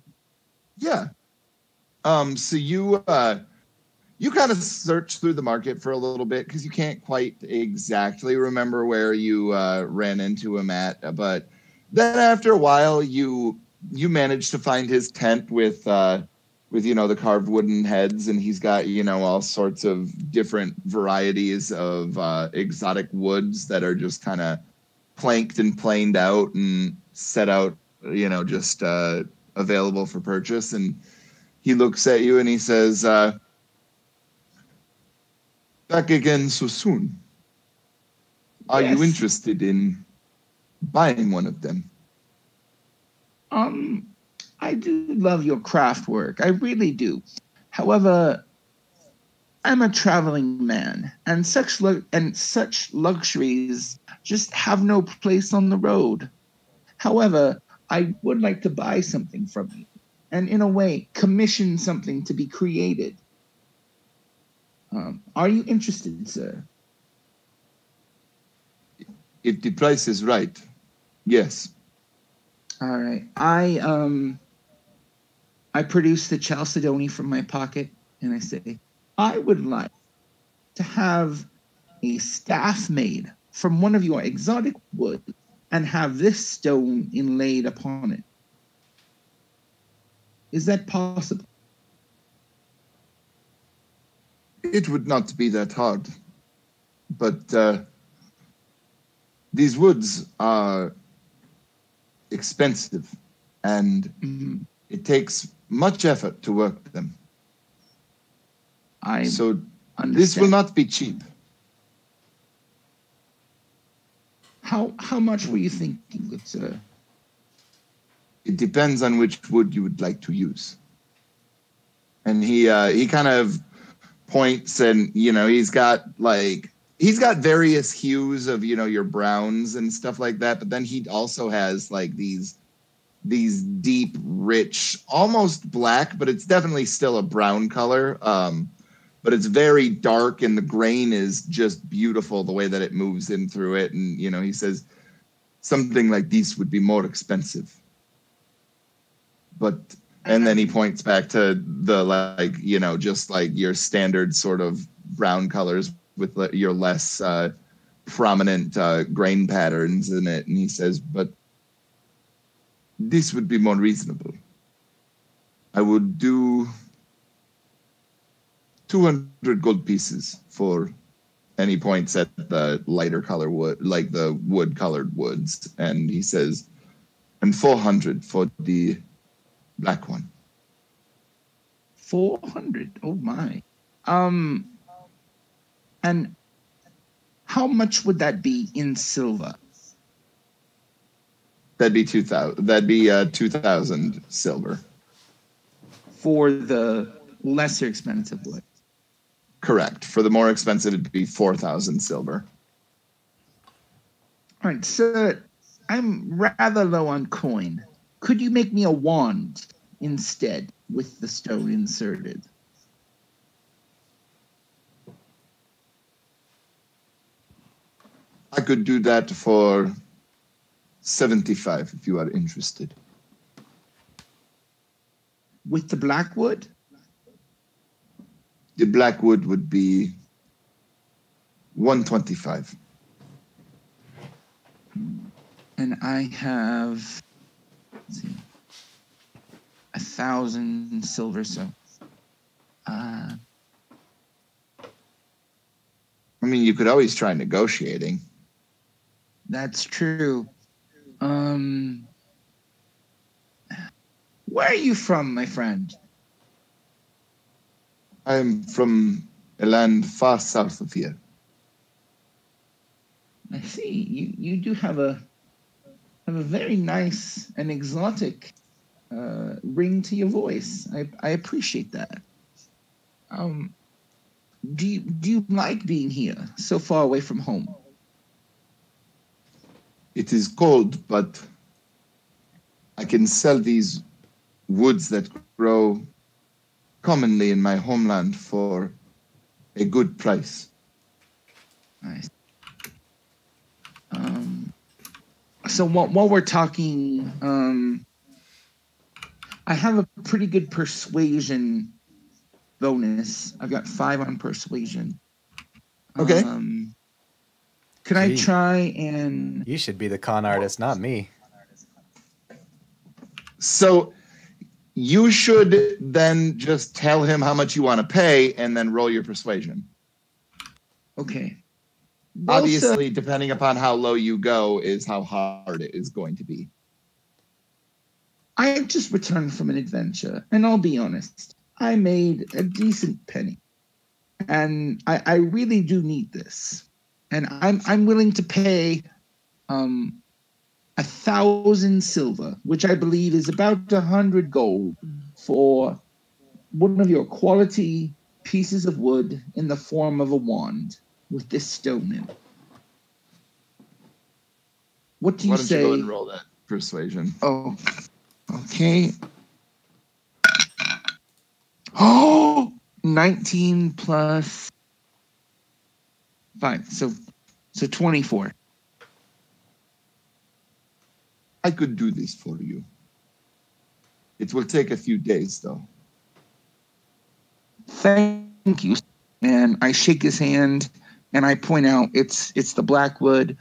Yeah. So you kind of search through the market for a little bit because you can't quite exactly remember where you ran into him at, but then after a while you manage to find his tent with the carved wooden heads, and he's got all sorts of different varieties of exotic woods that are just kind of planked and planed out and set out, just available for purchase. And he looks at you and he says, back again so soon. Are you
Yes.
interested in buying one of them?
I do love your craft work. I really do. However, I'm a traveling man, and such luxuries just have no place on the road. However, I would like to buy something from you, and in a way, commission something to be created. Are you interested, sir?
If the price is right, yes.
All right. I produce the Chalcedony from my pocket, and I say, I would like to have a staff made from one of your exotic woods and have this stone inlaid upon it. Is that possible?
It would not be that hard. But these woods are expensive, and it takes much effort to work them. So this will not be cheap.
How much were you thinking, good sir?
It depends on which wood you would like to use. And he kind of points, and he's got various hues of your browns and stuff like that, but then he also has like these deep, rich, almost black, but it's definitely still a brown color. But it's very dark, and the grain is just beautiful the way that it moves in through it. And he says something like this would be more expensive, and then he points back to the just like your standard sort of brown colors with your less prominent grain patterns in it. And he says, but this would be more reasonable. I would do 200 gold pieces for any points at the lighter color wood, like the wood colored woods. And he says, and 400 for the black one.
400. Oh my. And how much would that be in silver?
That'd be 2,000. That'd be 2,000 silver.
For the lesser expensive wood.
Correct. For the more expensive, it'd be 4,000 silver.
All right, sir. I'm rather low on coin. Could you make me a wand instead with the stone inserted?
I could do that for 75 if you are interested.
With the black wood?
The black wood would be 125.
And I have, let's see, 1,000 silver. So,
I mean, you could always try negotiating.
that's true. Where are you from, my friend?
I am from a land far south of here.
I see. You do have a very nice and exotic ring to your voice. I appreciate that. Do you like being here so far away from home?
It is cold, but I can sell these woods that grow commonly in my homeland for a good price.
Nice. So while we're talking, I have a pretty good persuasion bonus. I've got 5 on persuasion.
Okay.
Could I
Gee.
try and...
You should be the con artist, not me.
So you should then just tell him how much you want to pay and then roll your persuasion.
Okay.
Obviously, depending upon how low you go is how hard it is going to be.
I just returned from an adventure, and I'll be honest, I made a decent penny. And I really do need this. And I'm willing to pay 1,000 silver, which I believe is about 100 gold, for one of your quality pieces of wood in the form of a wand with this stone in it. What do you
Why don't
say?
you go and roll that persuasion?
Oh, okay. Oh, 19 plus 5, so 24.
I could do this for you. It will take a few days, though.
Thank you. And I shake his hand, and I point out it's the blackwood,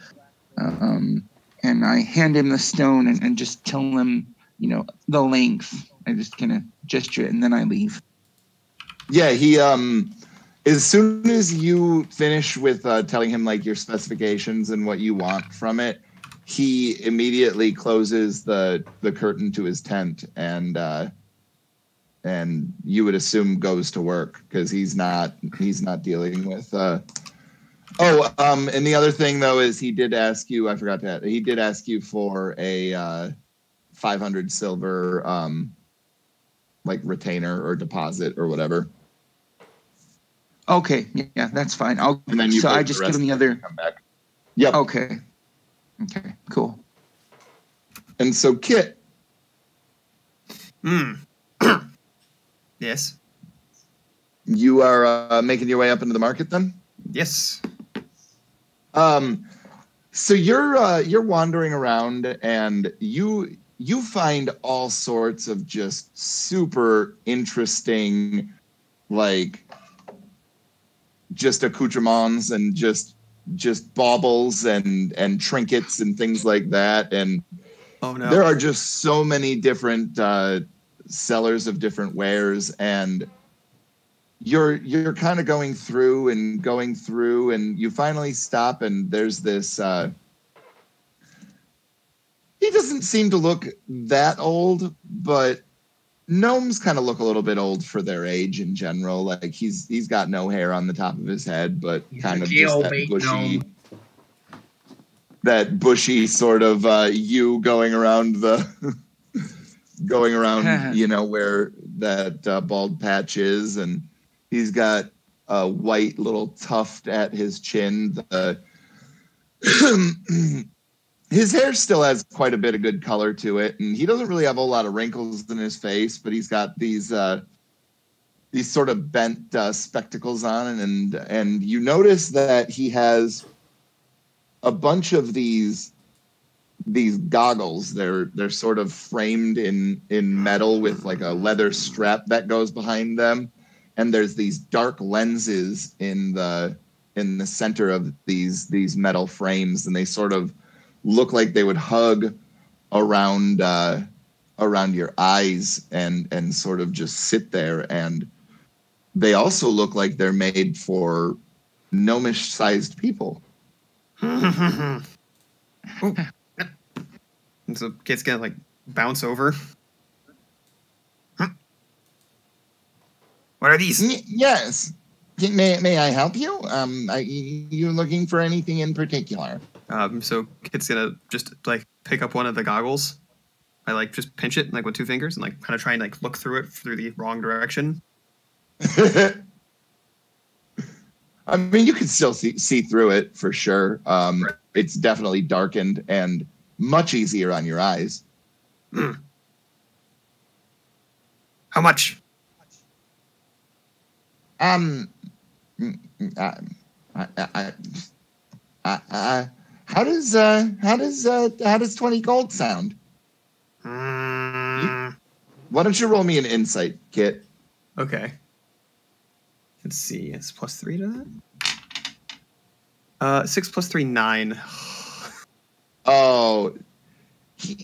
and I hand him the stone and just tell him, the length. I just kind of gesture it, and then I leave.
Yeah, he as soon as you finish with telling him like your specifications and what you want from it, he immediately closes the curtain to his tent and you would assume goes to work because he's not dealing with and the other thing though is he did ask you for a 500 silver like retainer or deposit or whatever.
Okay, yeah, that's fine.
And then you
so
pay
I
the
just
rest
give him the
when you
other.
come back. Yep.
Okay. Okay. Cool.
And so Kit,
Yes.
you are making your way up into the market then?
Yes.
So you're wandering around and you find all sorts of just super interesting, like just accoutrements and just baubles and trinkets and things like that. And
Oh no.
there are just so many different sellers of different wares, and you're kind of going through, and you finally stop, and there's this he doesn't seem to look that old, but gnomes kind of look a little bit old for their age in general. Like he's got no hair on the top of his head, but kind of just that bushy sort of you going around where that bald patch is, and he's got a white little tuft at his chin. His hair still has quite a bit of good color to it, and he doesn't really have a whole lot of wrinkles in his face, but he's got these sort of bent spectacles on, and you notice that he has a bunch of these goggles. They're sort of framed in metal with like a leather strap that goes behind them, and there's these dark lenses in the center of these metal frames, and they sort of look like they would hug around your eyes and sort of just sit there. And they also look like they're made for gnomish sized people.
And so Kit's gonna like bounce over. What are these?
Yes. May I help you? You looking for anything in particular?
So Kit's gonna just like pick up one of the goggles. I like just pinch it like with two fingers and like kind of try and like look through it through the wrong direction.
I mean, you can still see through it for sure.
Right.
It's definitely darkened and much easier on your eyes.
How much?
How does 20 gold sound? Why don't you roll me an insight, Kit?
Okay. Let's see. It's +3 to that. 6 + 3, 9.
Oh,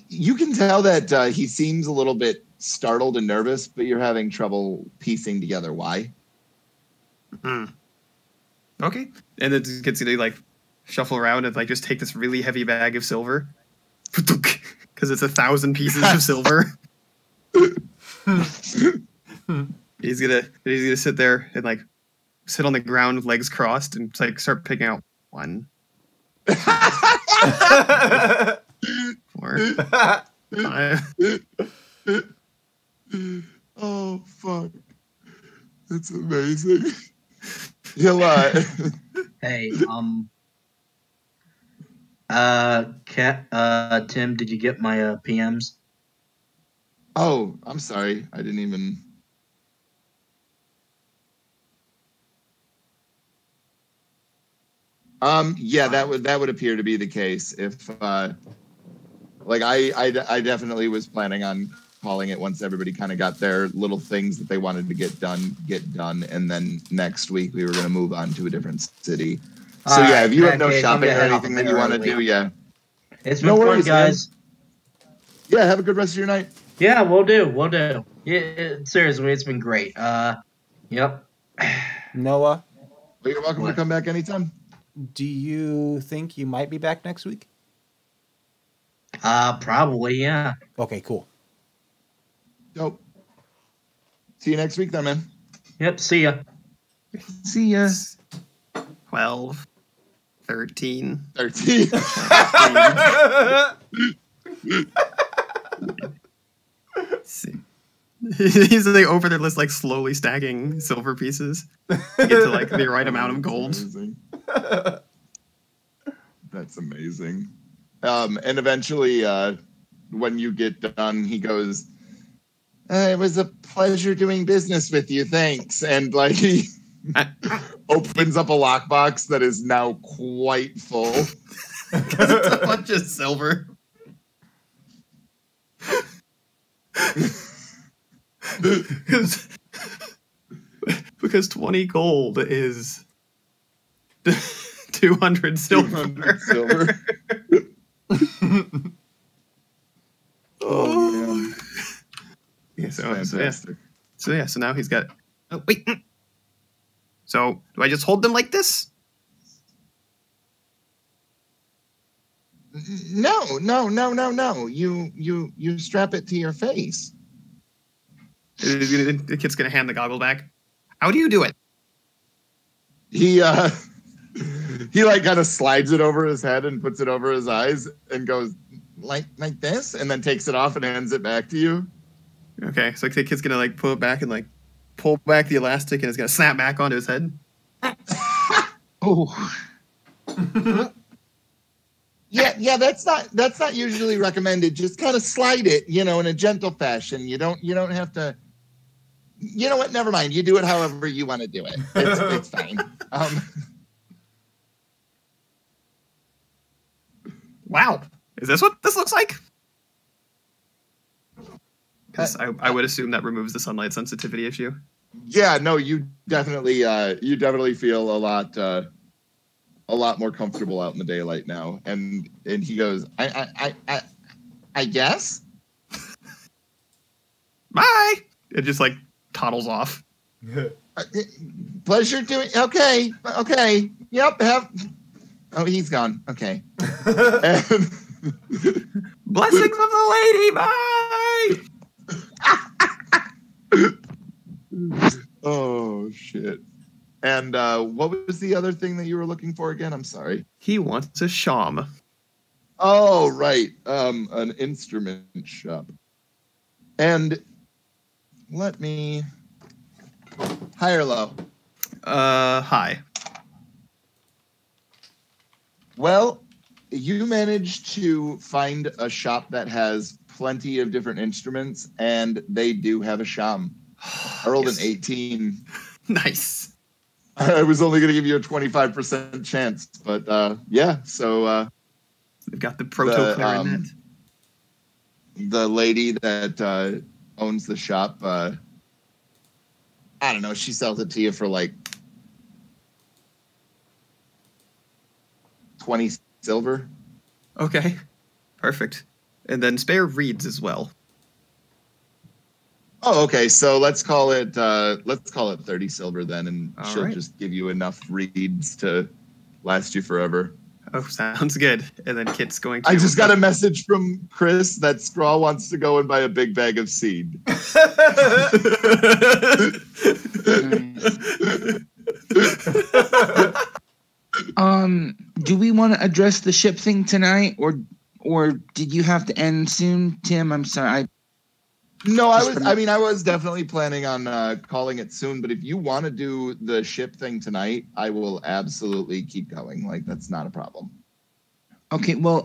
you can tell that he seems a little bit startled and nervous, but you're having trouble piecing together why.
Okay. And then gets to like shuffle around and like just take this really heavy bag of silver. Because it's 1,000 pieces of silver. He's gonna sit there and like sit on the ground with legs crossed and like start picking out 1, 2, 3, 4, 5.
Oh fuck, that's amazing. He'll
Hey, Tim, did you get my PMs?
Oh, I'm sorry, I didn't even. Yeah, that would appear to be the case. If like I definitely was planning on calling it once everybody kind of got their little things that they wanted to get done, and then next week we were going to move on to a different city. So yeah, if you have no shopping or anything that you want to do, yeah,
it's been fun, guys.
Man. Yeah, have a good rest of your night.
Yeah, we'll do. Yeah, seriously, it's been great. Yep.
Noah,
Well, you're welcome to come back anytime.
do you think you might be back next week?
Probably, yeah.
Okay, cool.
Dope. See you next week then, man.
Yep, see ya.
See ya.
12, 13.
13.
See. He's like over their list, like slowly stacking silver pieces to get to like the right amount of gold.
That's amazing. And eventually, when you get done, he goes, "It was a pleasure doing business with you. Thanks." And like he opens up a lockbox that is now quite full.
Because it's a bunch of silver. Because 20 gold is 200 silver.
200 silver. Oh man.
Yeah, so
Fantastic.
so now he's got. Oh wait. So do I just hold them like this?
No. You strap it to your face.
The kid's gonna hand the goggle back. How do you do it?
He like kind of slides it over his head and puts it over his eyes and goes like this, and then takes it off and hands it back to you.
Okay, so the kid's gonna like pull it back and like pull back the elastic, and it's gonna snap back onto his head.
Oh.
Yeah, that's not usually recommended. Just kind of slide it, in a gentle fashion. You don't have to. You know what? Never mind. You do it however you want to do it. It's fine.
Wow, is this what this looks like? Because I would assume that removes the sunlight sensitivity issue.
Yeah, no, you definitely feel a lot more comfortable out in the daylight now. And he goes, I guess.
Bye. It just like toddles off.
Pleasure doing. Okay. Yep. Oh, he's gone. Okay.
Blessings of the lady. Bye.
Oh shit. And what was the other thing that you were looking for again? I'm sorry.
He wants a sham.
Oh, right. An instrument shop. And let me high or low?
High. Well,
You managed to find a shop that has plenty of different instruments, and they do have a sham. I rolled an 18.
Nice.
I was only going to give you a 25% chance, but yeah. So
they've got the proto clarinet.
The lady that owns the shop, I don't know. She sells it to you for like 20 silver.
Okay, perfect. And then spare reeds as well.
Oh, okay. So let's call it 30 silver then, and
All
she'll
right.
just give you enough reeds to last you forever.
Oh, sounds good. And then Kit's going to.
I just got a message from Chris that Scrawl wants to go and buy a big bag of seed.
Do we want to address the ship thing tonight, or did you have to end soon, Tim? I'm sorry.
No, I was definitely planning on calling it soon, but if you want to do the ship thing tonight, I will absolutely keep going. Like, that's not a problem.
Okay, well,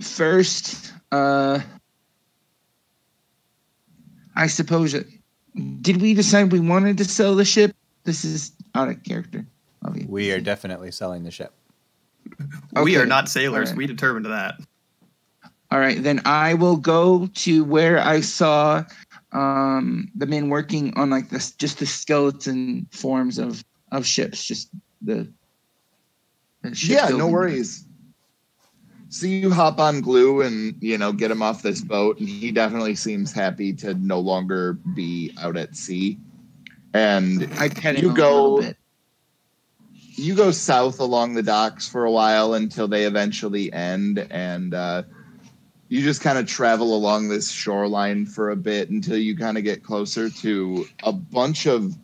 first, I suppose, did we decide we wanted to sell the ship? This is out of character. Obviously.
We are definitely selling the ship.
We
Okay,
are not sailors.
all right.
We determined that.
All right, then I will go to where I saw the men working on like this, just the skeleton forms of ships, just the ship
Yeah, no
building.
worries. So you hop on Glue and, get him off this boat, and he definitely seems happy to no longer be out at sea. And
I pet him
you
a
go
little bit.
you go south along the docks for a while until they eventually end, and you just kind of travel along this shoreline for a bit until you kind of get closer to a bunch of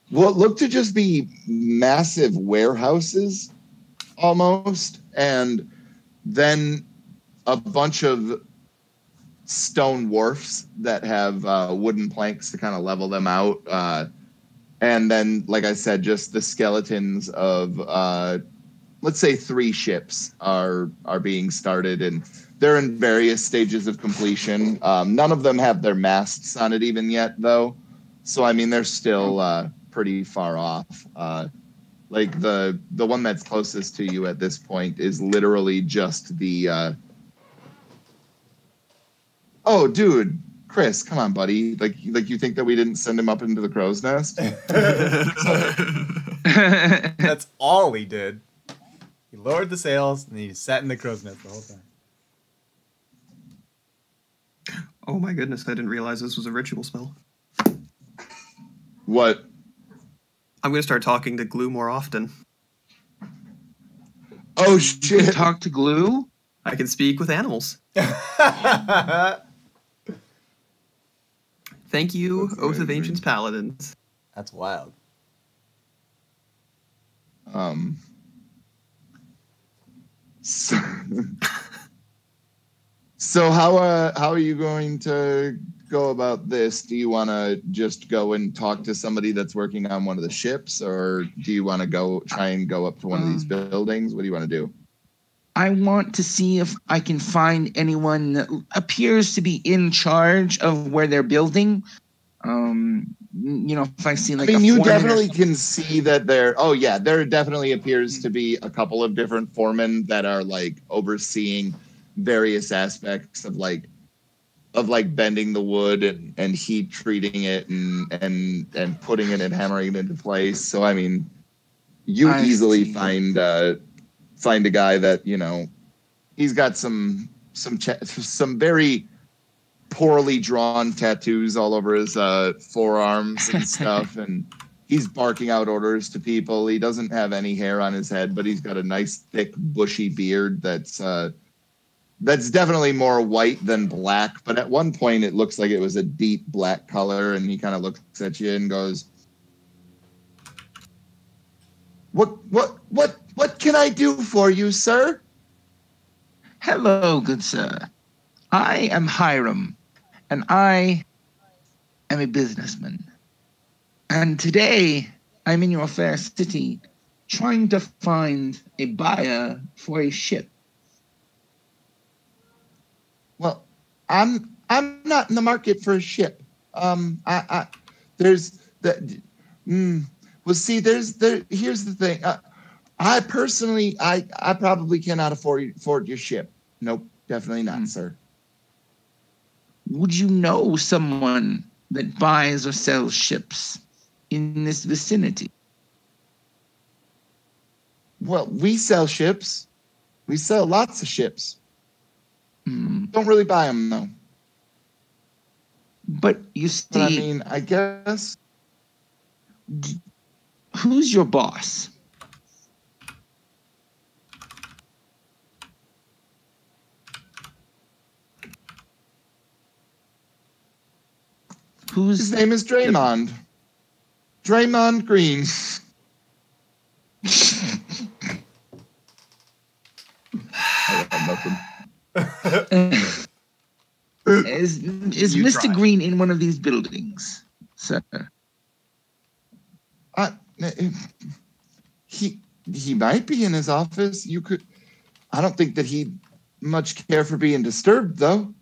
what look to just be massive warehouses almost, and then a bunch of stone wharfs that have wooden planks to kind of level them out. And then, like I said, just the skeletons of, let's say, 3 ships are being started, and they're in various stages of completion. None of them have their masts on it even yet, though. So, I mean, they're still pretty far off. Like the one that's closest to you at this point is literally just the. Oh, dude, Chris, come on, buddy. Like you think that we didn't send him up into the crow's nest?
That's all he did. He lowered the sails and he sat in the crow's nest the whole time.
Oh my goodness, I didn't realize this was a ritual spell.
What?
I'm going to start talking to Glue more often.
Oh, shit.
Talk to Glue?
I can speak with animals. Thank you,
That's
Oath of
amazing.
Ancients Paladins.
That's wild.
So, so how are you going to go about this? Do you want to just go and talk to somebody that's working on one of the ships, or do you want to try and go up to one of these buildings? What do you want to do?
I want to see if I can find anyone that appears to be in charge of where they're building. If I see like
I mean,
a
you
foreman or
definitely
something.
can see that there. Oh yeah, there definitely appears to be a couple of different foremen that are like overseeing various aspects of like bending the wood and heat treating it and putting it and hammering it into place. So I mean, you
I
easily
see.
find a guy that he's got some very poorly drawn tattoos all over his forearms and stuff, and he's barking out orders to people. He doesn't have any hair on his head, but he's got a nice thick bushy beard that's definitely more white than black, but at one point it looks like it was a deep black color, and he kind of looks at you and goes, What can I do for you, sir?
Hello, good sir. I am Hiram, and I am a businessman. And today, I'm in your fair city trying to find a buyer for a ship.
Well, I'm not in the market for a ship. There's the well, see, here's the thing. I personally, I probably cannot afford your ship. Nope, definitely not, sir.
Would you know someone that buys or sells ships in this vicinity?
Well, we sell ships. We sell lots of ships. Don't really buy them, though.
But you see,
But I mean, I guess.
who's your boss?
His name is Draymond. Draymond Green. I got nothing.
Is
You
Mr.
try.
Green in one of these buildings, sir?
He might be in his office. You could. I don't think that he'd much care for being disturbed, though.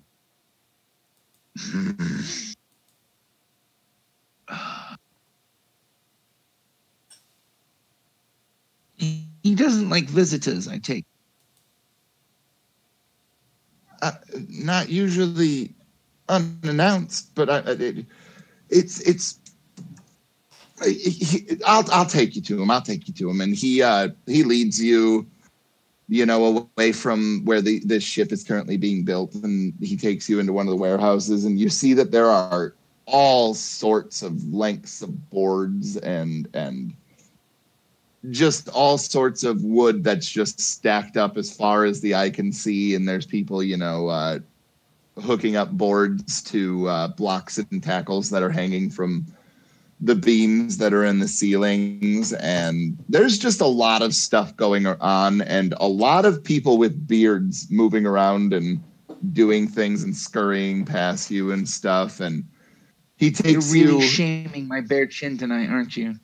He doesn't like visitors, I take.
Not usually unannounced, but I'll take you to him. I'll take you to him, and he leads you, away from where this ship is currently being built, and he takes you into one of the warehouses, and you see that there are all sorts of lengths of boards and just all sorts of wood that's just stacked up as far as the eye can see, and there's people, hooking up boards to blocks and tackles that are hanging from the beams that are in the ceilings, and there's just a lot of stuff going on, and a lot of people with beards moving around and doing things and scurrying past you and stuff, and he
You're
takes
really
you.
shaming my bare chin tonight, aren't you?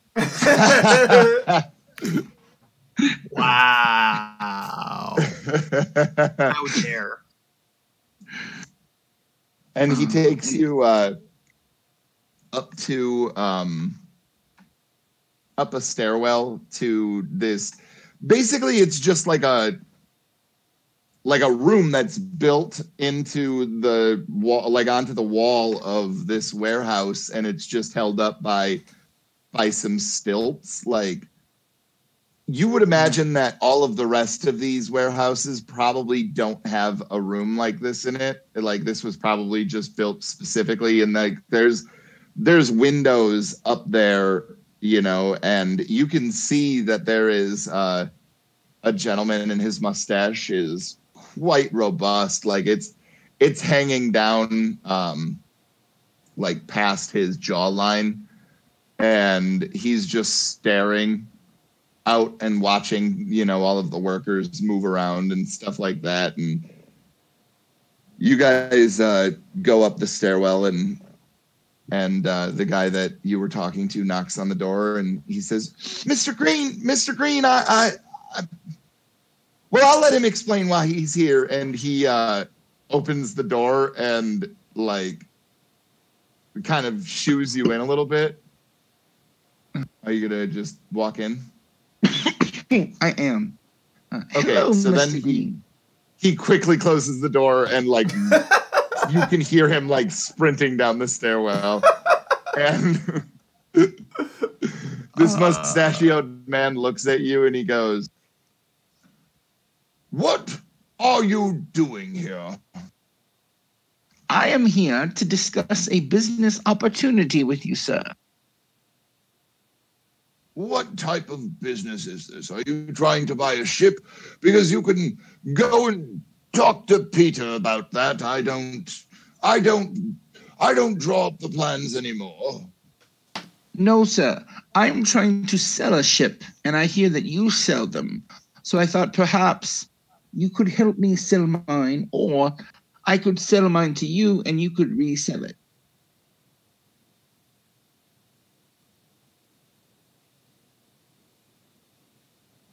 Wow. How dare.
And he takes
and-
you up to up a stairwell to this. Basically, it's just like a room that's built into the wall, like onto the wall of this warehouse, and it's just held up by some stilts. Like, you would imagine that all of the rest of these warehouses probably don't have a room like this in it. Like, this was probably just built specifically, and like there's windows up there, you know, and you can see that there is a gentleman, and his mustache is quite robust. Like, it's hanging down like past his jawline, and he's just staring out and watching, you know, all of the workers move around and stuff like that. And you guys go up the stairwell, and the guy that you were talking to knocks on the door, and he says, Mr. Green, well, I'll let him explain why he's here. And he opens the door and like kind of shoos you in a little bit. Are you gonna just walk in?
I am.
Okay,
Hello,
so
Mr.
then
Green.
he quickly closes the door, and like you can hear him like sprinting down the stairwell. And this mustachioed man looks at you and he goes, "What are you doing here?"
I am here to discuss a business opportunity with you, sir.
What type of business is this? Are you trying to buy a ship? Because you can go and talk to Peter about that. I don't draw up the plans anymore.
No, sir. I'm trying to sell a ship, and I hear that you sell them. So I thought perhaps you could help me sell mine, or I could sell mine to you and you could resell it.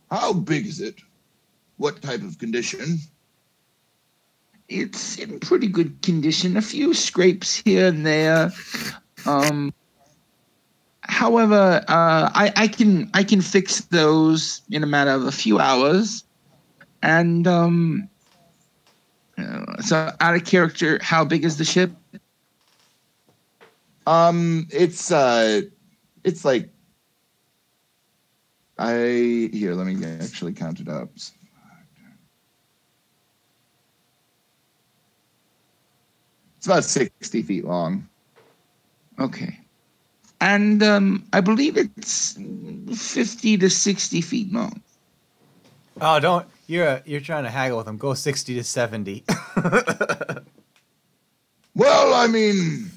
How big is it? What type of condition?
It's in pretty good condition. A few scrapes here and there. However, I can fix those in a matter of a few hours. And so, out of character, how big is the ship?
It's like let me actually count it up. It's about 60 feet long.
Okay. And I believe it's 50 to 60 feet long.
Oh, don't you're trying to haggle with him. Go 60 to 70.
Well, I mean,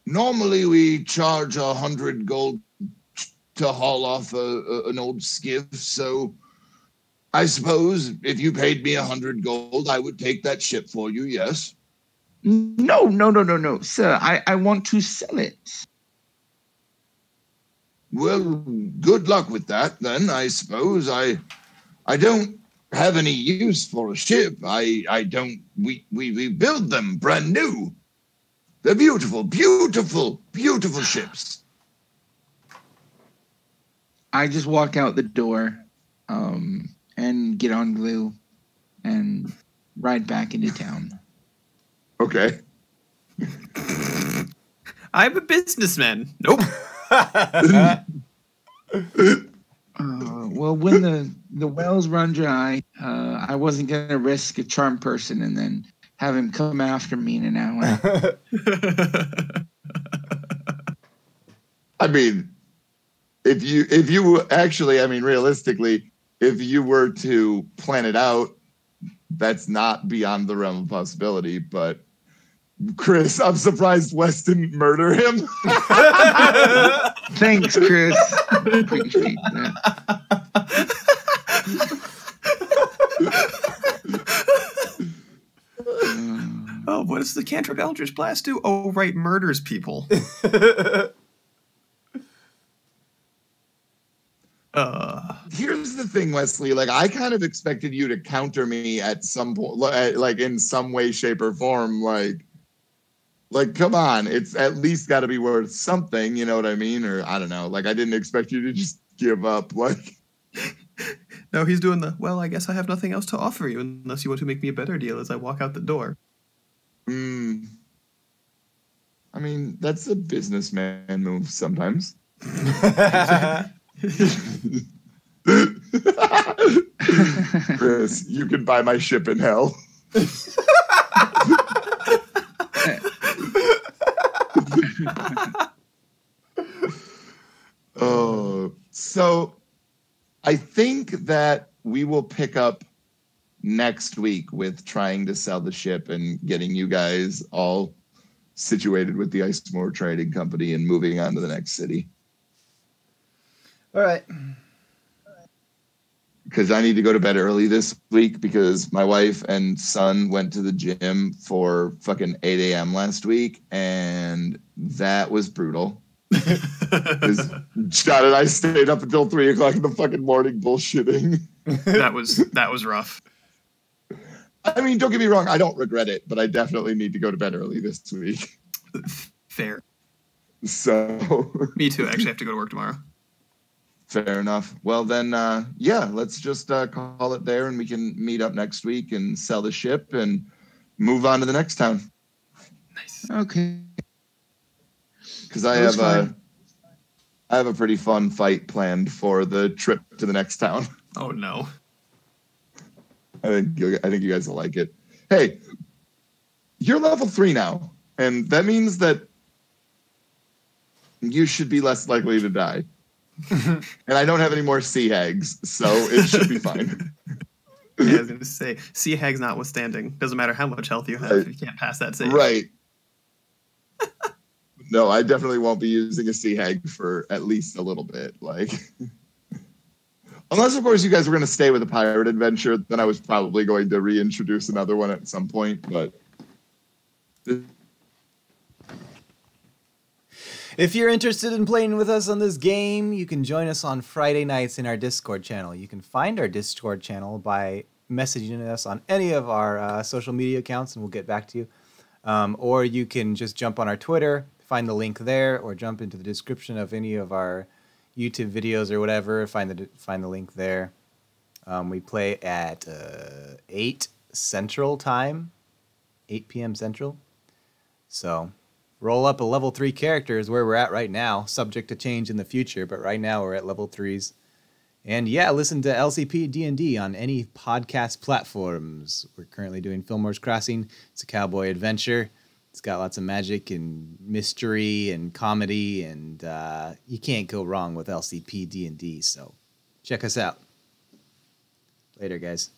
normally we charge 100 gold to haul off an old skiff, so I suppose if you paid me 100 gold, I would take that ship for you, yes?
No, sir. I want to sell it.
Well, good luck with that, then, I suppose. I don't have any use for a ship. We build them brand new. They're beautiful, beautiful, beautiful ships.
I just walk out the door and get on Glue and ride back into town.
Okay.
I'm a businessman. Nope.
Well, when the wells run dry, I wasn't going to risk a charm person and then have him come after me in an hour.
I mean, if you actually, I mean, realistically, if you were to plan it out, that's not beyond the realm of possibility. But Chris, I'm surprised Wes didn't murder him.
Thanks, Chris. Appreciate that.
Oh, what does the Cantrip Eldritch Blast do? Oh, right, murders people.
Here's the thing, Wesley. Like, I kind of expected you to counter me at some point, like in some way, shape, or form. Like, come on, it's at least got to be worth something. You know what I mean? Or I don't know. Like, I didn't expect you to just give up. Like,
No, he's doing the, well, I guess I have nothing else to offer you unless you want to make me a better deal as I walk out the door.
I mean, that's a businessman move sometimes. Chris, you can buy my ship in hell. Oh, so I think that we will pick up next week with trying to sell the ship and getting you guys all situated with the Icemore Trading Company and moving on to the next city.
All right.
Because I need to go to bed early this week because my wife and son went to the gym for fucking 8 a.m. last week, and that was brutal. Because John and I stayed up until 3 o'clock in the fucking morning bullshitting.
That was rough.
I mean, don't get me wrong, I don't regret it, but I definitely need to go to bed early this week.
Fair.
So
Me too. I actually have to go to work tomorrow.
fair enough. Well, then, yeah, let's just call it there, and we can meet up next week and sell the ship and move on to the next town.
Nice.
Okay.
Because I have a pretty fun fight planned for the trip to the next town.
Oh no.
I think you guys will like it. Hey, you're level 3 now, and that means that you should be less likely to die. And I don't have any more sea hags, so it should be fine.
Yeah, I was going to say, sea hags notwithstanding, doesn't matter how much health you have if you can't pass that save.
Right. No, I definitely won't be using a sea hag for at least a little bit. Like, unless, of course, you guys were going to stay with a pirate adventure, then I was probably going to reintroduce another one at some point. But
If you're interested in playing with us on this game, you can join us on Friday nights in our Discord channel. You can find our Discord channel by messaging us on any of our social media accounts, and we'll get back to you. Or you can just jump on our Twitter, find the link there, or jump into the description of any of our YouTube videos or whatever. Find the link there. We play at 8 Central Time, 8 p.m. Central. So roll up a level 3 character is where we're at right now, subject to change in the future, but right now we're at level 3s. And yeah, listen to LCP D&D on any podcast platforms. We're currently doing Fillmore's Crossing. It's a cowboy adventure. It's got lots of magic and mystery and comedy, and you can't go wrong with LCP D&D, so check us out. Later, guys.